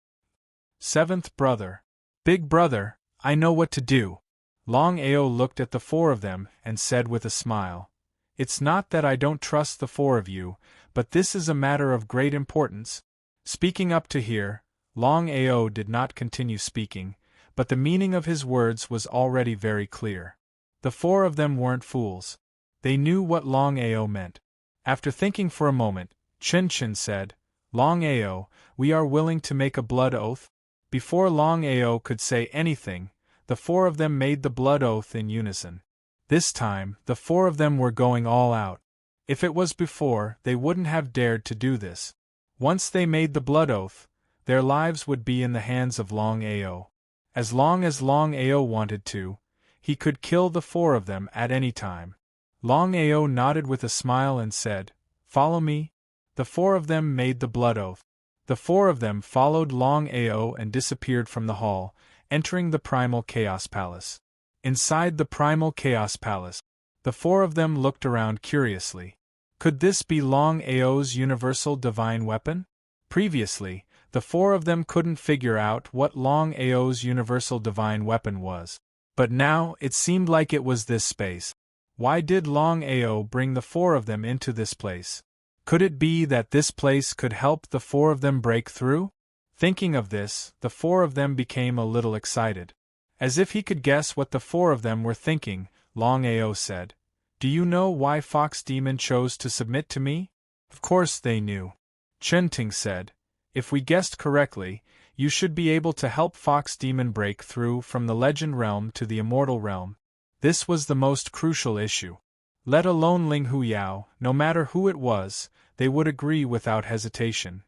Seventh brother. "Big brother, I know what to do." Longao looked at the four of them and said with a smile, "It's not that I don't trust the four of you, but this is a matter of great importance." Speaking up to here, Longao did not continue speaking, but the meaning of his words was already very clear. The four of them weren't fools. They knew what Longao meant. After thinking for a moment, Qinshan said, "Longao, we are willing to make a blood oath." Before Longao could say anything, the four of them made the blood oath in unison. This time, the four of them were going all out. If it was before, they wouldn't have dared to do this. Once they made the blood oath, their lives would be in the hands of Longao. As long as Longao wanted to, he could kill the four of them at any time. Longao nodded with a smile and said, "Follow me." The four of them made the blood oath. The four of them followed Longao and disappeared from the hall, entering the Primal Chaos Palace. Inside the Primal Chaos Palace, the four of them looked around curiously. Could this be Longao's universal divine weapon? Previously, the four of them couldn't figure out what Longao's universal divine weapon was. But now, it seemed like it was this space. Why did Longao bring the four of them into this place? Could it be that this place could help the four of them break through? Thinking of this, the four of them became a little excited. As if he could guess what the four of them were thinking, Longao said, "Do you know why Fox Demon chose to submit to me?" Of course they knew. Chunting said, "If we guessed correctly, you should be able to help Fox Demon break through from the Legend Realm to the Immortal Realm. This was the most crucial issue. Let alone Linghu Yao, no matter who it was, they would agree without hesitation.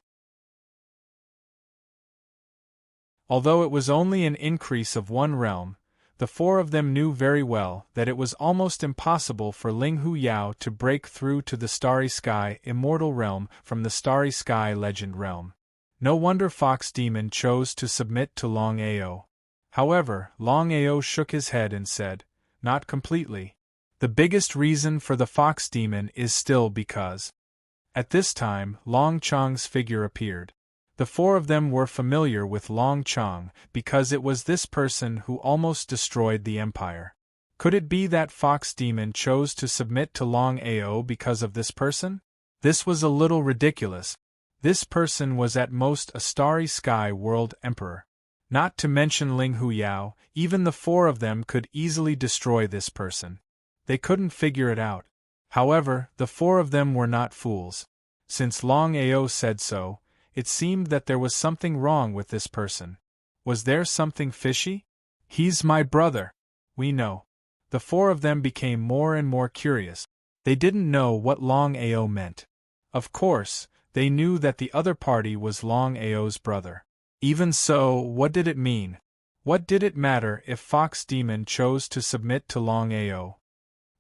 Although it was only an increase of one realm, The four of them knew very well that it was almost impossible for Ling Hu Yao to break through to the Starry Sky Immortal Realm from the Starry Sky Legend Realm. No wonder Fox Demon chose to submit to Longao. However, Longao shook his head and said, "Not completely. The biggest reason for the Fox Demon is still because." At this time, Long Chong's figure appeared. The four of them were familiar with Long Chong because it was this person who almost destroyed the empire. Could it be that Fox Demon chose to submit to Longao because of this person? This was a little ridiculous. This person was at most a Starry Sky World Emperor. Not to mention Ling Hu Yao, even the four of them could easily destroy this person. They couldn't figure it out. However, the four of them were not fools. Since Longao said so, it seemed that there was something wrong with this person. Was there something fishy? "He's my brother. We know." The four of them became more and more curious. They didn't know what Longao meant. Of course, they knew that the other party was Longao's brother. Even so, what did it mean? What did it matter if Fox Demon chose to submit to Longao?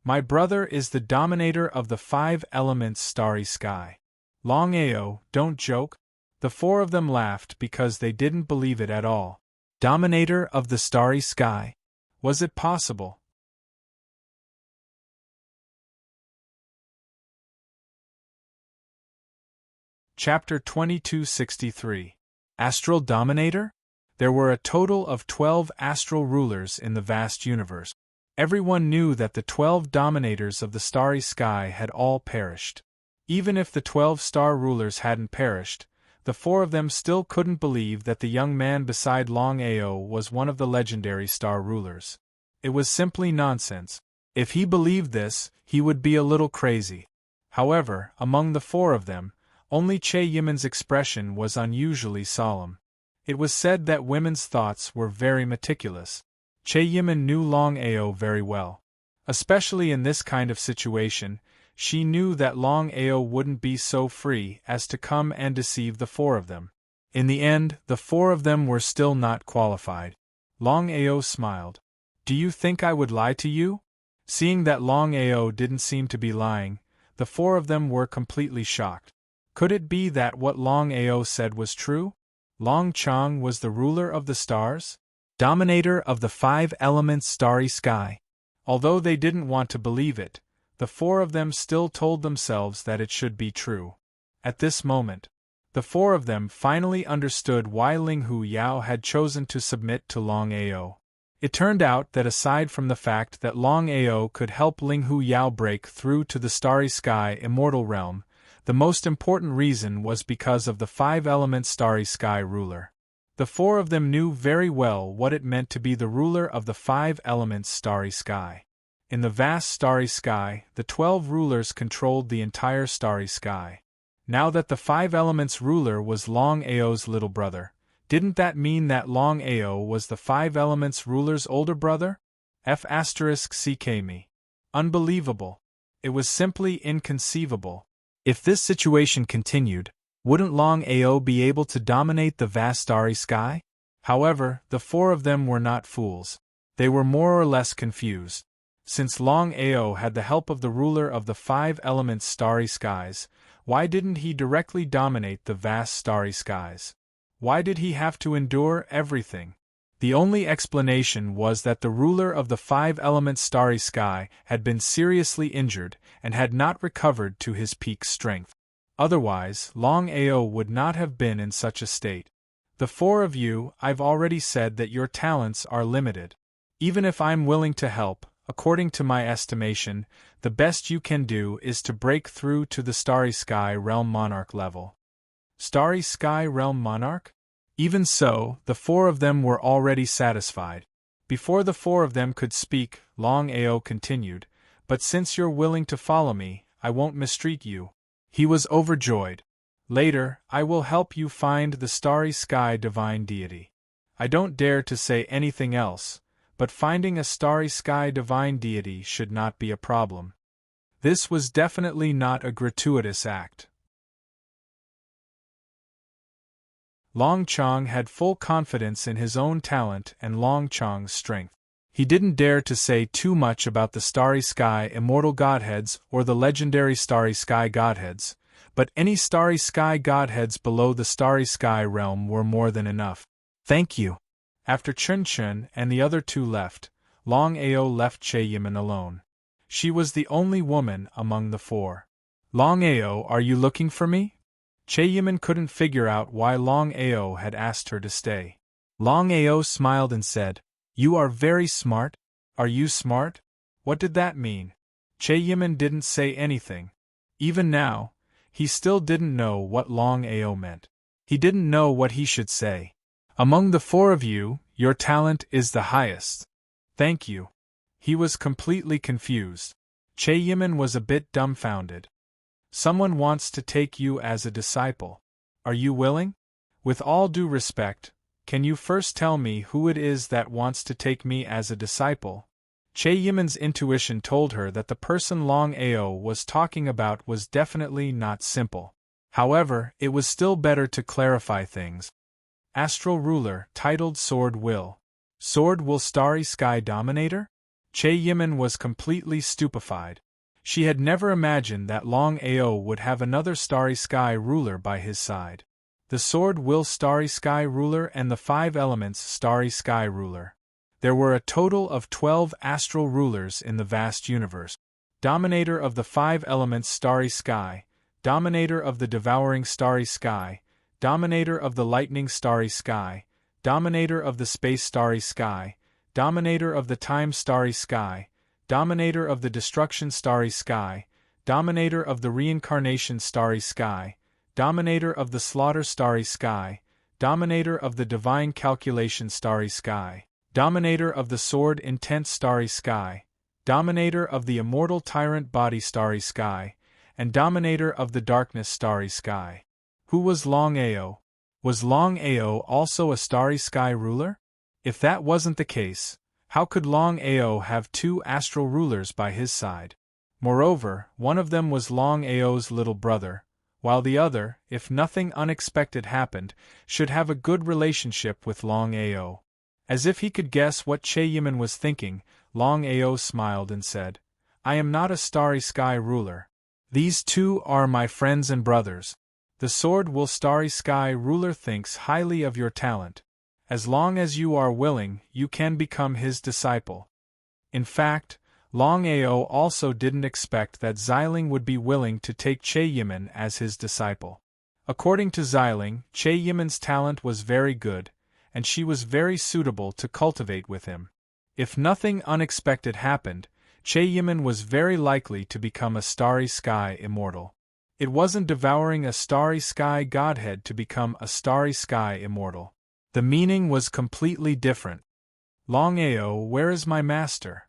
"My brother is the dominator of the 5 elements Starry Sky." "Longao, don't joke." The four of them laughed because they didn't believe it at all. Dominator of the Starry Sky? Was it possible? Chapter 2263. Astral Dominator? There were a total of 12 astral rulers in the vast universe. Everyone knew that the 12 dominators of the Starry Sky had all perished. Even if the 12 star rulers hadn't perished, the four of them still couldn't believe that the young man beside Longao was one of the legendary star rulers. It was simply nonsense. If he believed this, he would be a little crazy. However, among the four of them, only Che Yiman's expression was unusually solemn. It was said that women's thoughts were very meticulous. Che Yiman knew Longao very well. Especially in this kind of situation, she knew that Longao wouldn't be so free as to come and deceive the four of them. In the end, the four of them were still not qualified. Longao smiled. "Do you think I would lie to you?" Seeing that Longao didn't seem to be lying, the four of them were completely shocked. Could it be that what Longao said was true? Long Chong was the ruler of the stars? Dominator of the 5 elements Starry Sky? Although they didn't want to believe it, the four of them still told themselves that it should be true. At this moment, the four of them finally understood why Ling Hu Yao had chosen to submit to Longao. It turned out that aside from the fact that Longao could help Ling Hu Yao break through to the Starry Sky Immortal Realm, the most important reason was because of the 5 elements Starry Sky ruler. The four of them knew very well what it meant to be the ruler of the 5 elements Starry Sky. In the vast Starry Sky, the 12 rulers controlled the entire Starry Sky. Now that the 5 elements ruler was Longao's little brother, didn't that mean that Longao was the 5 elements ruler's older brother? F***ck me. Unbelievable. It was simply inconceivable. If this situation continued, wouldn't Longao be able to dominate the vast Starry Sky? However, the four of them were not fools. They were more or less confused. Since Longao had the help of the ruler of the 5 elements Starry Skies, why didn't he directly dominate the vast Starry Skies? Why did he have to endure everything? The only explanation was that the ruler of the 5 elements Starry Sky had been seriously injured and had not recovered to his peak strength. Otherwise, Longao would not have been in such a state. The four of you, I've already said that your talents are limited. Even if I'm willing to help, according to my estimation, the best you can do is to break through to the Starry Sky Realm Monarch level. Starry Sky Realm Monarch? Even so, the four of them were already satisfied. Before the four of them could speak, Longao continued, "But since you're willing to follow me, I won't mistreat you." He was overjoyed. "Later, I will help you find the Starry Sky Divine Deity. I don't dare to say anything else, but finding a Starry Sky Divine Deity should not be a problem." This was definitely not a gratuitous act. Long Chong had full confidence in his own talent and Long Chong's strength. He didn't dare to say too much about the starry sky immortal godheads or the legendary starry sky godheads, but any starry sky godheads below the starry sky realm were more than enough. Thank you. After Chun Chun and the other two left, Longao left Che Yimin alone. She was the only woman among the four. Longao, are you looking for me? Che Yimin couldn't figure out why Longao had asked her to stay. Longao smiled and said, You are very smart. Are you smart? What did that mean? Che Yimin didn't say anything. Even now, he still didn't know what Longao meant. He didn't know what he should say. Among the four of you, your talent is the highest. Thank you. He was completely confused. Che Yimin was a bit dumbfounded. Someone wants to take you as a disciple. Are you willing? With all due respect, can you first tell me who it is that wants to take me as a disciple? Che Yimin's intuition told her that the person Longao was talking about was definitely not simple. However, it was still better to clarify things. Astral ruler, titled Sword Will. Sword Will Starry Sky Dominator? Che Yimin was completely stupefied. She had never imagined that Longao would have another Starry Sky ruler by his side. The Sword Will Starry Sky ruler and the 5 Elements Starry Sky ruler. There were a total of 12 astral rulers in the vast universe. Dominator of the 5 Elements Starry Sky, Dominator of the Devouring Starry Sky, Dominator of the Lightning Starry Sky, Dominator of the Space Starry Sky, Dominator of the Time Starry Sky, Dominator of the Destruction Starry Sky, Dominator of the Reincarnation Starry Sky, Dominator of the Slaughter Starry Sky, Dominator of the Divine Calculation Starry Sky, Dominator of the Sword Intent Starry Sky, Dominator of the Immortal Tyrant Body Starry Sky, and Dominator of the Darkness Starry Sky. Who was Longao? Was Longao also a Starry Sky ruler? If that wasn't the case, how could Longao have 2 astral rulers by his side? Moreover, one of them was Longao's little brother, while the other, if nothing unexpected happened, should have a good relationship with Longao. As if he could guess what Che Yimin was thinking, Longao smiled and said, I am not a Starry Sky ruler. These 2 are my friends and brothers. The Sword Will Starry Sky ruler thinks highly of your talent. As long as you are willing, you can become his disciple. In fact, Longao also didn't expect that Xiling would be willing to take Che Yimin as his disciple. According to Xiling, Che Yimin's talent was very good, and she was very suitable to cultivate with him. If nothing unexpected happened, Che Yimin was very likely to become a Starry Sky immortal. It wasn't devouring a Starry Sky godhead to become a Starry Sky immortal. The meaning was completely different. Longao, where is my master?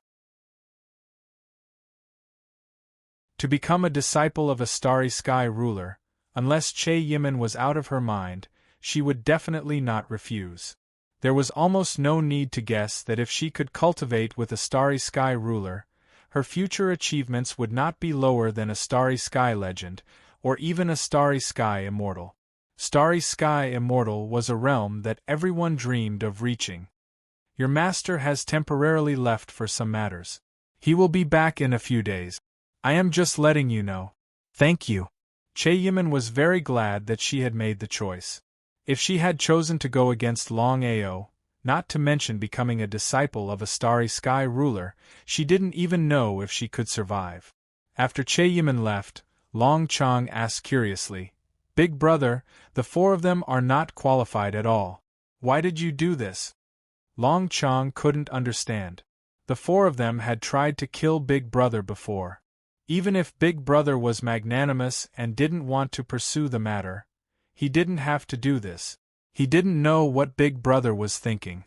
To become a disciple of a Starry Sky ruler, unless Che Yimin was out of her mind, she would definitely not refuse. There was almost no need to guess that if she could cultivate with a Starry Sky ruler, her future achievements would not be lower than a Starry Sky legend, or even a Starry Sky immortal. Starry Sky immortal was a realm that everyone dreamed of reaching. Your master has temporarily left for some matters. He will be back in a few days. I am just letting you know. Thank you. Che Yimin was very glad that she had made the choice. If she had chosen to go against Longao, not to mention becoming a disciple of a Starry Sky ruler, she didn't even know if she could survive. After Che Yimin left, Long Chong asked curiously, Big brother, the 4 of them are not qualified at all. Why did you do this? Long Chong couldn't understand. The 4 of them had tried to kill Big Brother before. Even if Big Brother was magnanimous and didn't want to pursue the matter, he didn't have to do this. He didn't know what Big Brother was thinking.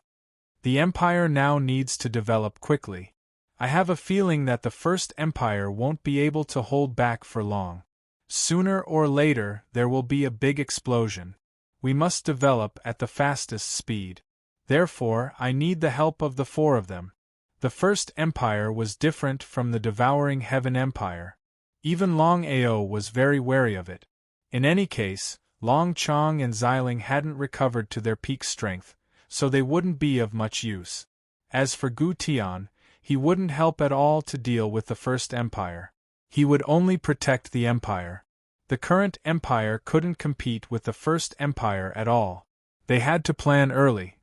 The Empire now needs to develop quickly. I have a feeling that the First Empire won't be able to hold back for long. Sooner or later, there will be a big explosion. We must develop at the fastest speed. Therefore, I need the help of the 4 of them. The First Empire was different from the Devouring Heaven Empire. Even Longao was very wary of it. In any case, Long Chong and Xiling hadn't recovered to their peak strength, so they wouldn't be of much use. As for Gu Tian, he wouldn't help at all to deal with the First Empire. He would only protect the Empire. The current Empire couldn't compete with the First Empire at all. They had to plan early.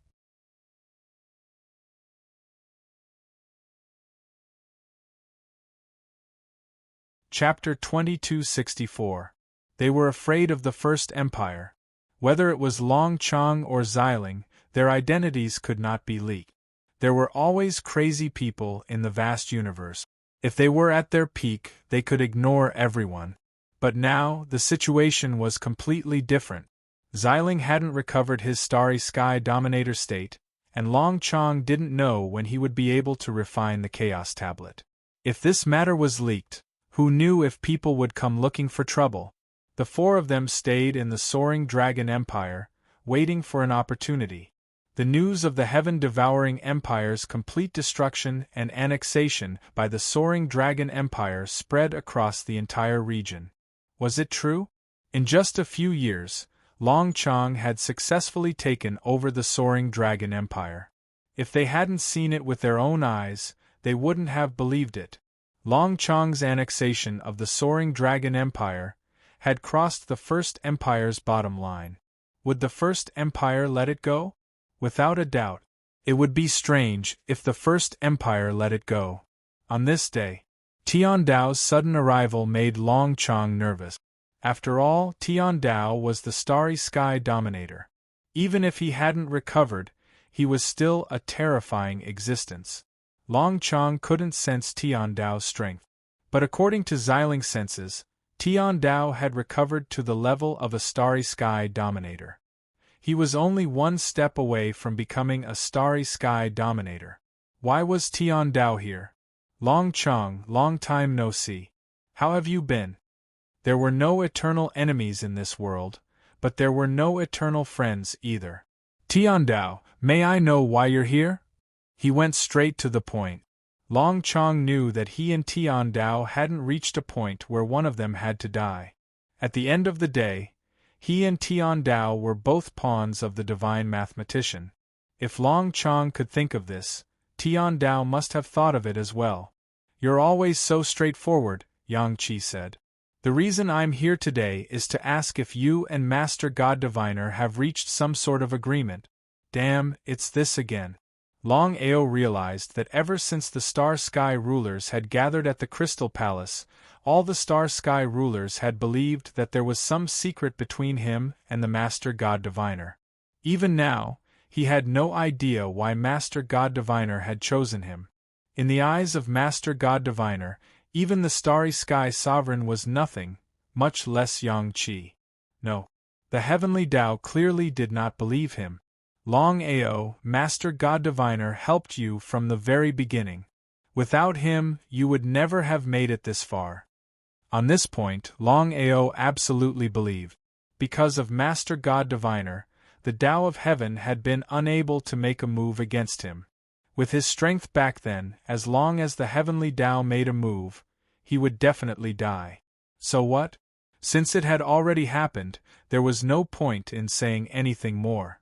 Chapter 2264. They were afraid of the First Empire. Whether it was Long Chong or Xiling, their identities could not be leaked. There were always crazy people in the vast universe. If they were at their peak, they could ignore everyone. But now, the situation was completely different. Xiling hadn't recovered his Starry Sky Dominator state, and Long Chong didn't know when he would be able to refine the Chaos Tablet. If this matter was leaked, who knew if people would come looking for trouble? The four of them stayed in the Soaring Dragon Empire, waiting for an opportunity. The news of the heaven-devouring empire's complete destruction and annexation by the Soaring Dragon Empire spread across the entire region. Was it true? In just a few years, Long Chong had successfully taken over the Soaring Dragon Empire. If they hadn't seen it with their own eyes, they wouldn't have believed it. Long Chong's annexation of the Soaring Dragon Empire had crossed the First Empire's bottom line. Would the First Empire let it go? Without a doubt. It would be strange if the First Empire let it go. On this day, Tian Dao's sudden arrival made Long Chong nervous. After all, Tian Dao was the Starry Sky Dominator. Even if he hadn't recovered, he was still a terrifying existence. Long Chong couldn't sense Tian Dao's strength. But according to Xiling's senses, Tian Dao had recovered to the level of a Starry Sky Dominator. He was only one step away from becoming a Starry Sky Dominator. Why was Tian Dao here? Long Chong, long time no see. How have you been? There were no eternal enemies in this world, but there were no eternal friends either. Tian Dao, may I know why you're here? He went straight to the point. Long Chong knew that he and Tian Dao hadn't reached a point where one of them had to die. At the end of the day, he and Tian Dao were both pawns of the divine mathematician. If Long Chong could think of this, Tian Dao must have thought of it as well. You're always so straightforward, Yang Qi said. The reason I'm here today is to ask if you and Master God Diviner have reached some sort of agreement. Damn, it's this again. Longao realized that ever since the Star Sky rulers had gathered at the Crystal Palace, all the Star Sky rulers had believed that there was some secret between him and the Master God Diviner. Even now, he had no idea why Master God Diviner had chosen him. In the eyes of Master God Diviner, even the Starry Sky Sovereign was nothing, much less Yang Qi. No. The Heavenly Tao clearly did not believe him. Longao, Master God Diviner helped you from the very beginning. Without him, you would never have made it this far. On this point, Longao absolutely believed. Because of Master God Diviner, the Tao of Heaven had been unable to make a move against him. With his strength back then, as long as the Heavenly Tao made a move, he would definitely die. So what? Since it had already happened, there was no point in saying anything more.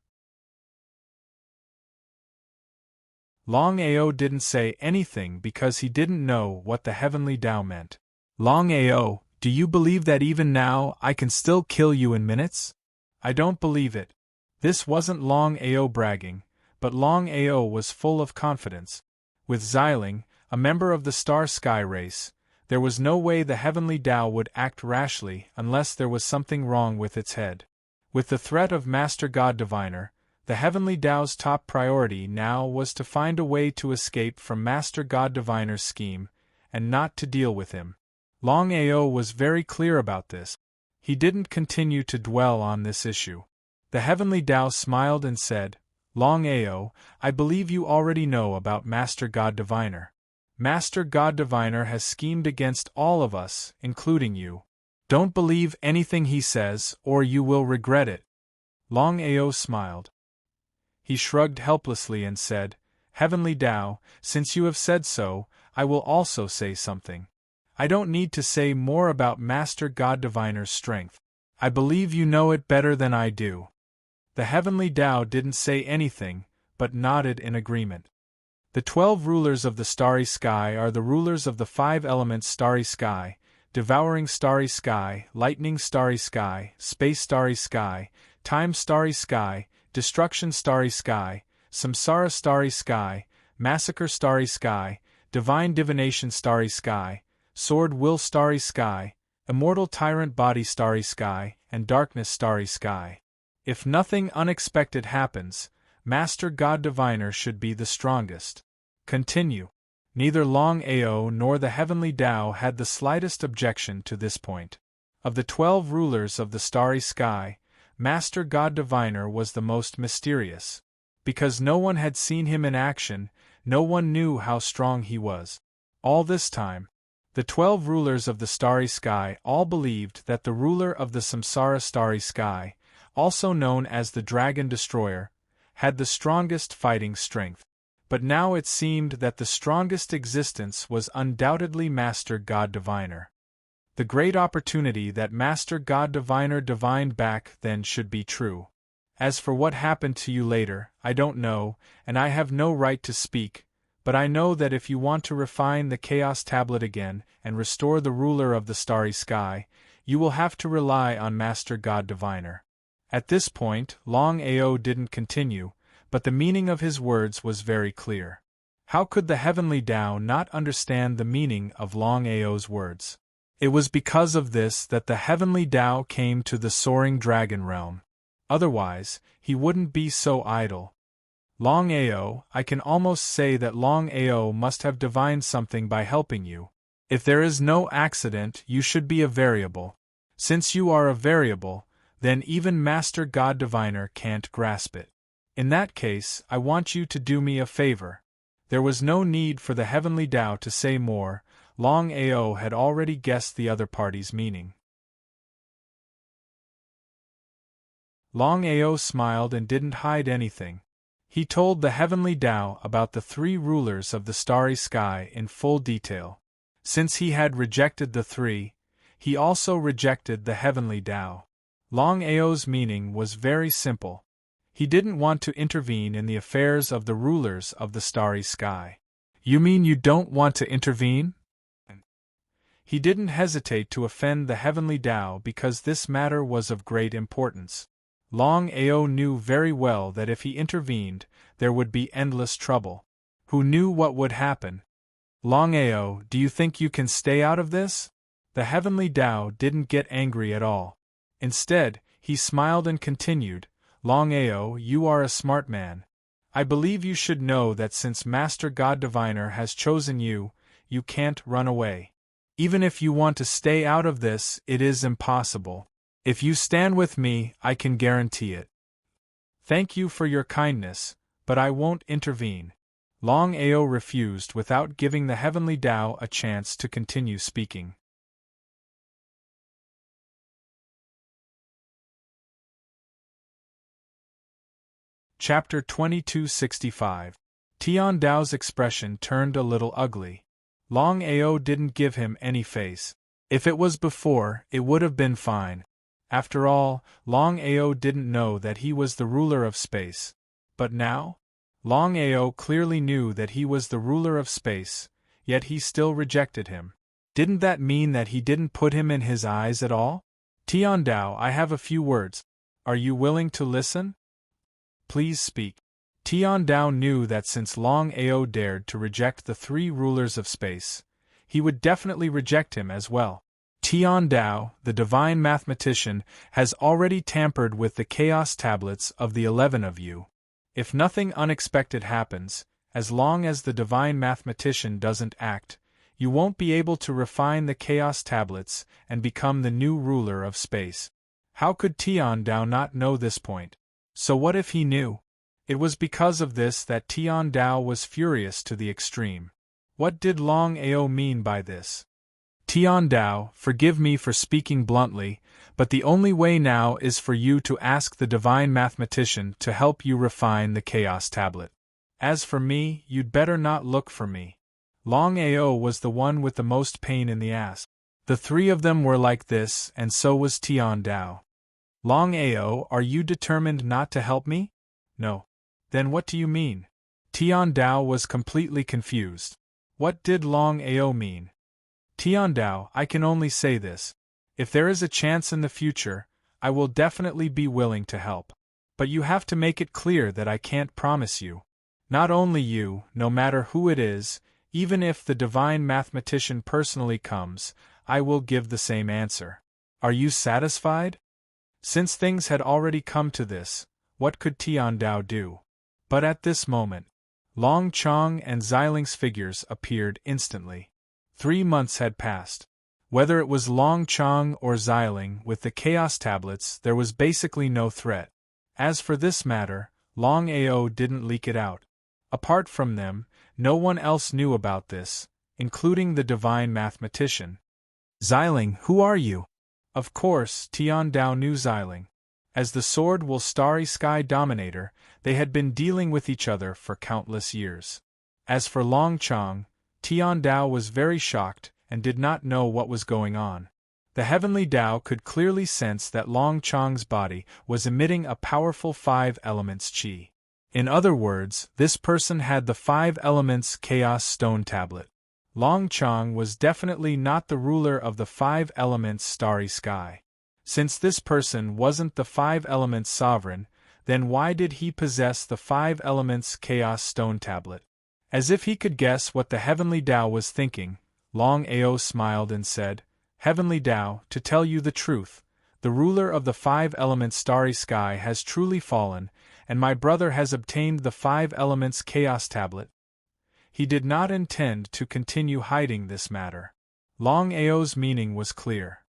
Longao didn't say anything because he didn't know what the Heavenly Tao meant. Longao, do you believe that even now I can still kill you in minutes? I don't believe it. This wasn't Longao bragging, but Longao was full of confidence. With Xiling, a member of the Star Sky race, there was no way the Heavenly Tao would act rashly unless there was something wrong with its head. With the threat of Master God Diviner, the Heavenly Tao's top priority now was to find a way to escape from Master God Diviner's scheme, and not to deal with him. Longao was very clear about this. He didn't continue to dwell on this issue. The Heavenly Tao smiled and said, Longao, I believe you already know about Master God Diviner. Master God Diviner has schemed against all of us, including you. Don't believe anything he says, or you will regret it. Longao smiled. He shrugged helplessly and said, Heavenly Tao, since you have said so, I will also say something. I don't need to say more about Master God Diviner's strength. I believe you know it better than I do. The Heavenly Tao didn't say anything, but nodded in agreement. The 12 rulers of the starry sky are the rulers of the 5 elements: starry sky, devouring starry sky, lightning starry sky, space starry sky, time starry sky, destruction starry sky, samsara starry sky, massacre starry sky, divine divination starry sky, sword will starry sky, immortal tyrant body starry sky, and darkness starry sky. If nothing unexpected happens, Master God Diviner should be the strongest. Continue. Neither Longao nor the Heavenly Tao had the slightest objection to this point. Of the 12 rulers of the starry sky, Master God Diviner was the most mysterious. Because no one had seen him in action, no one knew how strong he was. All this time, the 12 rulers of the starry sky all believed that the ruler of the samsara starry sky, also known as the Dragon Destroyer, had the strongest fighting strength. But now it seemed that the strongest existence was undoubtedly Master God Diviner. The great opportunity that Master God Diviner divined back then should be true. As for what happened to you later, I don't know, and I have no right to speak, but I know that if you want to refine the Chaos Tablet again and restore the ruler of the starry sky, you will have to rely on Master God Diviner. At this point, Longao didn't continue, but the meaning of his words was very clear. How could the Heavenly Tao not understand the meaning of Longao's words? It was because of this that the Heavenly Tao came to the soaring dragon realm. Otherwise, he wouldn't be so idle. Longao, I can almost say that Longao must have divined something by helping you. If there is no accident, you should be a variable. Since you are a variable, then even Master God Diviner can't grasp it. In that case, I want you to do me a favor. There was no need for the Heavenly Tao to say more. Longao had already guessed the other party's meaning. Longao smiled and didn't hide anything. He told the Heavenly Tao about the 3 rulers of the starry sky in full detail. Since he had rejected the 3, he also rejected the Heavenly Tao. Longao's meaning was very simple. He didn't want to intervene in the affairs of the rulers of the starry sky. You mean you don't want to intervene? He didn't hesitate to offend the Heavenly Tao because this matter was of great importance. Longao knew very well that if he intervened, there would be endless trouble. Who knew what would happen? Longao, do you think you can stay out of this? The Heavenly Tao didn't get angry at all. Instead, he smiled and continued, Longao, you are a smart man. I believe you should know that since Master God Diviner has chosen you, you can't run away. Even if you want to stay out of this, it is impossible. If you stand with me, I can guarantee it. Thank you for your kindness, but I won't intervene. Longao refused without giving the Heavenly Tao a chance to continue speaking. Chapter 2265. Tian Dao's expression turned a little ugly. Longao didn't give him any face. If it was before, it would have been fine. After all, Longao didn't know that he was the ruler of space. But now? Longao clearly knew that he was the ruler of space, yet he still rejected him. Didn't that mean that he didn't put him in his eyes at all? Tian Dao, I have a few words. Are you willing to listen? Please speak. Tian Dao knew that since Longao dared to reject the 3 rulers of space, he would definitely reject him as well. Tian Dao, the divine mathematician, has already tampered with the chaos tablets of the 11 of you. If nothing unexpected happens, as long as the divine mathematician doesn't act, you won't be able to refine the chaos tablets and become the new ruler of space. How could Tian Dao not know this point? So what if he knew? It was because of this that Tian Dao was furious to the extreme. What did Longao mean by this? Tian Dao, forgive me for speaking bluntly, but the only way now is for you to ask the divine mathematician to help you refine the chaos tablet. As for me, you'd better not look for me. Longao was the one with the most pain in the ass. The 3 of them were like this, and so was Tian Dao. Longao, are you determined not to help me? No. Then what do you mean? Tian Dao was completely confused. What did Longao mean? Tian Dao, I can only say this. If there is a chance in the future, I will definitely be willing to help. But you have to make it clear that I can't promise you. Not only you, no matter who it is, even if the divine mathematician personally comes, I will give the same answer. Are you satisfied? Since things had already come to this, what could Tian Dao do? But at this moment, Long Chong and Xiling's figures appeared instantly. 3 months had passed. Whether it was Long Chong or Xiling with the chaos tablets, there was basically no threat. As for this matter, Longao didn't leak it out. Apart from them, no one else knew about this, including the divine mathematician. Xiling, who are you? Of course, Tian Dao knew Xiling. As the Sword Will Starry Sky Dominator, they had been dealing with each other for countless years. As for Long Chong, Tian Dao was very shocked and did not know what was going on. The Heavenly Dao could clearly sense that Long Chong's body was emitting a powerful 5 elements qi. In other words, this person had the 5 elements Chaos Stone Tablet. Long Chong was definitely not the ruler of the 5 elements Starry Sky. Since this person wasn't the 5 elements sovereign, then why did he possess the 5 elements Chaos Stone Tablet? As if he could guess what the Heavenly Dao was thinking, Longao smiled and said, Heavenly Dao, to tell you the truth, the ruler of the 5 elements Starry Sky has truly fallen, and my brother has obtained the 5 elements Chaos Tablet. He did not intend to continue hiding this matter. Longao's meaning was clear.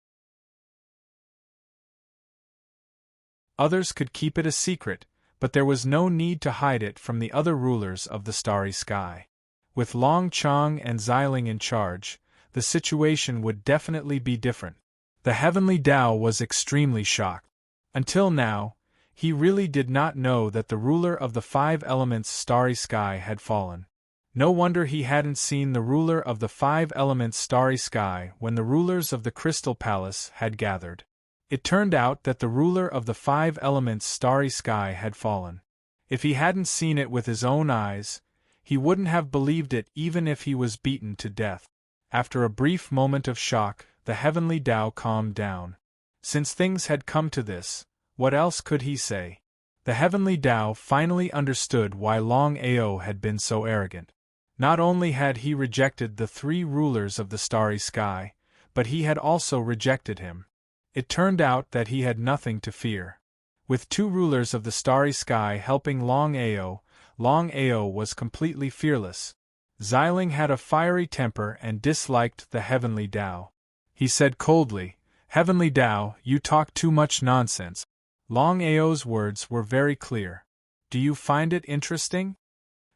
Others could keep it a secret, but there was no need to hide it from the other rulers of the Starry Sky. With Long Chong and Xiling in charge, the situation would definitely be different. The Heavenly Dao was extremely shocked. Until now, he really did not know that the ruler of the 5 elements Starry Sky had fallen. No wonder he hadn't seen the ruler of the 5 elements Starry Sky when the rulers of the Crystal Palace had gathered. It turned out that the ruler of the 5 elements Starry Sky had fallen. If he hadn't seen it with his own eyes, he wouldn't have believed it even if he was beaten to death. After a brief moment of shock, the Heavenly Dao calmed down. Since things had come to this, what else could he say? The Heavenly Dao finally understood why Longao had been so arrogant. Not only had he rejected the 3 rulers of the Starry Sky, but he had also rejected him. It turned out that he had nothing to fear. With 2 rulers of the Starry Sky helping Longao was completely fearless. Xiling had a fiery temper and disliked the Heavenly Dao. He said coldly, Heavenly Dao, you talk too much nonsense. Longao's words were very clear. Do you find it interesting?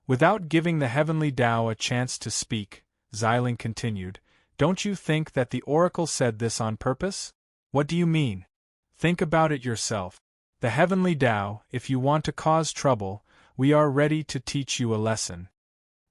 Without giving the Heavenly Dao a chance to speak, Xiling continued, don't you think that the oracle said this on purpose? What do you mean? Think about it yourself. The Heavenly Dao, if you want to cause trouble, we are ready to teach you a lesson.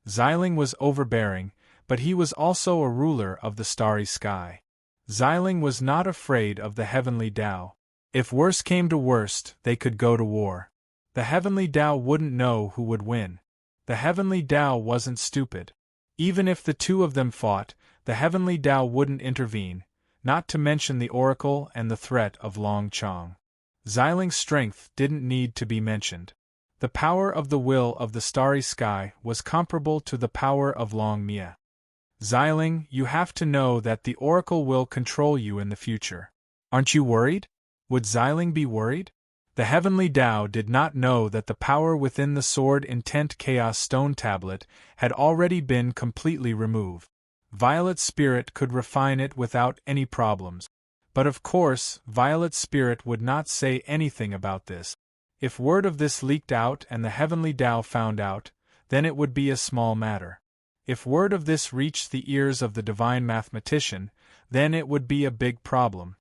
Xiling was overbearing, but he was also a ruler of the Starry Sky. Xiling was not afraid of the Heavenly Dao. If worse came to worst, they could go to war. The Heavenly Dao wouldn't know who would win. The Heavenly Dao wasn't stupid. Even if the 2 of them fought, the Heavenly Dao wouldn't intervene, not to mention the oracle and the threat of Long Chong. Xiling's strength didn't need to be mentioned. The power of the will of the Starry Sky was comparable to the power of Long Mia. Xiling, you have to know that the oracle will control you in the future. Aren't you worried? Would Xiling be worried? The Heavenly Dao did not know that the power within the Sword Intent Chaos Stone Tablet had already been completely removed. Violet Spirit could refine it without any problems. But of course, Violet Spirit would not say anything about this. If word of this leaked out and the Heavenly Dao found out, then it would be a small matter. If word of this reached the ears of the Divine Mathematician, then it would be a big problem.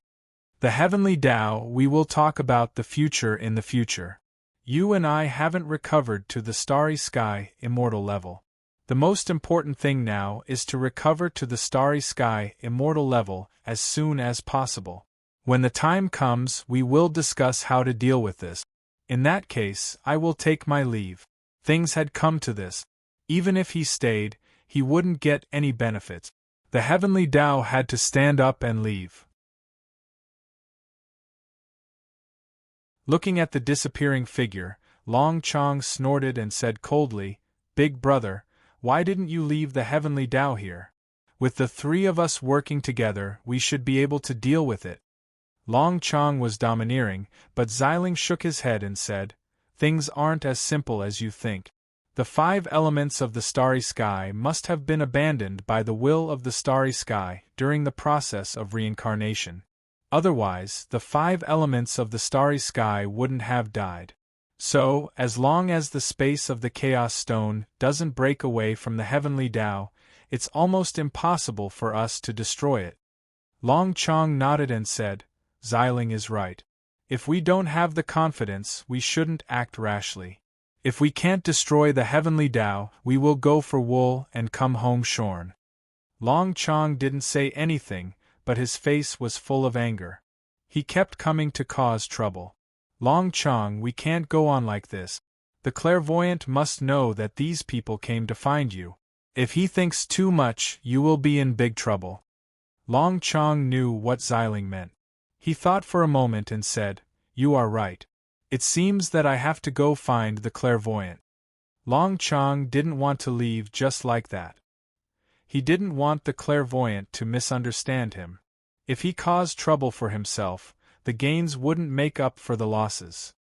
The Heavenly Dao, we will talk about the future in the future. You and I haven't recovered to the Starry Sky Immortal level. The most important thing now is to recover to the Starry Sky Immortal level as soon as possible. When the time comes, we will discuss how to deal with this. In that case, I will take my leave. Things had come to this. Even if he stayed, he wouldn't get any benefits. The heavenly Tao had to stand up and leave. Looking at the disappearing figure, Long Chong snorted and said coldly, "Big brother, why didn't you leave the heavenly Tao here? With the three of us working together, we should be able to deal with it." Long Chong was domineering, but Xiling shook his head and said, "Things aren't as simple as you think. The 5 elements of the starry sky must have been abandoned by the will of the starry sky during the process of reincarnation. Otherwise, the 5 elements of the starry sky wouldn't have died. So, as long as the space of the Chaos Stone doesn't break away from the heavenly Tao, it's almost impossible for us to destroy it." Long Chong nodded and said, "Xiling is right. If we don't have the confidence, we shouldn't act rashly. If we can't destroy the heavenly Tao, we will go for wool and come home shorn." Long Chong didn't say anything, but his face was full of anger. He kept coming to cause trouble. "Long Chong, we can't go on like this. The clairvoyant must know that these people came to find you. If he thinks too much, you will be in big trouble." Long Chong knew what Xiling meant. He thought for a moment and said, "You are right. It seems that I have to go find the clairvoyant." Long Chong didn't want to leave just like that. He didn't want the clairvoyant to misunderstand him. If he caused trouble for himself, the gains wouldn't make up for the losses.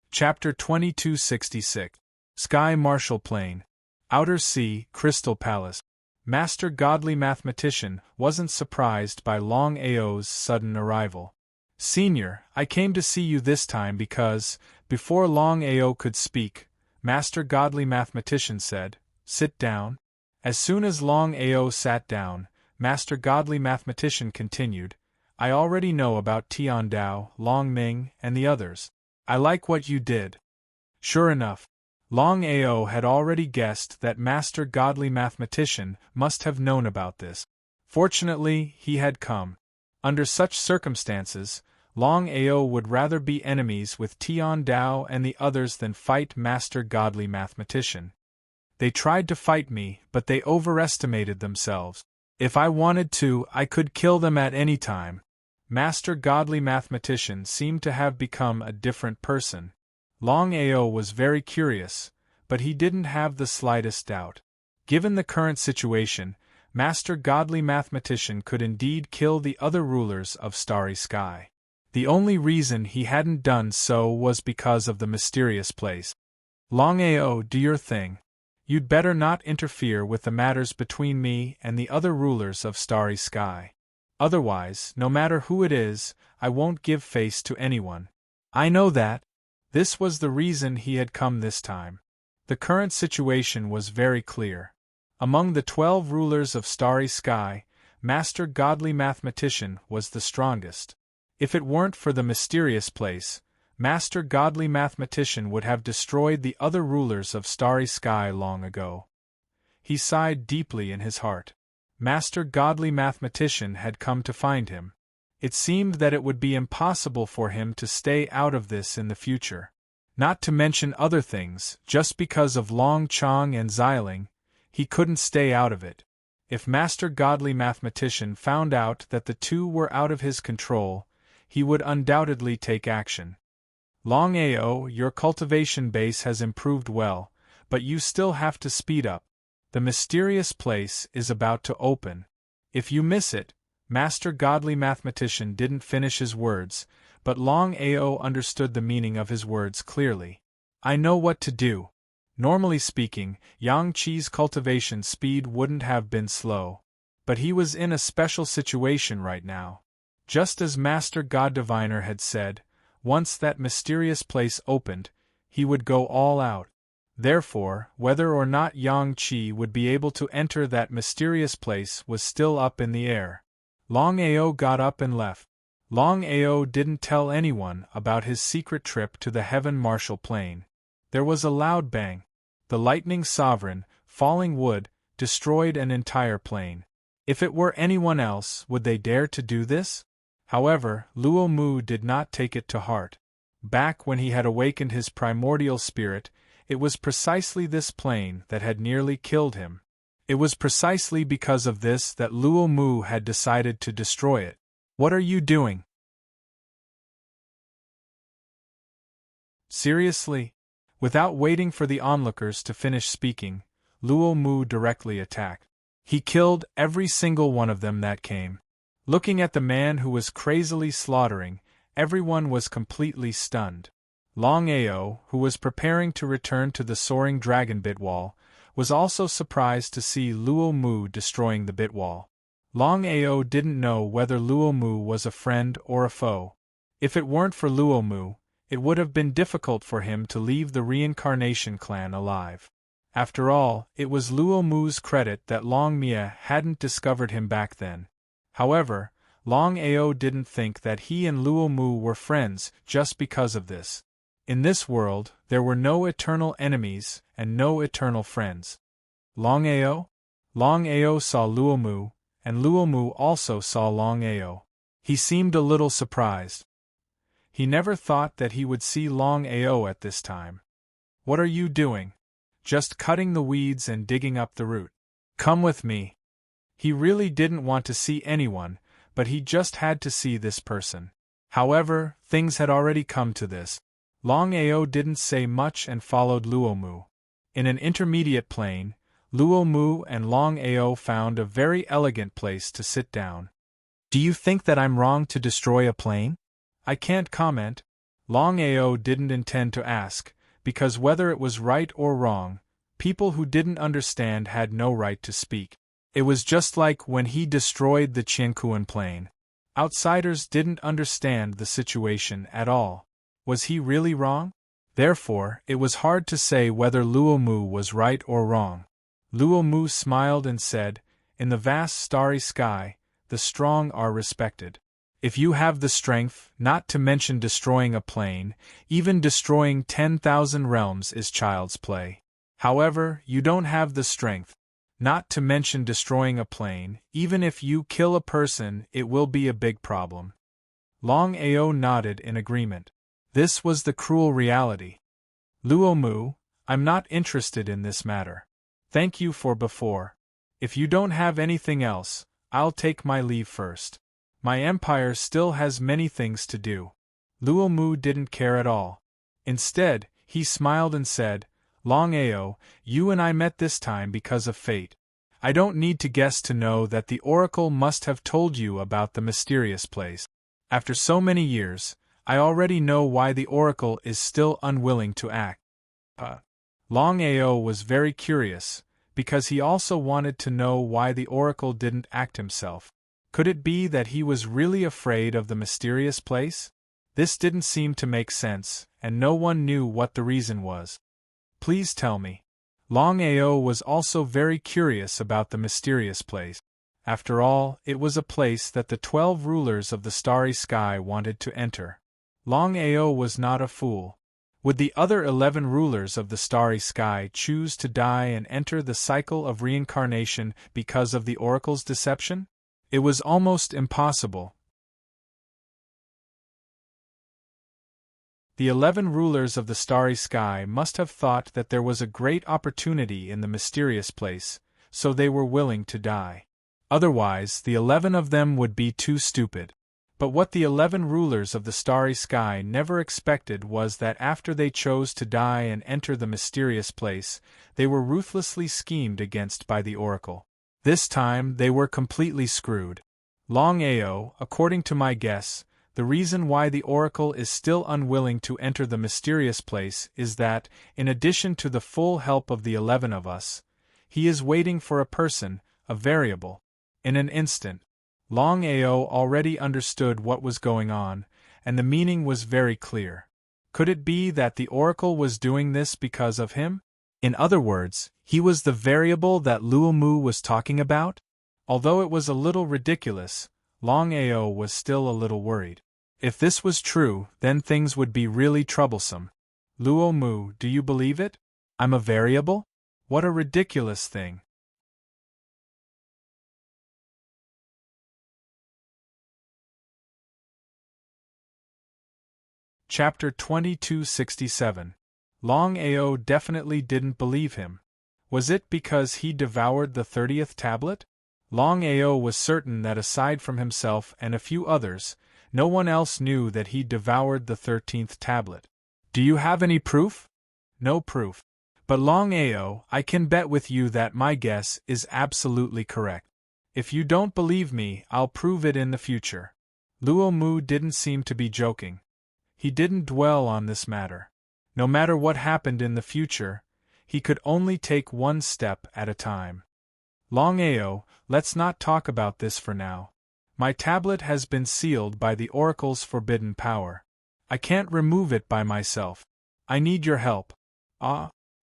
Chapter 2266. Sky Martial Plane. Outer Sea, Crystal Palace. Master Godly Mathematician wasn't surprised by Long Ao's sudden arrival. "Senior, I came to see you this time because," before Long Ao could speak, Master Godly Mathematician said, "Sit down." As soon as Long Ao sat down, Master Godly Mathematician continued, "I already know about Tian Dao, Long Ming, and the others. I like what you did." Sure enough, Long Ao had already guessed that Master Godly Mathematician must have known about this. Fortunately, he had come. Under such circumstances, Long Ao would rather be enemies with Tian Dao and the others than fight Master Godly Mathematician. "They tried to fight me, but they overestimated themselves. If I wanted to, I could kill them at any time." Master Godly Mathematician seemed to have become a different person. Long Ao was very curious, but he didn't have the slightest doubt. Given the current situation, Master Godly Mathematician could indeed kill the other rulers of Starry Sky. The only reason he hadn't done so was because of the mysterious place. "Long Ao, do your thing. You'd better not interfere with the matters between me and the other rulers of Starry Sky. Otherwise, no matter who it is, I won't give face to anyone." "I know that." This was the reason he had come this time. The current situation was very clear. Among the 12 rulers of Starry Sky, Master Godly Mathematician was the strongest. If it weren't for the mysterious place, Master Godly Mathematician would have destroyed the other rulers of Starry Sky long ago. He sighed deeply in his heart. Master Godly Mathematician had come to find him. It seemed that it would be impossible for him to stay out of this in the future. Not to mention other things, just because of Long Chong and Xiling, he couldn't stay out of it. If Master Godly Mathematician found out that the two were out of his control, he would undoubtedly take action. "Long Ao, your cultivation base has improved well, but you still have to speed up. The mysterious place is about to open. If you miss it," Master Godly Mathematician didn't finish his words, but Long Ao understood the meaning of his words clearly. "I know what to do." Normally speaking, Yang Qi's cultivation speed wouldn't have been slow. But he was in a special situation right now. Just as Master God Diviner had said, once that mysterious place opened, he would go all out. Therefore, whether or not Yang Qi would be able to enter that mysterious place was still up in the air. Long Ao got up and left. Long Ao didn't tell anyone about his secret trip to the Heaven Martial Plane. There was a loud bang. The lightning sovereign, falling wood, destroyed an entire plane. If it were anyone else, would they dare to do this? However, Luo Mu did not take it to heart. Back when he had awakened his primordial spirit, it was precisely this plane that had nearly killed him. It was precisely because of this that Luo Mu had decided to destroy it. What are you doing? Seriously? Without waiting for the onlookers to finish speaking, Luo Mu directly attacked. He killed every single one of them that came. Looking at the man who was crazily slaughtering, everyone was completely stunned. Longao, who was preparing to return to the soaring dragon bit wall, was also surprised to see Luo Mu destroying the bit wall. Longao didn't know whether Luo Mu was a friend or a foe. If it weren't for Luo Mu, it would have been difficult for him to leave the reincarnation clan alive. After all, it was Luo Mu's credit that Long Mia hadn't discovered him back then. However, Longao didn't think that he and Luo Mu were friends just because of this. In this world, there were no eternal enemies and no eternal friends. Longao? Longao saw Luo Mu, and Luo Mu also saw Longao. He seemed a little surprised. He never thought that he would see Longao at this time. What are you doing? Just cutting the weeds and digging up the root. Come with me. He really didn't want to see anyone, but he just had to see this person. However, things had already come to this. Longao didn't say much and followed Luo Mu. In an intermediate plane, Luo Mu and Longao found a very elegant place to sit down. Do you think that I'm wrong to destroy a plane? I can't comment. Longao didn't intend to ask, because whether it was right or wrong, people who didn't understand had no right to speak. It was just like when he destroyed the Qiankuan plane. Outsiders didn't understand the situation at all. Was he really wrong? Therefore, it was hard to say whether Luo Mu was right or wrong. Luo Mu smiled and said, "In the vast starry sky, the strong are respected. If you have the strength, not to mention destroying a plane, even destroying 10,000 realms is child's play. However, you don't have the strength, not to mention destroying a plane, even if you kill a person, it will be a big problem." Longao nodded in agreement. This was the cruel reality. Luo Mu, I'm not interested in this matter. Thank you for before. If you don't have anything else, I'll take my leave first. My empire still has many things to do. Luo Mu didn't care at all. Instead, he smiled and said, Longao, you and I met this time because of fate. I don't need to guess to know that the oracle must have told you about the mysterious place. After so many years, I already know why the oracle is still unwilling to act. Longao was very curious, because he also wanted to know why the oracle didn't act himself. Could it be that he was really afraid of the mysterious place? This didn't seem to make sense, and no one knew what the reason was. Please tell me. Longao was also very curious about the mysterious place. After all, it was a place that the 12 rulers of the starry sky wanted to enter. Longao was not a fool. Would the other 11 rulers of the starry sky choose to die and enter the cycle of reincarnation because of the oracle's deception? It was almost impossible. The 11 rulers of the starry sky must have thought that there was a great opportunity in the mysterious place, so they were willing to die. Otherwise, the 11 of them would be too stupid. But what the 11 rulers of the starry sky never expected was that after they chose to die and enter the mysterious place, they were ruthlessly schemed against by the oracle. This time, they were completely screwed. Longao, according to my guess, the reason why the oracle is still unwilling to enter the mysterious place is that, in addition to the full help of the 11 of us, he is waiting for a person, a variable. In an instant, Longao already understood what was going on, and the meaning was very clear. Could it be that the oracle was doing this because of him? In other words, he was the variable that Luo Mu was talking about? Although it was a little ridiculous, Longao was still a little worried. If this was true, then things would be really troublesome. Luo Mu, do you believe it? I'm a variable? What a ridiculous thing. Chapter 2267. Longao definitely didn't believe him. Was it because he devoured the 30th tablet? Longao was certain that aside from himself and a few others, no one else knew that he devoured the 13th tablet. Do you have any proof? No proof. But Longao, I can bet with you that my guess is absolutely correct. If you don't believe me, I'll prove it in the future. Luo Mu didn't seem to be joking. He didn't dwell on this matter. No matter what happened in the future, he could only take one step at a time. Longao, let's not talk about this for now. My tablet has been sealed by the Oracle's forbidden power. I can't remove it by myself. I need your help.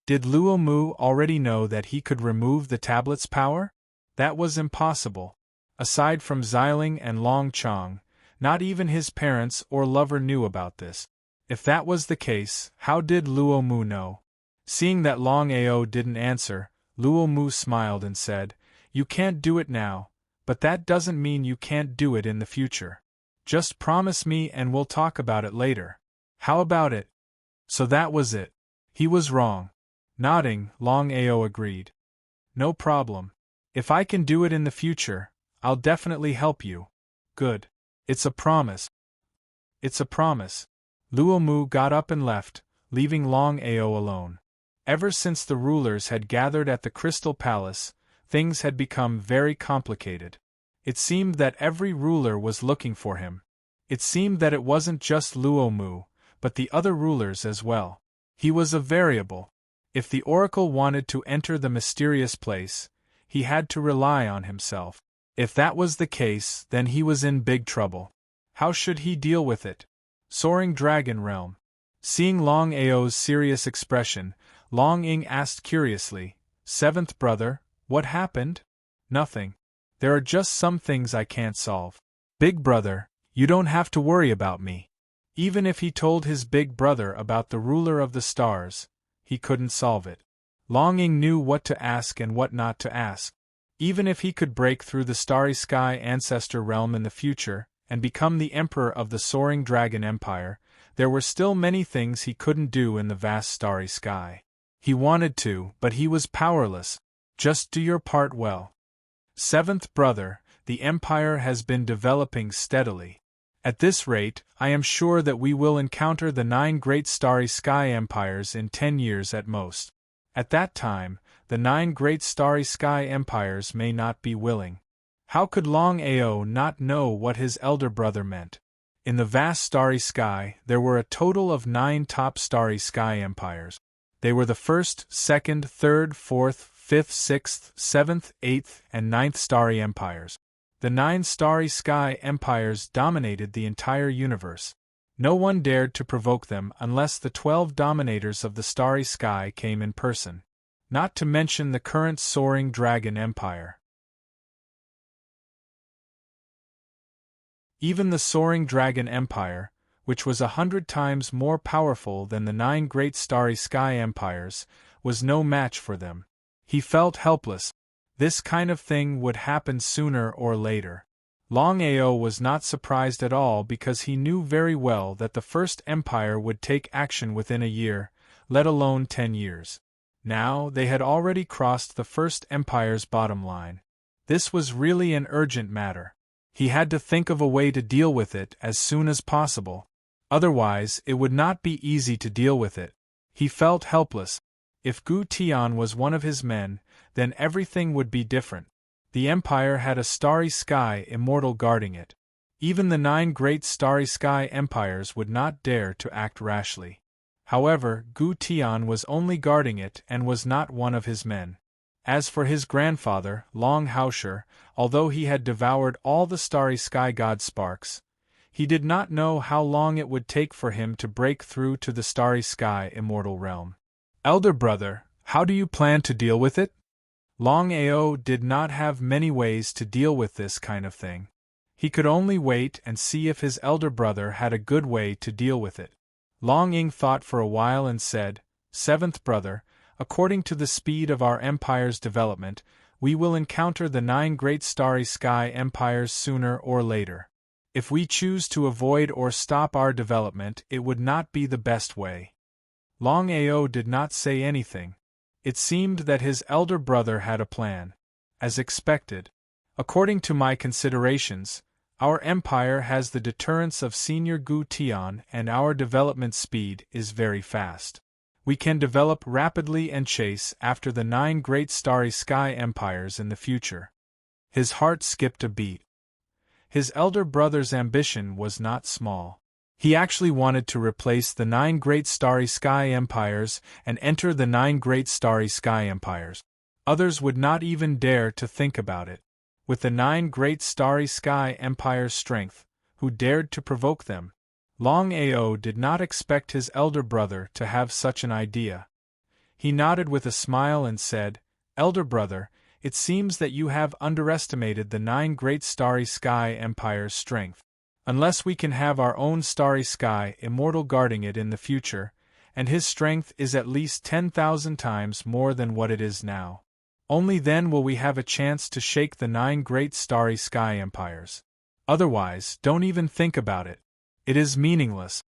Did Luo Mu already know that he could remove the tablet's power? That was impossible. Aside from Xiling and Long Chong, not even his parents or lover knew about this. If that was the case, how did Luo Mu know? Seeing that Longao didn't answer, Luo Mu smiled and said, "You can't do it now, but that doesn't mean you can't do it in the future. Just promise me and we'll talk about it later. How about it?" So that was it. He was wrong. Nodding, Longao agreed. No problem. If I can do it in the future, I'll definitely help you. Good. It's a promise. It's a promise. Luo Mu got up and left, leaving Longao alone. Ever since the rulers had gathered at the Crystal Palace, things had become very complicated. It seemed that every ruler was looking for him. It seemed that it wasn't just Luo Mu, but the other rulers as well. He was a variable. If the Oracle wanted to enter the mysterious place, he had to rely on himself. If that was the case, then he was in big trouble. How should he deal with it? Soaring Dragon Realm. Seeing Longao's serious expression, Long Ying asked curiously, "Seventh brother, what happened?" "Nothing. There are just some things I can't solve. Big brother, you don't have to worry about me." Even if he told his big brother about the ruler of the stars, he couldn't solve it. Long Ying knew what to ask and what not to ask. Even if he could break through the Starry Sky Ancestor Realm in the future, and become the Emperor of the Soaring Dragon Empire, there were still many things he couldn't do in the vast starry sky. He wanted to, but he was powerless. Just do your part well. Seventh brother, the Empire has been developing steadily. At this rate, I am sure that we will encounter the 9 great starry sky empires in 10 years at most. At that time, the 9 great starry sky empires may not be willing. How could Longao not know what his elder brother meant? In the vast starry sky, there were a total of 9 top starry sky empires. They were the 1st, 2nd, 3rd, 4th, 5th, 6th, 7th, 8th, and 9th starry empires. The 9 starry sky empires dominated the entire universe. No one dared to provoke them unless the 12 dominators of the starry sky came in person. Not to mention the current Soaring Dragon Empire. Even the Soaring Dragon Empire, which was 100 times more powerful than the 9 great starry sky empires, was no match for them. He felt helpless. This kind of thing would happen sooner or later. Longao was not surprised at all because he knew very well that the first empire would take action within a year, let alone 10 years. Now, they had already crossed the first empire's bottom line. This was really an urgent matter. He had to think of a way to deal with it as soon as possible. Otherwise, it would not be easy to deal with it. He felt helpless. If Gu Tian was one of his men, then everything would be different. The empire had a starry sky immortal guarding it. Even the 9 great starry sky empires would not dare to act rashly. However, Gu Tian was only guarding it and was not one of his men. As for his grandfather, Long Haosher, although he had devoured all the starry sky god sparks, he did not know how long it would take for him to break through to the starry sky immortal realm. Elder brother, how do you plan to deal with it? Longao did not have many ways to deal with this kind of thing. He could only wait and see if his elder brother had a good way to deal with it. Long Ying thought for a while and said, "Seventh brother, according to the speed of our empire's development, we will encounter the 9 great starry sky empires sooner or later. If we choose to avoid or stop our development, it would not be the best way. Longao did not say anything. It seemed that his elder brother had a plan. As expected. According to my considerations, our empire has the deterrence of Senior Gu Tian and our development speed is very fast. We can develop rapidly and chase after the 9 great starry sky empires in the future. His heart skipped a beat. His elder brother's ambition was not small. He actually wanted to replace the 9 great starry sky empires and enter the 9 great starry sky empires. Others would not even dare to think about it. With the 9 great starry sky empires' strength, who dared to provoke them? Longao did not expect his elder brother to have such an idea. He nodded with a smile and said, "Elder brother, it seems that you have underestimated the 9 great starry sky empires' strength. Unless we can have our own starry sky immortal guarding it in the future, and his strength is at least 10,000 times more than what it is now. Only then will we have a chance to shake the 9 great starry sky empires. Otherwise, don't even think about it. It is meaningless."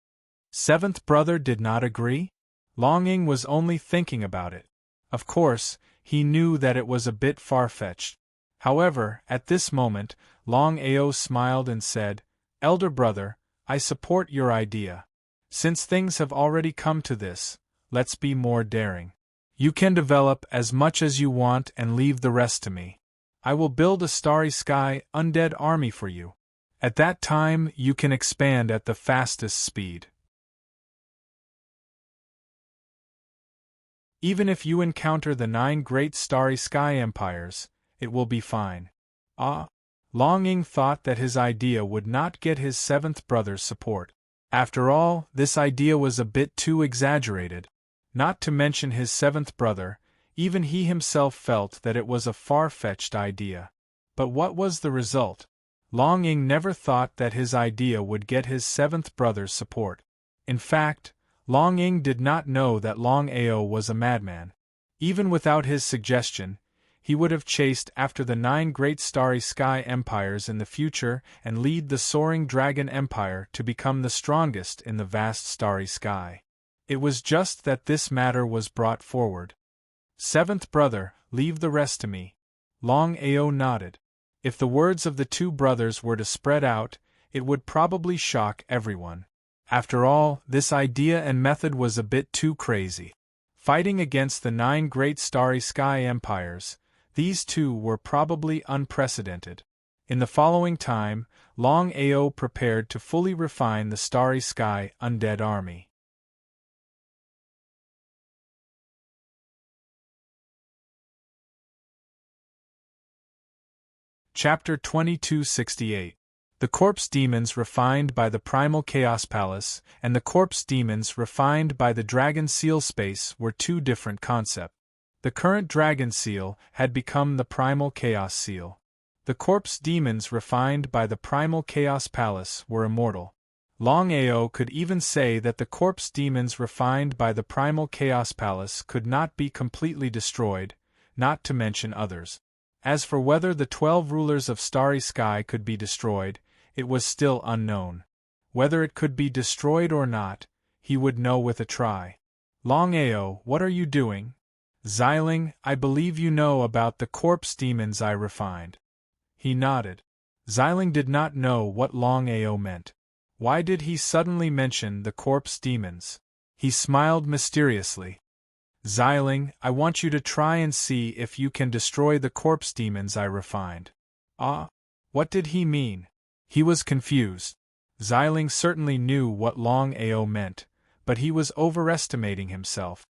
Seventh brother did not agree? Longing was only thinking about it. Of course, he knew that it was a bit far-fetched. However, at this moment, Longao smiled and said, "Elder brother, I support your idea. Since things have already come to this, let's be more daring. You can develop as much as you want and leave the rest to me. I will build a starry sky undead army for you. At that time, you can expand at the fastest speed. Even if you encounter the 9 great starry sky empires, it will be fine." Longing thought that his idea would not get his 7th brother's support. After all, this idea was a bit too exaggerated. Not to mention his 7th brother, even he himself felt that it was a far-fetched idea. But what was the result? Longing never thought that his idea would get his 7th brother's support. In fact, Longing did not know that Longao was a madman. Even without his suggestion, he would have chased after the 9 great starry sky empires in the future and lead the soaring dragon empire to become the strongest in the vast starry sky. It was just that this matter was brought forward. "7th brother, leave the rest to me." Longao nodded. If the words of the 2 brothers were to spread out, it would probably shock everyone. After all, this idea and method was a bit too crazy. Fighting against the 9 great starry sky empires, these 2 were probably unprecedented. In the following time, Longao prepared to fully refine the starry sky undead army. Chapter 2268. The Corpse Demons Refined by the Primal Chaos Palace and the Corpse Demons Refined by the Dragon Seal Space were 2 different concepts. The current Dragon Seal had become the Primal Chaos Seal. The Corpse Demons refined by the Primal Chaos Palace were immortal. Longao could even say that the Corpse Demons refined by the Primal Chaos Palace could not be completely destroyed, not to mention others. As for whether the 12 rulers of Starry Sky could be destroyed, it was still unknown. Whether it could be destroyed or not, he would know with a try. "Longao, what are you doing?" "Xiling, I believe you know about the corpse demons I refined." He nodded. Xiling did not know what Longao meant. Why did he suddenly mention the corpse demons? He smiled mysteriously. "Xiling, I want you to try and see if you can destroy the corpse demons I refined." What did he mean? He was confused. Xiling certainly knew what Longao meant, but he was overestimating himself.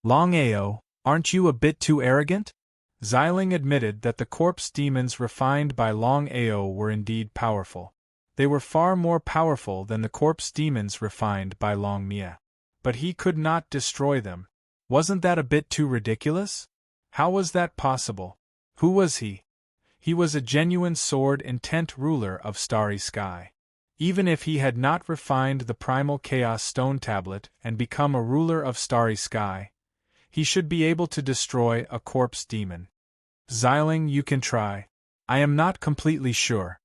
"Longao, aren't you a bit too arrogant?" Xiling admitted that the corpse demons refined by Longao were indeed powerful. They were far more powerful than the corpse demons refined by Longmia. But he could not destroy them. Wasn't that a bit too ridiculous? How was that possible? Who was he? He was a genuine sword-intent ruler of Starry Sky. Even if he had not refined the Primal Chaos Stone Tablet and become a ruler of Starry Sky, he should be able to destroy a corpse demon. "Xiling, you can try. I am not completely sure.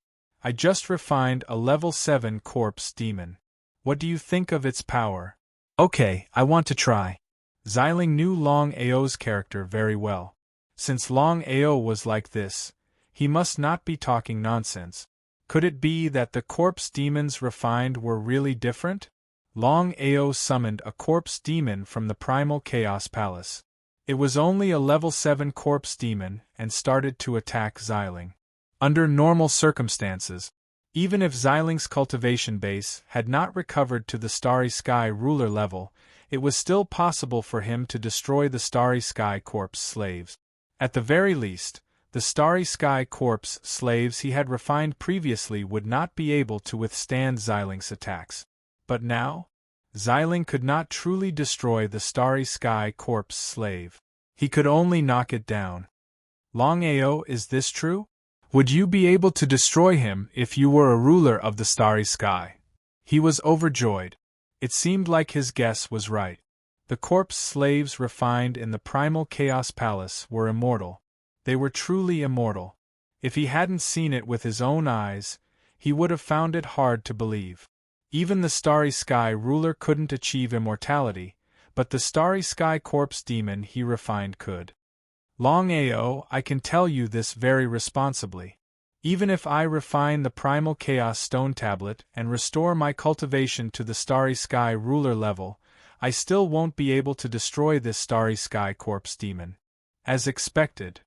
I just refined a level 7 corpse demon. What do you think of its power? Okay, I want to try. Xiling knew Longao's character very well. Since Longao was like this, he must not be talking nonsense. Could it be that the corpse demons refined were really different? Longao summoned a corpse demon from the Primal Chaos Palace. It was only a level 7 corpse demon and started to attack Xiling. Under normal circumstances, even if Xiling's cultivation base had not recovered to the Starry Sky ruler level, it was still possible for him to destroy the Starry Sky corpse slaves. At the very least, the Starry Sky corpse slaves he had refined previously would not be able to withstand Xiling's attacks. But now, Xiling could not truly destroy the Starry Sky corpse slave. He could only knock it down. Longao, is this true? Would you be able to destroy him if you were a ruler of the Starry Sky? He was overjoyed. It seemed like his guess was right. The corpse slaves refined in the Primal Chaos Palace were immortal. They were truly immortal. If he hadn't seen it with his own eyes, he would have found it hard to believe. Even the Starry Sky ruler couldn't achieve immortality, but the Starry Sky corpse demon he refined could. Longao, I can tell you this very responsibly. Even if I refine the Primal Chaos Stone Tablet and restore my cultivation to the Starry Sky ruler level, I still won't be able to destroy this Starry Sky corpse demon. As expected.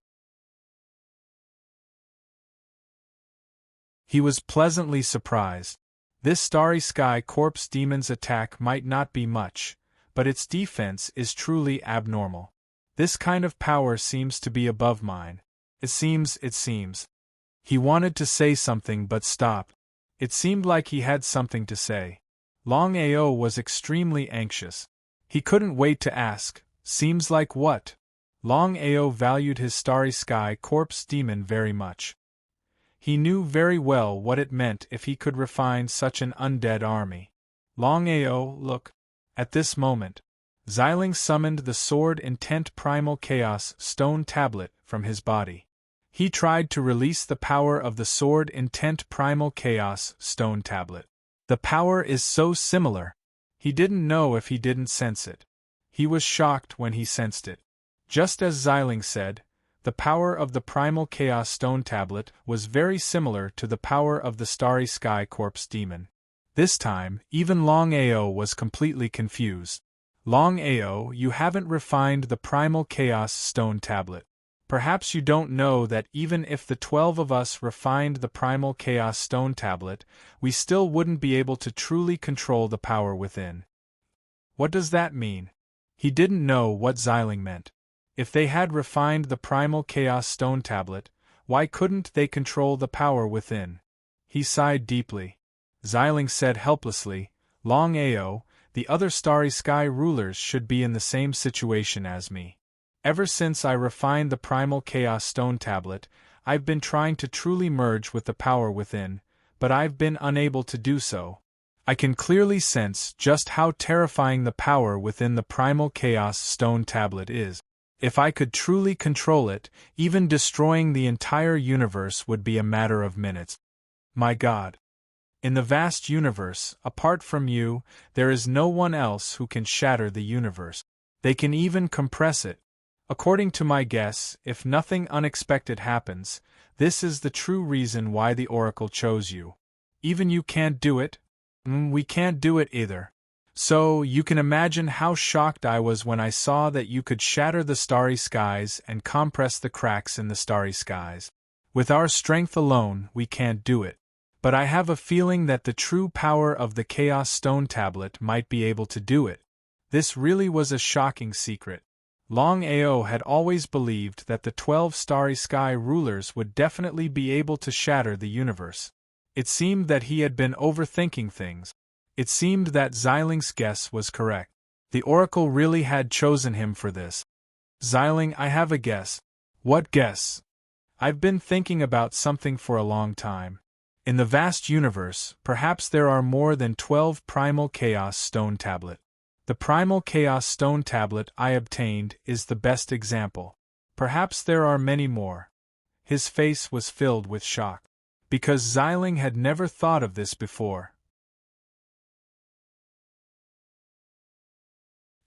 He was pleasantly surprised. This Starry Sky corpse demon's attack might not be much, but its defense is truly abnormal. This kind of power seems to be above mine. It seems. He wanted to say something but stopped. It seemed like he had something to say. Longao was extremely anxious. He couldn't wait to ask, seems like what? Longao valued his Starry Sky corpse demon very much. He knew very well what it meant if he could refine such an undead army. Longao, look. At this moment, Xiling summoned the Sword Intent Primal Chaos Stone Tablet from his body. He tried to release the power of the Sword Intent Primal Chaos Stone Tablet. The power is so similar. He didn't know if he didn't sense it. He was shocked when he sensed it. Just as Xiling said, the power of the Primal Chaos Stone Tablet was very similar to the power of the Starry Sky Corpse Demon. This time, even Longao was completely confused. Longao, you haven't refined the Primal Chaos Stone Tablet. Perhaps you don't know that even if the 12 of us refined the Primal Chaos Stone Tablet, we still wouldn't be able to truly control the power within. What does that mean? He didn't know what Xiling meant. If they had refined the Primal Chaos Stone Tablet, why couldn't they control the power within? He sighed deeply. Xiling said helplessly, Longao, the other Starry Sky rulers should be in the same situation as me. Ever since I refined the Primal Chaos Stone Tablet, I've been trying to truly merge with the power within, but I've been unable to do so. I can clearly sense just how terrifying the power within the Primal Chaos Stone Tablet is. If I could truly control it, even destroying the entire universe would be a matter of minutes. My God! In the vast universe, apart from you, there is no one else who can shatter the universe. They can even compress it. According to my guess, if nothing unexpected happens, this is the true reason why the Oracle chose you. Even you can't do it? We can't do it either. So, you can imagine how shocked I was when I saw that you could shatter the starry skies and compress the cracks in the starry skies. With our strength alone, we can't do it. But I have a feeling that the true power of the Chaos Stone Tablet might be able to do it. This really was a shocking secret. Longao had always believed that the 12 Starry Sky rulers would definitely be able to shatter the universe. It seemed that he had been overthinking things. It seemed that Xiling's guess was correct. The Oracle really had chosen him for this. Xiling, I have a guess. What guess? I've been thinking about something for a long time. In the vast universe, perhaps there are more than 12 Primal Chaos Stone Tablet. The Primal Chaos Stone Tablet I obtained is the best example. Perhaps there are many more. His face was filled with shock. because Xiling had never thought of this before.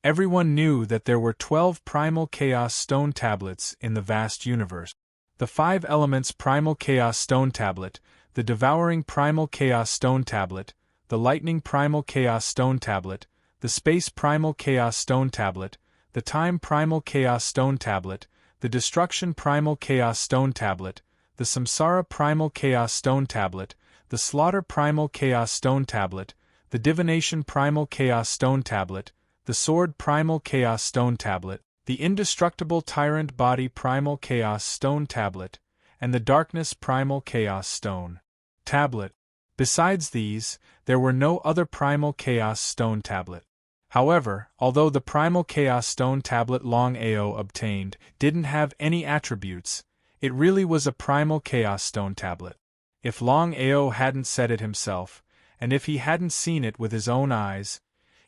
Everyone knew that there were 12 primal chaos stone tablets in the vast universe. The 5 elements primal chaos stone tablet, the devouring primal chaos stone tablet, the lightning primal chaos stone tablet, the space primal chaos stone tablet, the time primal chaos stone tablet, the destruction primal chaos stone tablet, the samsara primal chaos stone tablet, the slaughter primal chaos stone tablet, the divination primal chaos stone tablet, the sword primal chaos stone tablet, the indestructible tyrant body primal chaos stone tablet, and the darkness primal chaos stone tablet. Besides these, there were no other primal chaos stone tablet. However, although the primal chaos stone tablet Longao obtained didn't have any attributes, it really was a primal chaos stone tablet. If Longao hadn't said it himself, and if he hadn't seen it with his own eyes,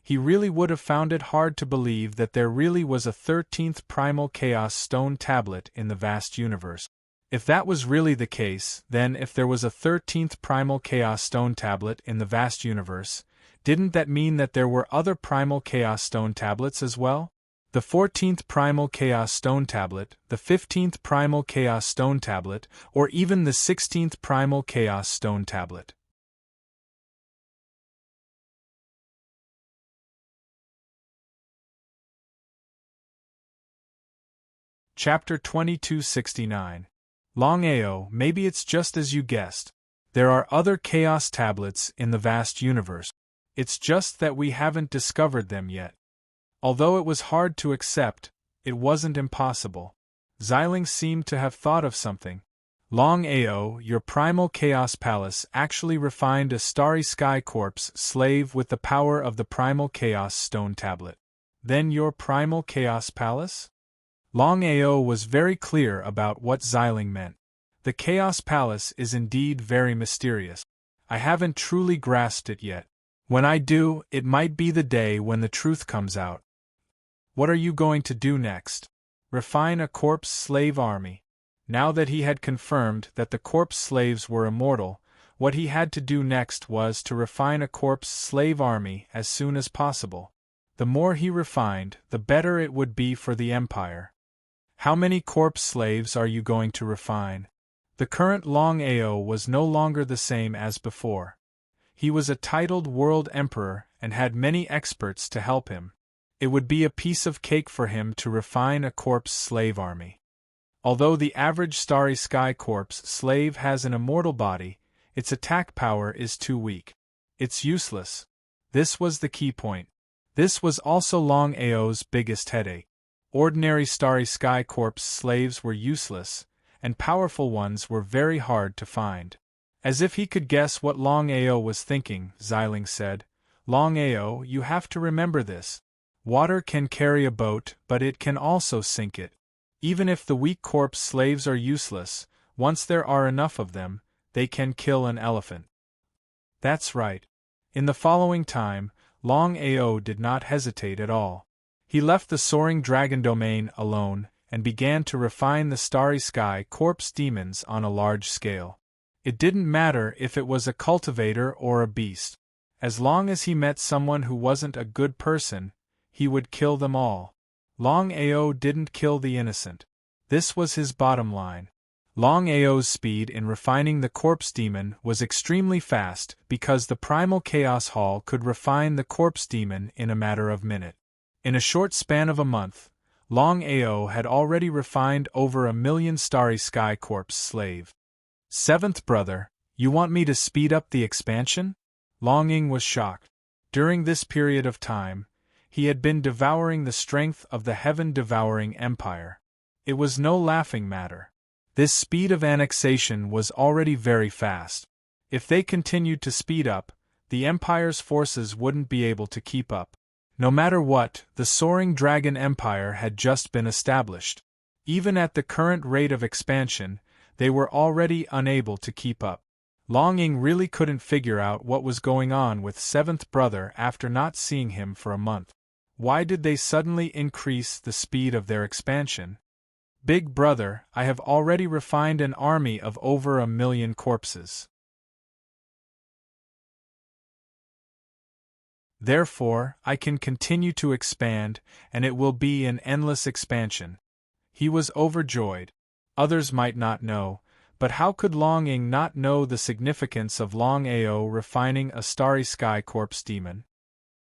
he really would have found it hard to believe that there really was a 13th primal chaos stone tablet in the vast universe. If that was really the case, then if there was a 13th primal chaos stone tablet in the vast universe, didn't that mean that there were other primal chaos stone tablets as well? The 14th primal chaos stone tablet, the 15th primal chaos stone tablet, or even the 16th primal chaos stone tablet. Chapter 2269. Longao, maybe it's just as you guessed. There are other chaos tablets in the vast universe. It's just that we haven't discovered them yet. Although it was hard to accept, it wasn't impossible. Xiling seemed to have thought of something. Longao, your primal chaos palace actually refined a starry sky corpse slave with the power of the primal chaos stone tablet. Then your primal chaos palace? Longao was very clear about what Xiling meant. The Chaos Palace is indeed very mysterious. I haven't truly grasped it yet. When I do, it might be the day when the truth comes out. What are you going to do next? Refine a corpse slave army. Now that he had confirmed that the corpse slaves were immortal, what he had to do next was to refine a corpse slave army as soon as possible. The more he refined, the better it would be for the Empire. How many corpse slaves are you going to refine? The current Longao was no longer the same as before. He was a titled world emperor and had many experts to help him. It would be a piece of cake for him to refine a corpse slave army. Although the average starry sky corpse slave has an immortal body, its attack power is too weak. It's useless. This was the key point. This was also Longao's biggest headache. Ordinary starry sky corpse slaves were useless, and powerful ones were very hard to find. As if he could guess what Longao was thinking, Xiling said, "Longao, you have to remember this. Water can carry a boat, but it can also sink it. Even if the weak corpse slaves are useless, once there are enough of them, they can kill an elephant." That's right. In the following time, Longao did not hesitate at all. He left the soaring dragon domain alone and began to refine the starry sky corpse demons on a large scale. It didn't matter if it was a cultivator or a beast. As long as he met someone who wasn't a good person, he would kill them all. Longao didn't kill the innocent. This was his bottom line. Longao's speed in refining the corpse demon was extremely fast because the primal chaos hall could refine the corpse demon in a matter of minutes. In a short span of a month, Longao had already refined over 1,000,000 starry sky corpse slave. Seventh brother, you want me to speed up the expansion? Longing was shocked. During this period of time, he had been devouring the strength of the heaven-devouring empire. It was no laughing matter. This speed of annexation was already very fast. If they continued to speed up, the empire's forces wouldn't be able to keep up. No matter what, the soaring dragon empire had just been established. Even at the current rate of expansion, they were already unable to keep up. Longing really couldn't figure out what was going on with seventh brother after not seeing him for a month. Why did they suddenly increase the speed of their expansion? Big brother, I have already refined an army of over 1,000,000 corpses. Therefore, I can continue to expand, and it will be an endless expansion. He was overjoyed. Others might not know, but how could Longing not know the significance of Longao refining a starry sky corpse demon?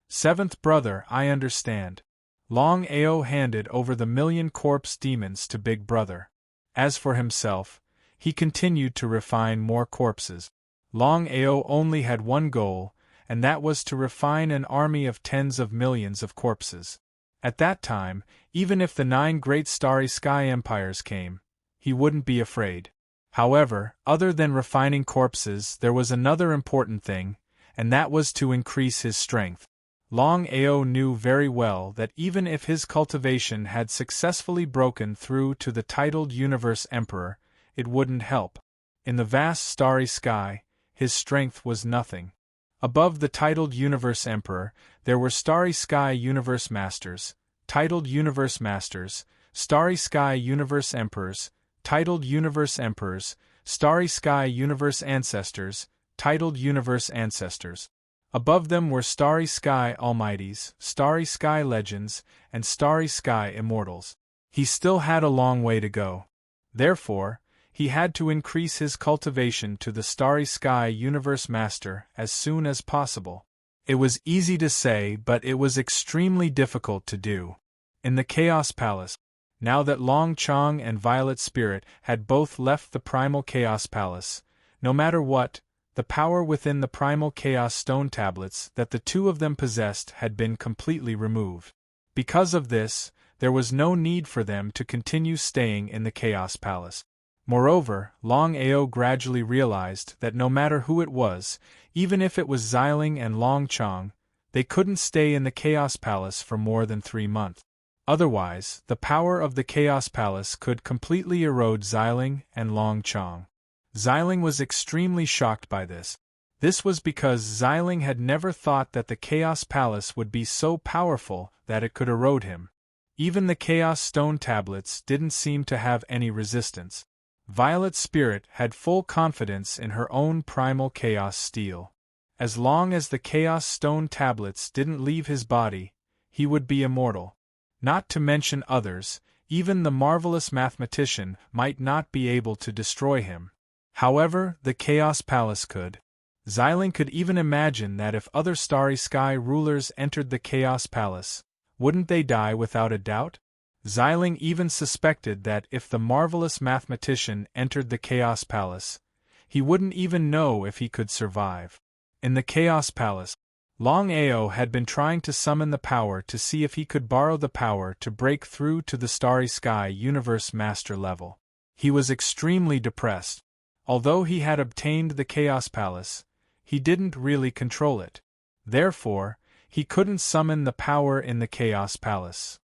Seventh brother, I understand. Longao handed over the 1,000,000 corpse demons to Big Brother. As for himself, he continued to refine more corpses. Longao only had one goal, and that was to refine an army of tens of millions of corpses. At that time, even if the 9 great starry sky empires came, he wouldn't be afraid. However, other than refining corpses, there was another important thing, and that was to increase his strength. Longao knew very well that even if his cultivation had successfully broken through to the titled Universe Emperor, it wouldn't help. In the vast starry sky, his strength was nothing. Above the titled Universe Emperor, there were Starry Sky Universe Masters, titled Universe Masters, Starry Sky Universe Emperors, titled Universe Emperors, Starry Sky Universe Ancestors, titled Universe Ancestors. Above them were Starry Sky Almighties, Starry Sky Legends, and Starry Sky Immortals. He still had a long way to go. Therefore, he had to increase his cultivation to the Starry Sky Universe Master as soon as possible. It was easy to say, but it was extremely difficult to do. In the Chaos Palace, now that Long Chong and Violet Spirit had both left the Primal Chaos Palace, no matter what, the power within the Primal Chaos Stone Tablets that the two of them possessed had been completely removed. Because of this, there was no need for them to continue staying in the Chaos Palace. Moreover, Longao gradually realized that no matter who it was, even if it was Xiling and Long Chong, they couldn't stay in the Chaos Palace for more than 3 months. Otherwise, the power of the Chaos Palace could completely erode Xiling and Long Chong. Xiling was extremely shocked by this. This was because Xiling had never thought that the Chaos Palace would be so powerful that it could erode him. Even the Chaos Stone Tablets didn't seem to have any resistance. Violet Spirit had full confidence in her own primal Chaos Steel. As long as the Chaos Stone Tablets didn't leave his body, he would be immortal. Not to mention others, even the marvelous mathematician might not be able to destroy him. However, the Chaos Palace could. Xiling could even imagine that if other Starry Sky rulers entered the Chaos Palace, wouldn't they die without a doubt? Xiling even suspected that if the marvelous mathematician entered the Chaos Palace, he wouldn't even know if he could survive. In the Chaos Palace, Longao had been trying to summon the power to see if he could borrow the power to break through to the Starry Sky Universe Master level. He was extremely depressed. Although he had obtained the Chaos Palace, he didn't really control it. Therefore, he couldn't summon the power in the Chaos Palace.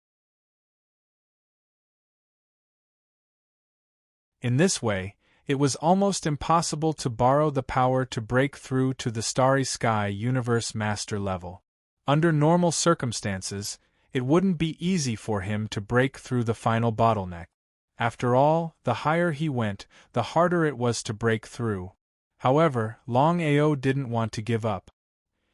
In this way, it was almost impossible to borrow the power to break through to the Starry Sky Universe Master level. Under normal circumstances, it wouldn't be easy for him to break through the final bottleneck. After all, the higher he went, the harder it was to break through. However, Longao didn't want to give up.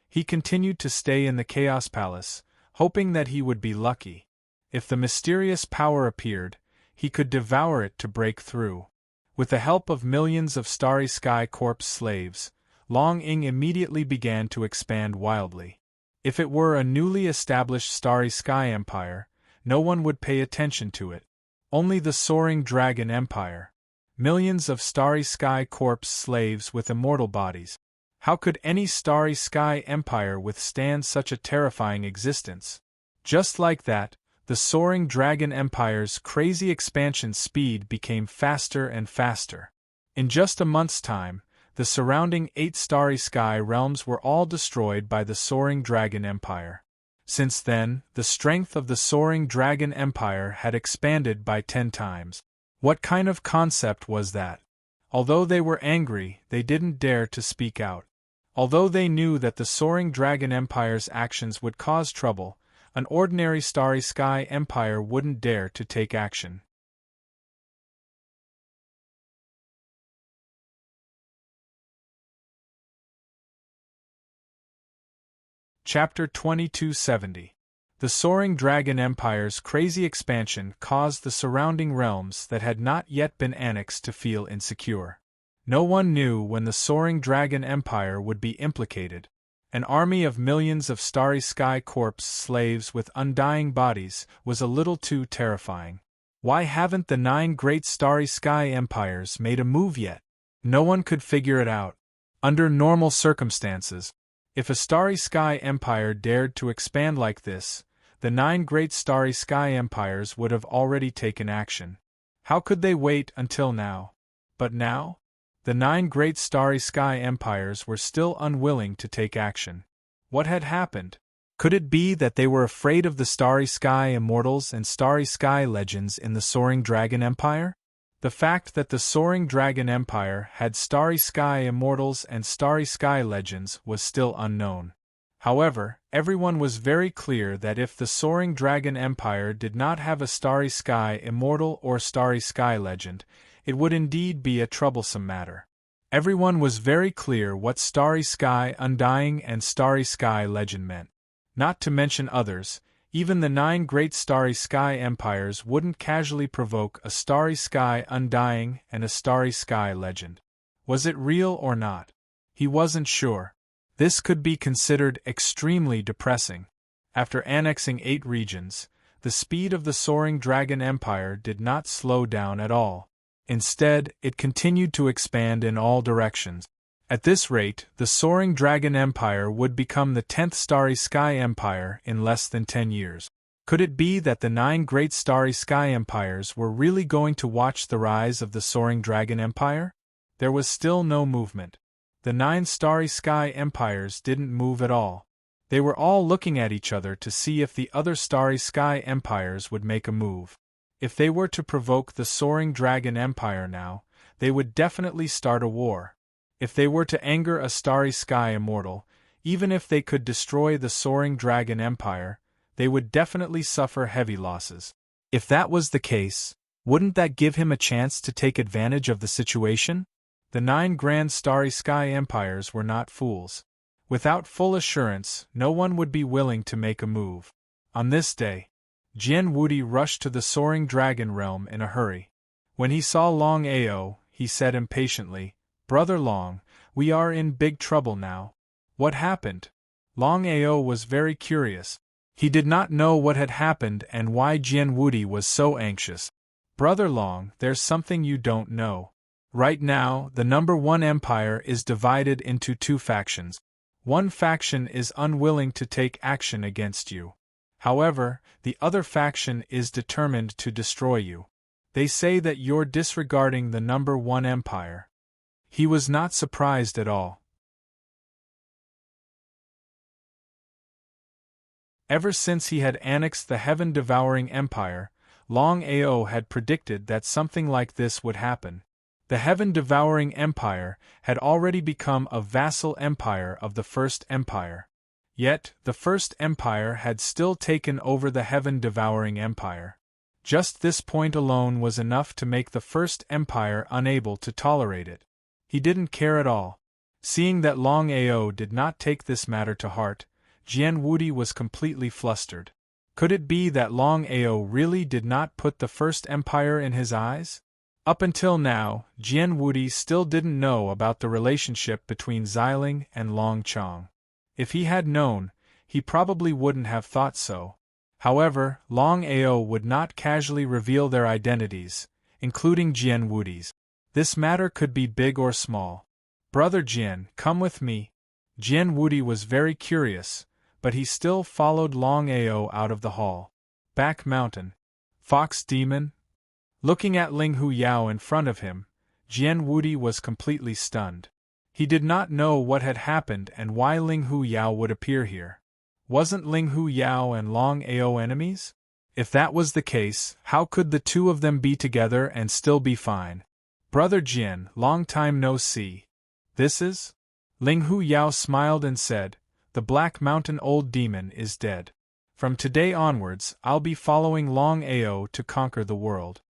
He continued to stay in the Chaos Palace, hoping that he would be lucky. If the mysterious power appeared, he could devour it to break through. With the help of millions of Starry Sky Corpse slaves, Longing immediately began to expand wildly. If it were a newly established Starry Sky Empire, no one would pay attention to it. Only the Soaring Dragon Empire. Millions of Starry Sky Corpse slaves with immortal bodies. How could any Starry Sky Empire withstand such a terrifying existence? Just like that, the Soaring Dragon Empire's crazy expansion speed became faster and faster. In just a month's time, the surrounding 8 Starry Sky realms were all destroyed by the Soaring Dragon Empire. Since then, the strength of the Soaring Dragon Empire had expanded by 10 times. What kind of concept was that? Although they were angry, they didn't dare to speak out. Although they knew that the Soaring Dragon Empire's actions would cause trouble, an ordinary Starry Sky Empire wouldn't dare to take action. Chapter 2270. The Soaring Dragon Empire's crazy expansion caused the surrounding realms that had not yet been annexed to feel insecure. No one knew when the Soaring Dragon Empire would be implicated. An army of millions of Starry Sky Corps slaves with undying bodies was a little too terrifying. Why haven't the 9 great Starry Sky Empires made a move yet? No one could figure it out. Under normal circumstances, if a Starry Sky Empire dared to expand like this, the 9 great Starry Sky Empires would have already taken action. How could they wait until now? But now? The 9 great Starry Sky Empires were still unwilling to take action. What had happened? Could it be that they were afraid of the Starry Sky Immortals and Starry Sky Legends in the Soaring Dragon Empire? The fact that the Soaring Dragon Empire had Starry Sky Immortals and Starry Sky Legends was still unknown. However, everyone was very clear that if the Soaring Dragon Empire did not have a Starry Sky Immortal or Starry Sky Legend, it would indeed be a troublesome matter. Everyone was very clear what Starry Sky Undying and Starry Sky Legend meant. Not to mention others, even the 9 great Starry Sky Empires wouldn't casually provoke a Starry Sky Undying and a Starry Sky Legend. Was it real or not? He wasn't sure. This could be considered extremely depressing. After annexing 8 regions, the speed of the Soaring Dragon Empire did not slow down at all. Instead, it continued to expand in all directions. At this rate, the Soaring Dragon Empire would become the 10th Starry Sky Empire in less than 10 years. Could it be that the 9 great Starry Sky Empires were really going to watch the rise of the Soaring Dragon Empire? There was still no movement. The 9 Starry Sky Empires didn't move at all. They were all looking at each other to see if the other Starry Sky Empires would make a move. If they were to provoke the Soaring Dragon Empire now, they would definitely start a war. If they were to anger a Starry Sky Immortal, even if they could destroy the Soaring Dragon Empire, they would definitely suffer heavy losses. If that was the case, wouldn't that give him a chance to take advantage of the situation? The 9 grand Starry Sky Empires were not fools. Without full assurance, no one would be willing to make a move. On this day, Jian Wudi rushed to the Soaring Dragon Realm in a hurry. When he saw Longao, he said impatiently, "Brother Long, we are in big trouble now." What happened? Longao was very curious. He did not know what had happened and why Jian Wudi was so anxious. "Brother Long, there's something you don't know. Right now, the number 1 empire is divided into 2 factions. One faction is unwilling to take action against you. However, the other faction is determined to destroy you. They say that you're disregarding the number 1 empire." He was not surprised at all. Ever since he had annexed the heaven-devouring empire, Longao had predicted that something like this would happen. The heaven-devouring empire had already become a vassal empire of the First Empire. Yet, the First Empire had still taken over the heaven-devouring empire. Just this point alone was enough to make the First Empire unable to tolerate it. He didn't care at all. Seeing that Longao did not take this matter to heart, Jian Wudi was completely flustered. Could it be that Longao really did not put the First Empire in his eyes? Up until now, Jian Wudi still didn't know about the relationship between Xiling and Long Chong. If he had known, he probably wouldn't have thought so. However, Longao would not casually reveal their identities, including Jian Wudi's. This matter could be big or small. "Brother Jian, come with me." Jian Wudi was very curious, but he still followed Longao out of the hall. Back Mountain. Fox Demon? Looking at Ling Hu Yao in front of him, Jian Wudi was completely stunned. He did not know what had happened and why Ling Hu Yao would appear here. Wasn't Ling Hu Yao and Longao enemies? If that was the case, how could the 2 of them be together and still be fine? "Brother Jian, long time no see. This is?" Ling Hu Yao smiled and said, "The Black Mountain Old Demon is dead. From today onwards, I'll be following Longao to conquer the world."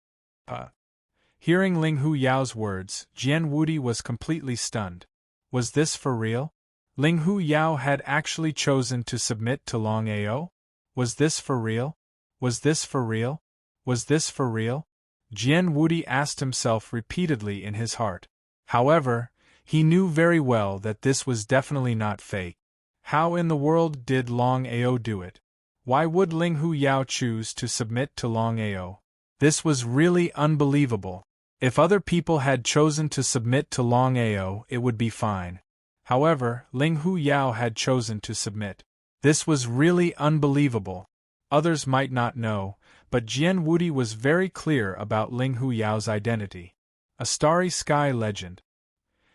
Hearing Ling Hu Yao's words, Jian Wudi was completely stunned. Was this for real? Ling Hu Yao had actually chosen to submit to Longao? Was this for real? Was this for real? Was this for real? Jian Wudi asked himself repeatedly in his heart. However, he knew very well that this was definitely not fake. How in the world did Longao do it? Why would Ling Hu Yao choose to submit to Longao? This was really unbelievable. If other people had chosen to submit to Longao, it would be fine. However, Ling Hu Yao had chosen to submit. This was really unbelievable. Others might not know, but Jian Wudi was very clear about Ling Hu Yao's identity. A starry sky legend.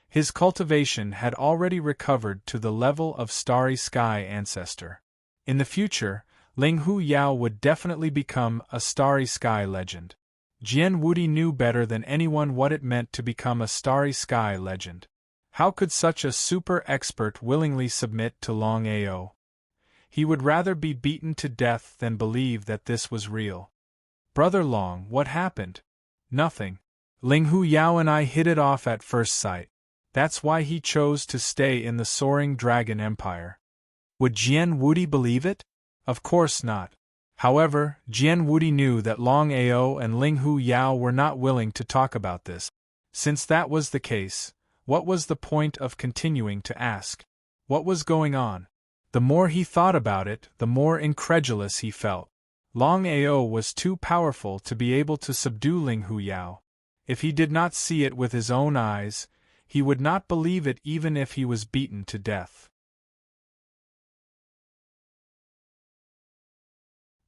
His cultivation had already recovered to the level of starry sky ancestor. In the future, Ling Hu Yao would definitely become a starry sky legend. Jian Wudi knew better than anyone what it meant to become a starry sky legend. How could such a super expert willingly submit to Longao? He would rather be beaten to death than believe that this was real. Brother Long, what happened? Nothing. Ling Hu Yao and I hit it off at first sight. That's why he chose to stay in the Soaring Dragon Empire. Would Jian Wudi believe it? Of course not. However, Jian Wudi knew that Longao and Ling Hu Yao were not willing to talk about this. Since that was the case, what was the point of continuing to ask? What was going on? The more he thought about it, the more incredulous he felt. Longao was too powerful to be able to subdue Ling Hu Yao. If he did not see it with his own eyes, he would not believe it even if he was beaten to death.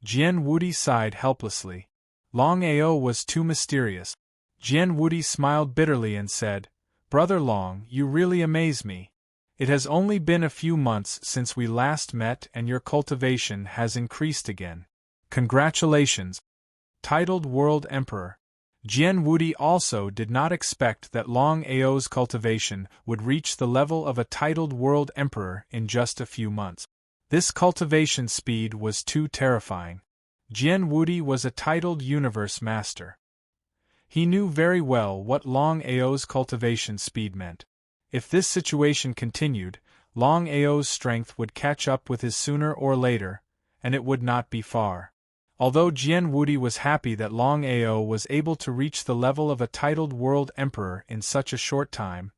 Jian Wudi sighed helplessly. Longao was too mysterious. Jian Wudi smiled bitterly and said, "Brother Long, you really amaze me. It has only been a few months since we last met and your cultivation has increased again. Congratulations." Titled World Emperor. Jian Wudi also did not expect that Longao's cultivation would reach the level of a titled World Emperor in just a few months. This cultivation speed was too terrifying. Jian Wudi was a titled Universe Master. He knew very well what Longao's cultivation speed meant. If this situation continued, Longao's strength would catch up with his sooner or later, and it would not be far. Although Jian Wudi was happy that Longao was able to reach the level of a titled World Emperor in such a short time,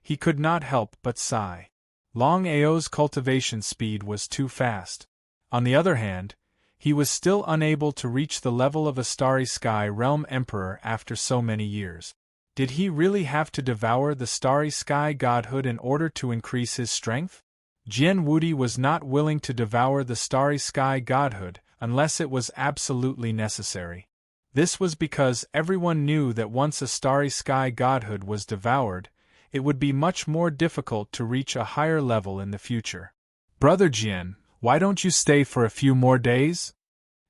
he could not help but sigh. Longao's cultivation speed was too fast. On the other hand, he was still unable to reach the level of a Starry Sky Realm Emperor after so many years. Did he really have to devour the Starry Sky Godhood in order to increase his strength? Jian Wudi was not willing to devour the Starry Sky Godhood unless it was absolutely necessary. This was because everyone knew that once a Starry Sky Godhood was devoured, it would be much more difficult to reach a higher level in the future. "Brother Jian, why don't you stay for a few more days?"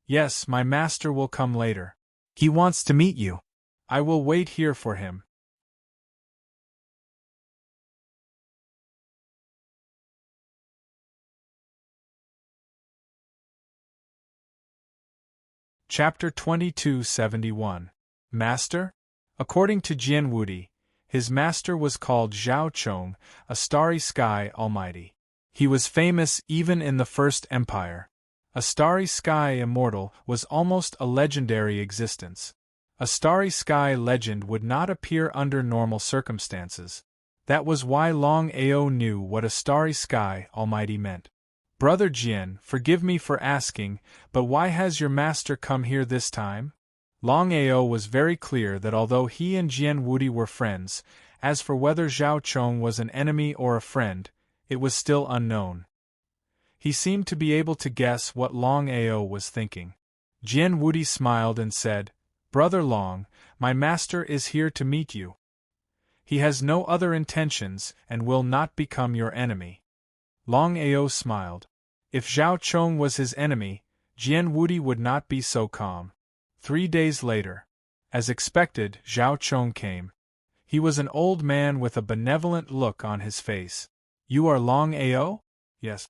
"Yes, my master will come later. He wants to meet you. I will wait here for him." Chapter 2271. Master? According to Jian Wudi, his master was called Zhao Chong, a Starry Sky Almighty. He was famous even in the First Empire. A Starry Sky Immortal was almost a legendary existence. A Starry Sky legend would not appear under normal circumstances. That was why Longao knew what a Starry Sky Almighty meant. "Brother Jian, forgive me for asking, but why has your master come here this time?" Longao was very clear that although he and Jian Wudi were friends, as for whether Zhao Chong was an enemy or a friend, it was still unknown. He seemed to be able to guess what Longao was thinking. Jian Wudi smiled and said, "Brother Long, my master is here to meet you. He has no other intentions and will not become your enemy." Longao smiled. If Zhao Chong was his enemy, Jian Wudi would not be so calm. 3 days later. As expected, Zhao Chong came. He was an old man with a benevolent look on his face. "You are Longao?" "Yes."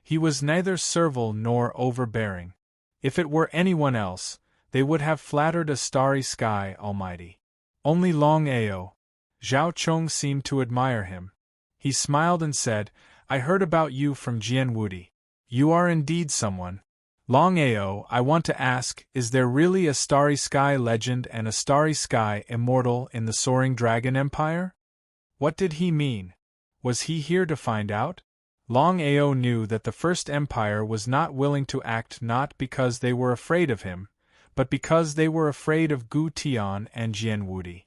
He was neither servile nor overbearing. If it were anyone else, they would have flattered a Starry Sky Almighty. Only Longao. Zhao Chong seemed to admire him. He smiled and said, I heard about you from Jian Wudi. You are indeed someone. Longao, I want to ask, is there really a Starry Sky legend and a Starry Sky immortal in the Soaring Dragon Empire? What did he mean? Was he here to find out? Longao knew that the First Empire was not willing to act, not because they were afraid of him, but because they were afraid of Gu Tian and Jian Wudi.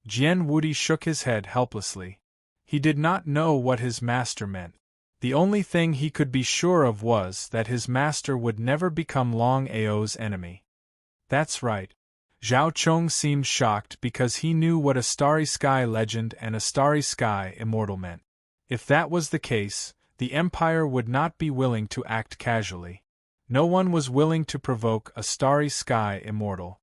Jian Wudi shook his head helplessly. He did not know what his master meant. The only thing he could be sure of was that his master would never become Longao's enemy. That's right. Zhao Chong seemed shocked because he knew what a Starry Sky legend and a Starry Sky immortal meant. If that was the case, the Empire would not be willing to act casually. No one was willing to provoke a Starry Sky immortal.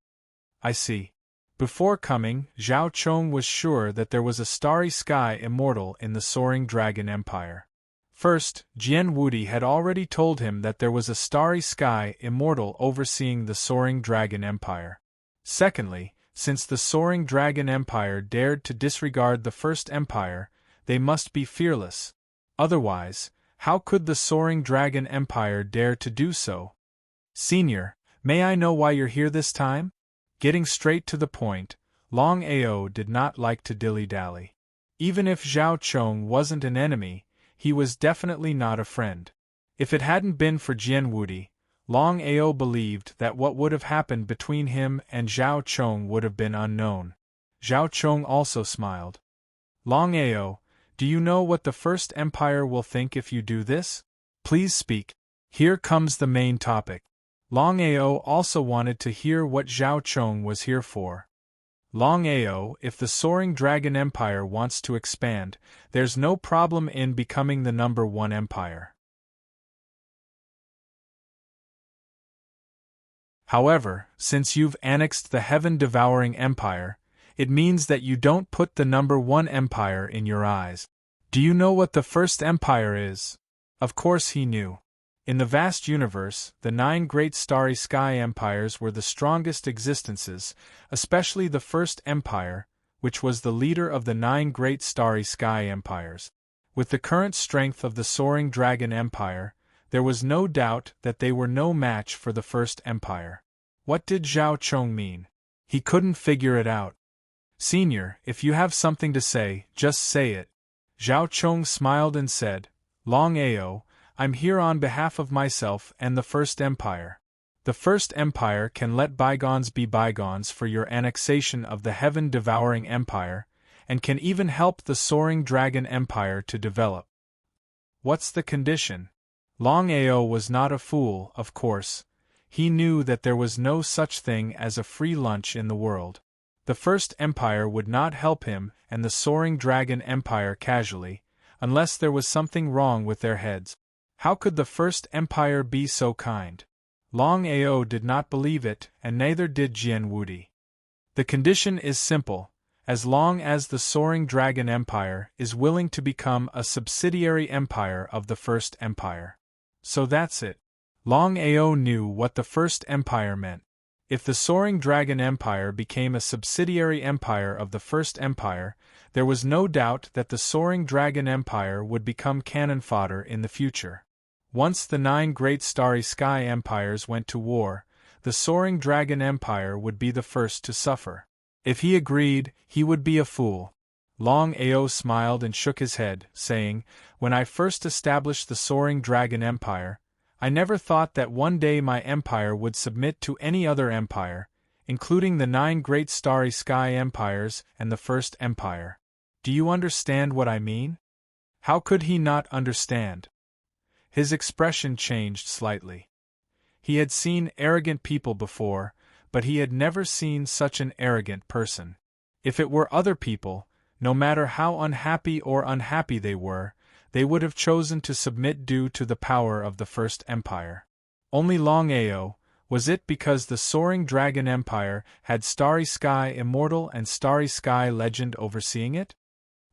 I see. Before coming, Zhao Chong was sure that there was a Starry Sky immortal in the Soaring Dragon Empire. First, Jian Wudi had already told him that there was a Starry Sky immortal overseeing the Soaring Dragon Empire. Secondly, since the Soaring Dragon Empire dared to disregard the First Empire, they must be fearless. Otherwise, how could the Soaring Dragon Empire dare to do so? Senior, may I know why you're here this time? Getting straight to the point, Longao did not like to dilly-dally. Even if Zhao Chong wasn't an enemy, he was definitely not a friend. If it hadn't been for Jian Wudi, Longao believed that what would have happened between him and Zhao Chong would have been unknown. Zhao Chong also smiled. Longao, do you know what the First Empire will think if you do this? Please speak. Here comes the main topic. Longao also wanted to hear what Zhao Chong was here for. Longao, if the Soaring Dragon Empire wants to expand, there's no problem in becoming the #1 empire. However, since you've annexed the heaven-devouring empire, it means that you don't put the #1 empire in your eyes. Do you know what the First Empire is? Of course he knew. In the vast universe, the 9 great Starry Sky empires were the strongest existences, especially the First Empire, which was the leader of the 9 great Starry Sky empires. With the current strength of the Soaring Dragon Empire, there was no doubt that they were no match for the First Empire. What did Zhao Chong mean? He couldn't figure it out. Senior, if you have something to say, just say it. Zhao Chong smiled and said, Longao, I'm here on behalf of myself and the First Empire. The First Empire can let bygones be bygones for your annexation of the heaven-devouring empire, and can even help the Soaring Dragon Empire to develop. What's the condition? Longao was not a fool, of course. He knew that there was no such thing as a free lunch in the world. The First Empire would not help him and the Soaring Dragon Empire casually, unless there was something wrong with their heads. How could the First Empire be so kind? Longao did not believe it, and neither did Jian Wudi. The condition is simple: as long as the Soaring Dragon Empire is willing to become a subsidiary empire of the First Empire. So that's it. Longao knew what the First Empire meant. If the Soaring Dragon Empire became a subsidiary empire of the First Empire, there was no doubt that the Soaring Dragon Empire would become cannon fodder in the future. Once the 9 great Starry Sky empires went to war, the Soaring Dragon Empire would be the first to suffer. If he agreed, he would be a fool. Longao smiled and shook his head, saying, When I first established the Soaring Dragon Empire, I never thought that one day my empire would submit to any other empire, including the 9 great Starry Sky empires and the First Empire. Do you understand what I mean? How could he not understand? His expression changed slightly. He had seen arrogant people before, but he had never seen such an arrogant person. If it were other people, no matter how unhappy or unhappy they would have chosen to submit due to the power of the First Empire. Only Longao, was it because the Soaring Dragon Empire had Starry Sky Immortal and Starry Sky Legend overseeing it?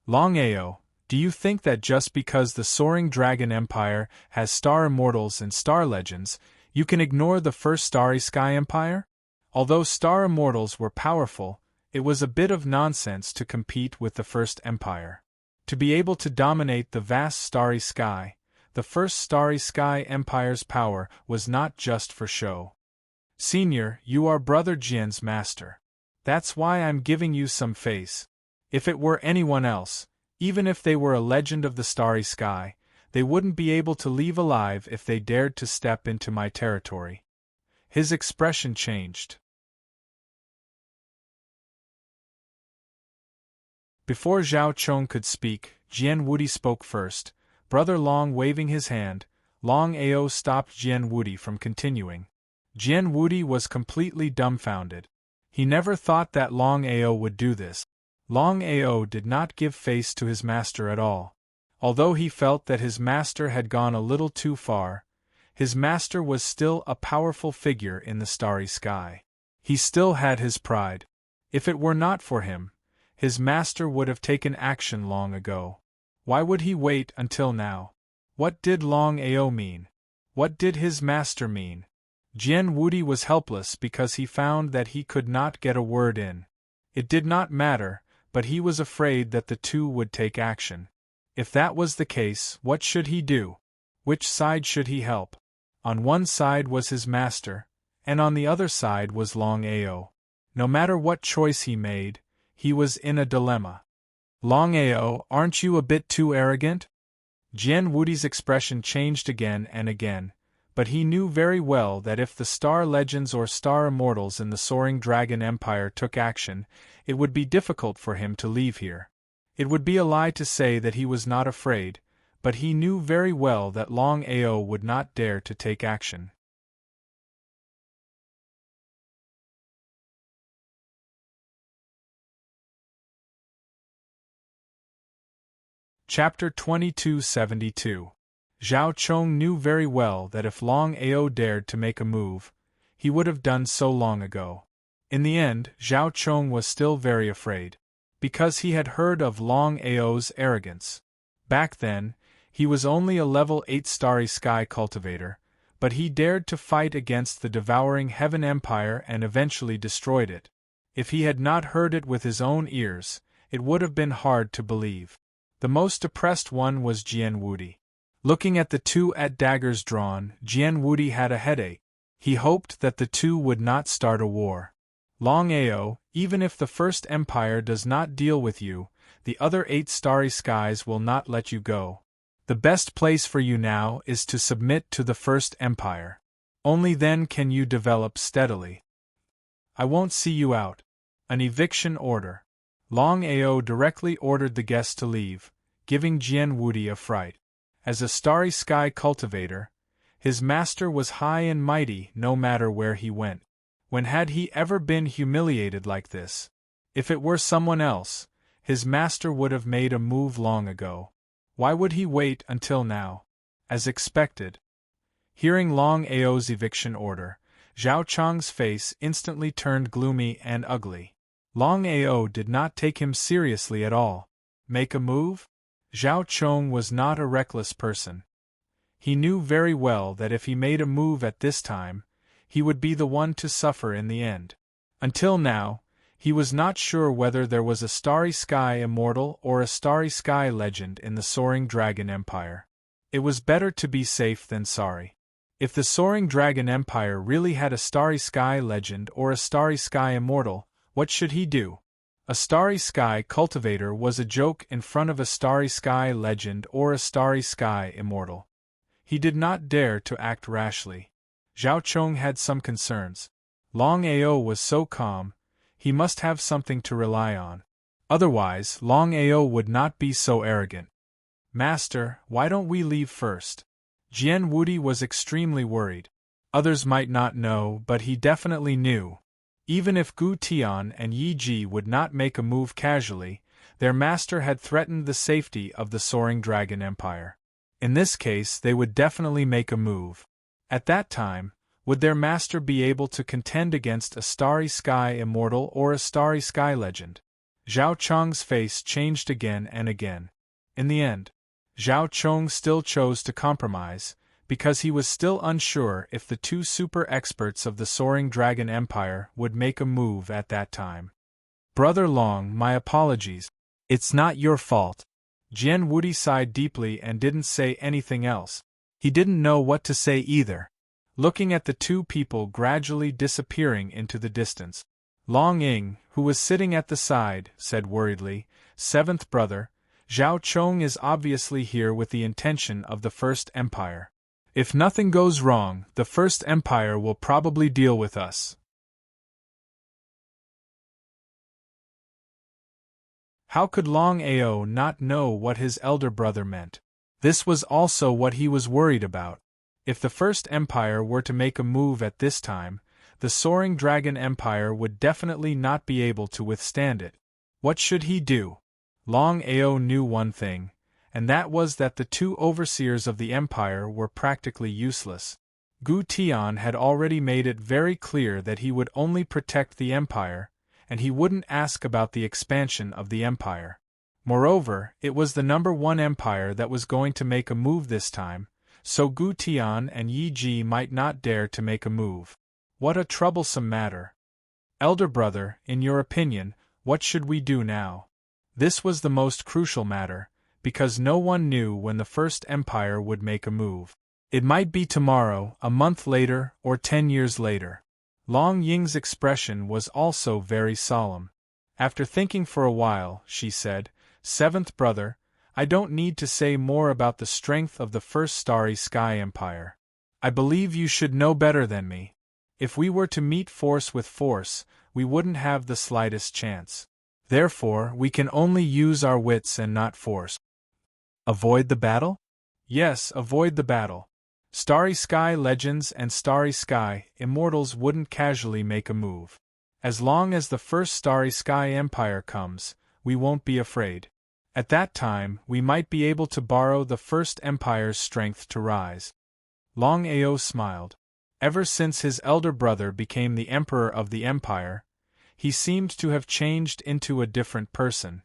Longao, do you think that just because the Soaring Dragon Empire has Star Immortals and Star Legends, you can ignore the first Starry Sky Empire? Although Star Immortals were powerful, it was a bit of nonsense to compete with the First Empire. To be able to dominate the vast starry sky, the first starry sky empire's power was not just for show. Senior, you are Brother Jian's master. That's why I'm giving you some face. If it were anyone else, even if they were a legend of the starry sky, they wouldn't be able to leave alive if they dared to step into my territory. His expression changed. Before Zhao Chong could speak, Jian Wudi spoke first, Brother Long waving his hand. Long Ao stopped Jian Wudi from continuing. Jian Wudi was completely dumbfounded. He never thought that Long Ao would do this. Long Ao did not give face to his master at all. Although he felt that his master had gone a little too far, his master was still a powerful figure in the starry sky. He still had his pride. If it were not for him, his master would have taken action long ago. Why would he wait until now? What did Long Ao mean? What did his master mean? Jian Wudi was helpless because he found that he could not get a word in. It did not matter, but he was afraid that the two would take action. If that was the case, what should he do? Which side should he help? On one side was his master, and on the other side was Long Ao. No matter what choice he made, he was in a dilemma. Long Ao, aren't you a bit too arrogant? Jian Wudi's expression changed again and again, but he knew very well that if the star legends or star immortals in the Soaring Dragon Empire took action, it would be difficult for him to leave here. It would be a lie to say that he was not afraid, but he knew very well that Long Ao would not dare to take action. Chapter 2272. Zhao Chong knew very well that if Long Ao dared to make a move, he would have done so long ago. In the end, Zhao Chong was still very afraid, because he had heard of Long Ao's arrogance. Back then, he was only a level 8 starry sky cultivator, but he dared to fight against the devouring Heaven Empire and eventually destroyed it. If he had not heard it with his own ears, it would have been hard to believe. The most depressed one was Jian Wudi. Looking at the two at daggers drawn, Jian Wudi had a headache. He hoped that the two would not start a war. Long Ao, even if the First Empire does not deal with you, the other 8 starry skies will not let you go. The best place for you now is to submit to the First Empire. Only then can you develop steadily. I won't see you out. An eviction order. Long Ao directly ordered the guests to leave, giving Jian Wudi a fright. As a starry sky cultivator, his master was high and mighty no matter where he went. When had he ever been humiliated like this? If it were someone else, his master would have made a move long ago. Why would he wait until now? As expected. Hearing Long Ao's eviction order, Zhao Chong's face instantly turned gloomy and ugly. Long Ao did not take him seriously at all. Make a move? Zhao Chong was not a reckless person. He knew very well that if he made a move at this time, he would be the one to suffer in the end. Until now, he was not sure whether there was a starry sky immortal or a starry sky legend in the Soaring Dragon Empire. It was better to be safe than sorry. If the Soaring Dragon Empire really had a starry sky legend or a starry sky immortal, what should he do? A starry sky cultivator was a joke in front of a starry sky legend or a starry sky immortal. He did not dare to act rashly. Zhao Chong had some concerns. Long Ao was so calm, he must have something to rely on. Otherwise, Long Ao would not be so arrogant. Master, why don't we leave first? Jian Wudi was extremely worried. Others might not know, but he definitely knew. Even if Gu Tian and Yi Ji would not make a move casually, their master had threatened the safety of the Soaring Dragon Empire. In this case, they would definitely make a move. At that time, would their master be able to contend against a starry sky immortal or a starry sky legend? Zhao Chong's face changed again and again. In the end, Zhao Chong still chose to compromise, because he was still unsure if the two super experts of the Soaring Dragon Empire would make a move at that time. Brother Long, my apologies. It's not your fault. Jian Wudi sighed deeply and didn't say anything else. He didn't know what to say either. Looking at the two people gradually disappearing into the distance, Long Ying, who was sitting at the side, said worriedly, "Seventh brother, Zhao Chong is obviously here with the intention of the First Empire. If nothing goes wrong, the First Empire will probably deal with us." How could Longao not know what his elder brother meant? This was also what he was worried about. If the First Empire were to make a move at this time, the Soaring Dragon Empire would definitely not be able to withstand it. What should he do? Longao knew one thing, and that was that the two overseers of the Empire were practically useless. Gu Tian had already made it very clear that he would only protect the Empire, and he wouldn't ask about the expansion of the Empire. Moreover, it was the #1 empire that was going to make a move this time, so Gu Tian and Yi Ji might not dare to make a move. What a troublesome matter. Elder brother, in your opinion, what should we do now? This was the most crucial matter, because no one knew when the First Empire would make a move. It might be tomorrow, a month later, or 10 years later. Long Ying's expression was also very solemn. After thinking for a while, she said, "Seventh brother, I don't need to say more about the strength of the First Starry Sky Empire. I believe you should know better than me. If we were to meet force with force, we wouldn't have the slightest chance. Therefore, we can only use our wits and not force." Avoid the battle? Yes, avoid the battle. Starry Sky Legends and Starry Sky Immortals wouldn't casually make a move. As long as the First Starry Sky Empire comes, we won't be afraid. At that time, we might be able to borrow the First Empire's strength to rise. Longao smiled. Ever since his elder brother became the emperor of the empire, he seemed to have changed into a different person.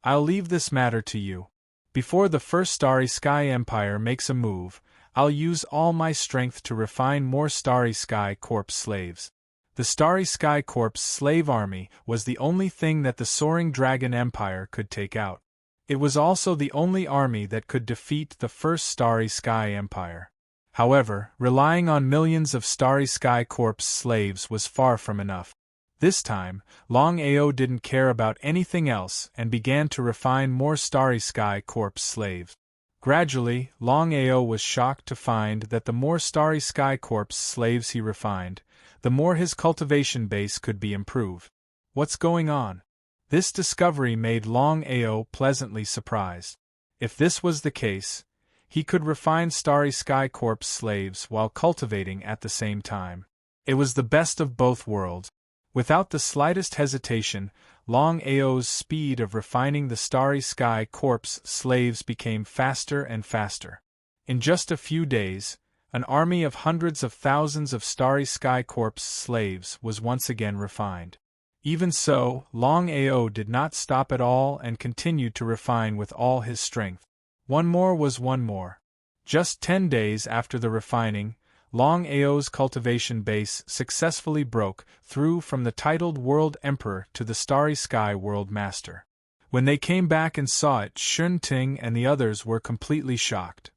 I'll leave this matter to you. Before the First Starry Sky Empire makes a move, I'll use all my strength to refine more Starry Sky Corps slaves. The Starry Sky Corps slave army was the only thing that the Soaring Dragon Empire could take out. It was also the only army that could defeat the First Starry Sky Empire. However, relying on millions of Starry Sky Corps slaves was far from enough. This time, Longao didn't care about anything else and began to refine more Starry Sky Corps slaves. Gradually, Longao was shocked to find that the more Starry Sky Corps slaves he refined, the more his cultivation base could be improved. What's going on? This discovery made Longao pleasantly surprised. If this was the case, he could refine Starry Sky Corps slaves while cultivating at the same time. It was the best of both worlds. Without the slightest hesitation, Longao's speed of refining the Starry Sky Corps slaves became faster and faster. In just a few days, an army of hundreds of thousands of Starry Sky Corps slaves was once again refined. Even so, Longao did not stop at all and continued to refine with all his strength. One more was one more. Just 10 days after the refining, Longao's cultivation base successfully broke through from the titled World Emperor to the Starry Sky World Master. When they came back and saw it, Shun Ting and the others were completely shocked.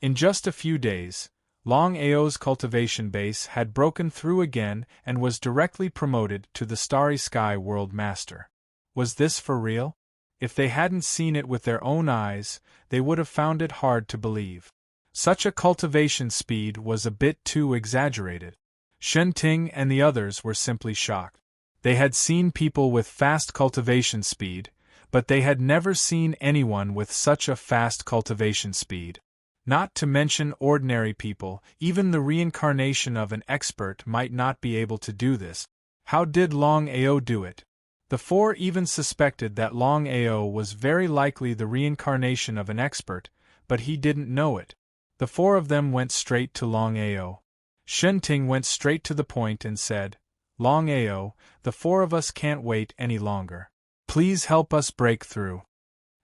In just a few days, Longao's cultivation base had broken through again and was directly promoted to the Starry Sky World Master. Was this for real? If they hadn't seen it with their own eyes, they would have found it hard to believe. Such a cultivation speed was a bit too exaggerated. Shen Ting and the others were simply shocked. They had seen people with fast cultivation speed, but they had never seen anyone with such a fast cultivation speed. Not to mention ordinary people, even the reincarnation of an expert might not be able to do this. How did Longao do it? The four even suspected that Longao was very likely the reincarnation of an expert, but he didn't know it. The four of them went straight to Longao. Shen Ting went straight to the point and said, "Longao, the four of us can't wait any longer. Please help us break through."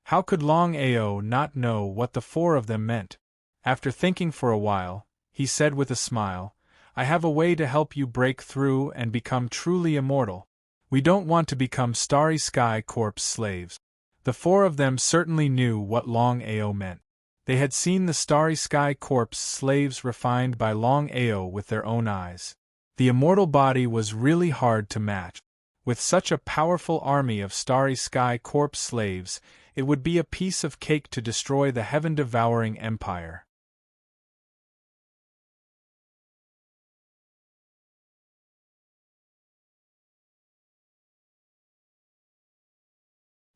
How could Longao not know what the four of them meant? After thinking for a while, he said with a smile, "I have a way to help you break through and become truly immortal. We don't want to become Starry Sky Corp's slaves. The four of them certainly knew what Longao meant. They had seen the Starry Sky Corp's slaves refined by Longao with their own eyes. The immortal body was really hard to match. With such a powerful army of Starry Sky Corp slaves, it would be a piece of cake to destroy the heaven-devouring empire.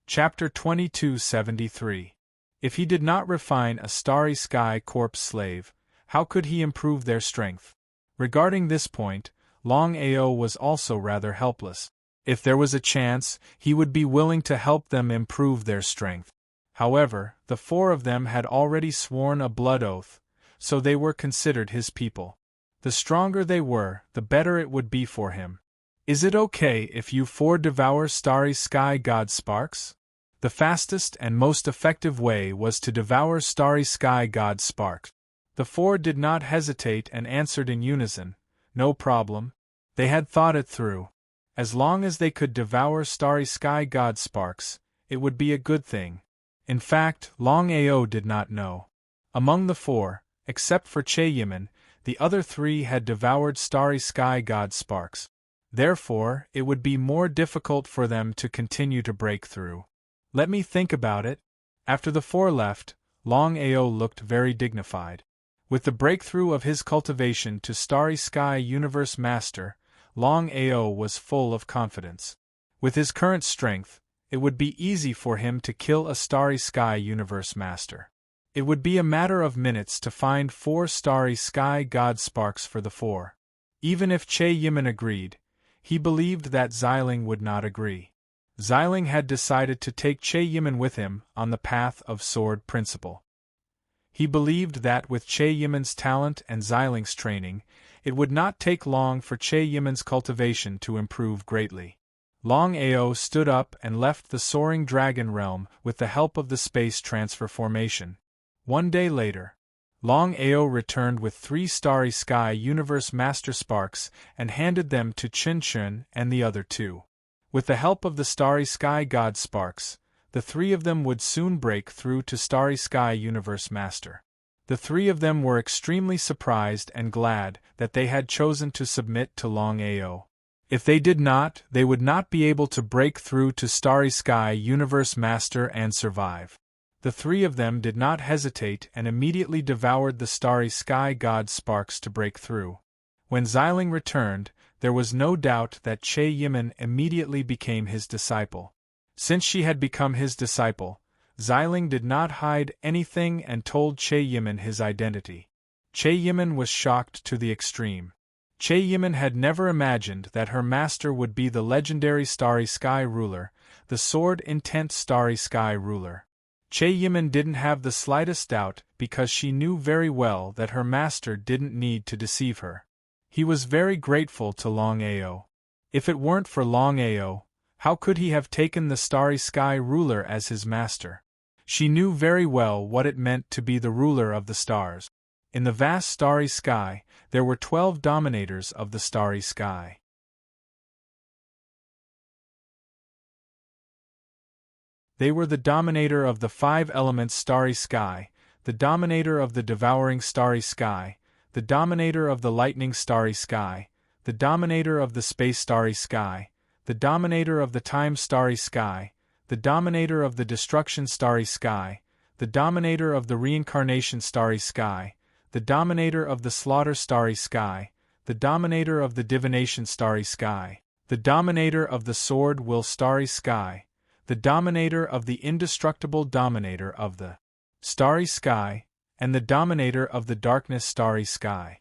Chapter 2273. If he did not refine a Starry Sky Corp slave, how could he improve their strength? Regarding this point, Longao was also rather helpless. If there was a chance, he would be willing to help them improve their strength. However, the four of them had already sworn a blood oath, so they were considered his people. The stronger they were, the better it would be for him. Is it okay if you four devour Starry Sky God Sparks? The fastest and most effective way was to devour Starry Sky God Sparks. The four did not hesitate and answered in unison, "No problem." They had thought it through. As long as they could devour Starry Sky God Sparks, it would be a good thing. In fact, Longao did not know. Among the four, except for Che-Yimin, the other three had devoured Starry Sky God Sparks. Therefore, it would be more difficult for them to continue to break through. Let me think about it. After the four left, Longao looked very dignified. With the breakthrough of his cultivation to Starry Sky Universe Master, Longao was full of confidence. With his current strength, it would be easy for him to kill a Starry Sky Universe Master. It would be a matter of minutes to find 4 Starry Sky God Sparks for the 4. Even if Che-Yimin agreed, he believed that Xiling would not agree. Xiling had decided to take Che-Yimin with him on the path of sword principle. He believed that with Che-Yimin's talent and Xiling's training, it would not take long for Che-Yimin's cultivation to improve greatly. Longao stood up and left the soaring dragon realm with the help of the space transfer formation. 1 day later, Longao returned with 3 Starry Sky Universe Master Sparks and handed them to Qin and the other 2. With the help of the Starry Sky God Sparks, the 3 of them would soon break through to Starry Sky Universe Master. The 3 of them were extremely surprised and glad that they had chosen to submit to Longao. If they did not, they would not be able to break through to Starry Sky Universe Master and survive. The 3 of them did not hesitate and immediately devoured the Starry Sky God Sparks to break through. When Xiling returned, there was no doubt that Che-Yimin immediately became his disciple. Since she had become his disciple, Xiling did not hide anything and told Che-Yimin his identity. Che-Yimin was shocked to the extreme. Che-Yimin had never imagined that her master would be the legendary Starry Sky Ruler, the sword-intent Starry Sky Ruler. Che-Yimin didn't have the slightest doubt because she knew very well that her master didn't need to deceive her. He was very grateful to Longao. If it weren't for Longao, how could he have taken the Starry Sky Ruler as his master? She knew very well what it meant to be the ruler of the stars. In the vast starry sky, there were 12 dominators of the starry sky. They were the dominator of the 5 elements starry sky, the dominator of the devouring starry sky, the dominator of the lightning starry sky, the dominator of the space starry sky, the dominator of the time starry sky, the dominator of the destruction starry sky, the dominator of the reincarnation starry sky, the dominator of the slaughter starry sky, the dominator of the divination starry sky, the dominator of the sword will starry sky, the dominator of the indestructible dominator of the starry sky, and the dominator of the darkness starry sky.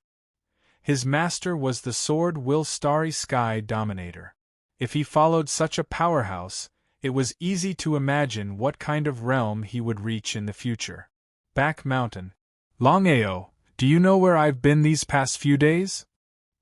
His master was the sword will starry sky dominator. If he followed such a powerhouse, it was easy to imagine what kind of realm he would reach in the future. Back Mountain. Longao, do you know where I've been these past few days?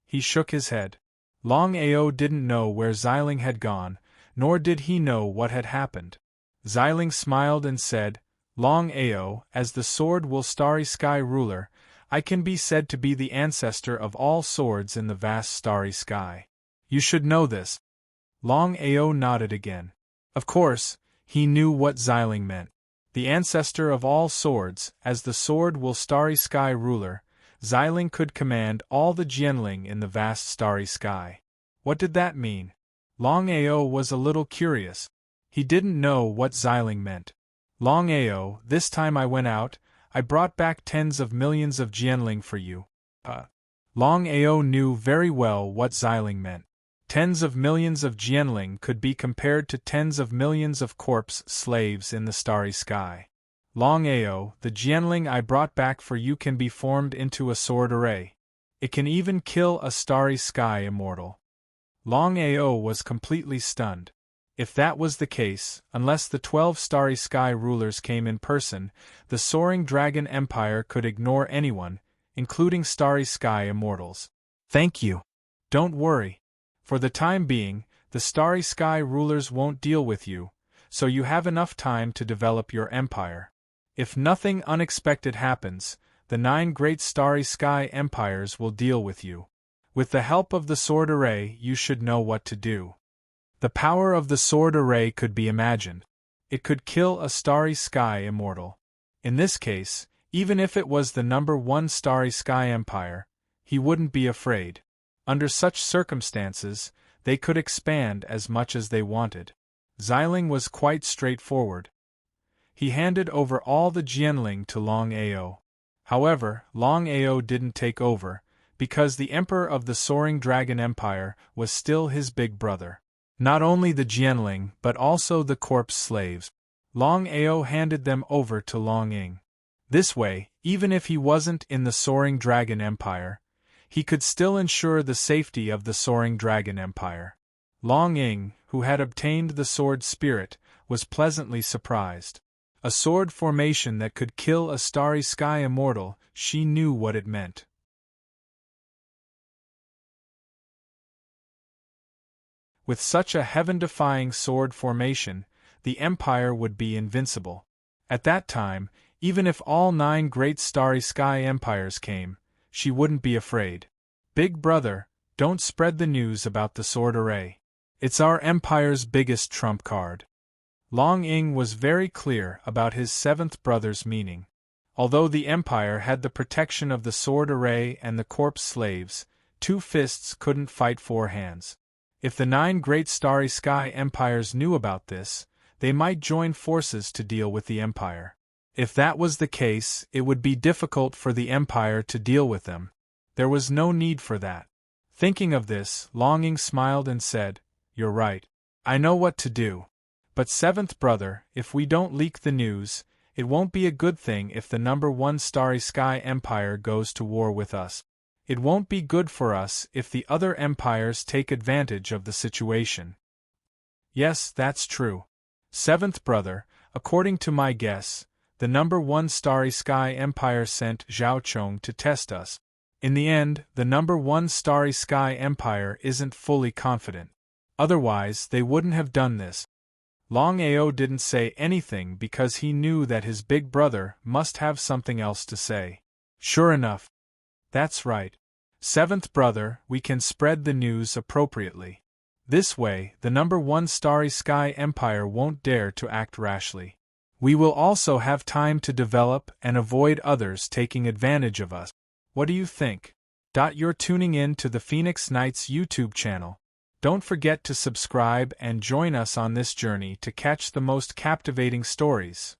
He shook his head. Longao didn't know where Xiling had gone, nor did he know what had happened. Xiling smiled and said, Longao, as the sword will starry sky ruler, I can be said to be the ancestor of all swords in the vast starry sky. You should know this. Longao nodded again. Of course, he knew what Xiling meant. The ancestor of all swords, as the sword will starry sky ruler, Xiling could command all the Jianling in the vast starry sky. What did that mean? Longao was a little curious. He didn't know what Xiling meant. Longao, this time I went out, I brought back tens of millions of Jianling for you. Longao knew very well what Xiling meant. Tens of millions of Jianling could be compared to tens of millions of corpse slaves in the starry sky. Longao, the Jianling I brought back for you can be formed into a sword array. It can even kill a starry sky immortal. Longao was completely stunned. If that was the case, unless the 12 starry sky rulers came in person, the soaring dragon empire could ignore anyone, including starry sky immortals. Thank you. Don't worry. For the time being, the starry sky rulers won't deal with you, so you have enough time to develop your empire. If nothing unexpected happens, the 9 great starry sky empires will deal with you. With the help of the sword array, you should know what to do. The power of the sword array could be imagined. It could kill a starry sky immortal. In this case, even if it was the number 1 starry sky empire, he wouldn't be afraid. Under such circumstances, they could expand as much as they wanted. Xiling was quite straightforward. He handed over all the Jianling to Longao. However, Longao didn't take over, because the Emperor of the Soaring Dragon Empire was still his big brother. Not only the Jianling but also the corpse slaves. Longao handed them over to Longing. This way, even if he wasn't in the Soaring Dragon Empire, he could still ensure the safety of the Soaring Dragon Empire. Longing, who had obtained the sword spirit, was pleasantly surprised. A sword formation that could kill a starry sky immortal, she knew what it meant. With such a heaven-defying sword formation, the Empire would be invincible. At that time, even if all 9 great starry sky empires came, she wouldn't be afraid. Big brother, don't spread the news about the sword array. It's our empire's biggest trump card. Longing was very clear about his 7th brother's meaning. Although the empire had the protection of the sword array and the corpse slaves, 2 fists couldn't fight 4 hands. If the 9 great starry sky empires knew about this, they might join forces to deal with the empire. If that was the case, it would be difficult for the empire to deal with them. There was no need for that. Thinking of this, Longing smiled and said, "You're right. I know what to do. But 7th brother, if we don't leak the news, it won't be a good thing if the number 1 starry sky empire goes to war with us. It won't be good for us if the other empires take advantage of the situation." Yes, that's true. 7th brother, according to my guess, the number 1 starry sky empire sent Zhao Chong to test us. In the end, the number 1 starry sky empire isn't fully confident. Otherwise, they wouldn't have done this. Longao didn't say anything because he knew that his big brother must have something else to say. Sure enough. That's right. 7th brother, we can spread the news appropriately. This way, the number 1 starry sky empire won't dare to act rashly. We will also have time to develop and avoid others taking advantage of us. What do you think? You're tuning in to the Phoenix Knights YouTube channel. Don't forget to subscribe and join us on this journey to catch the most captivating stories.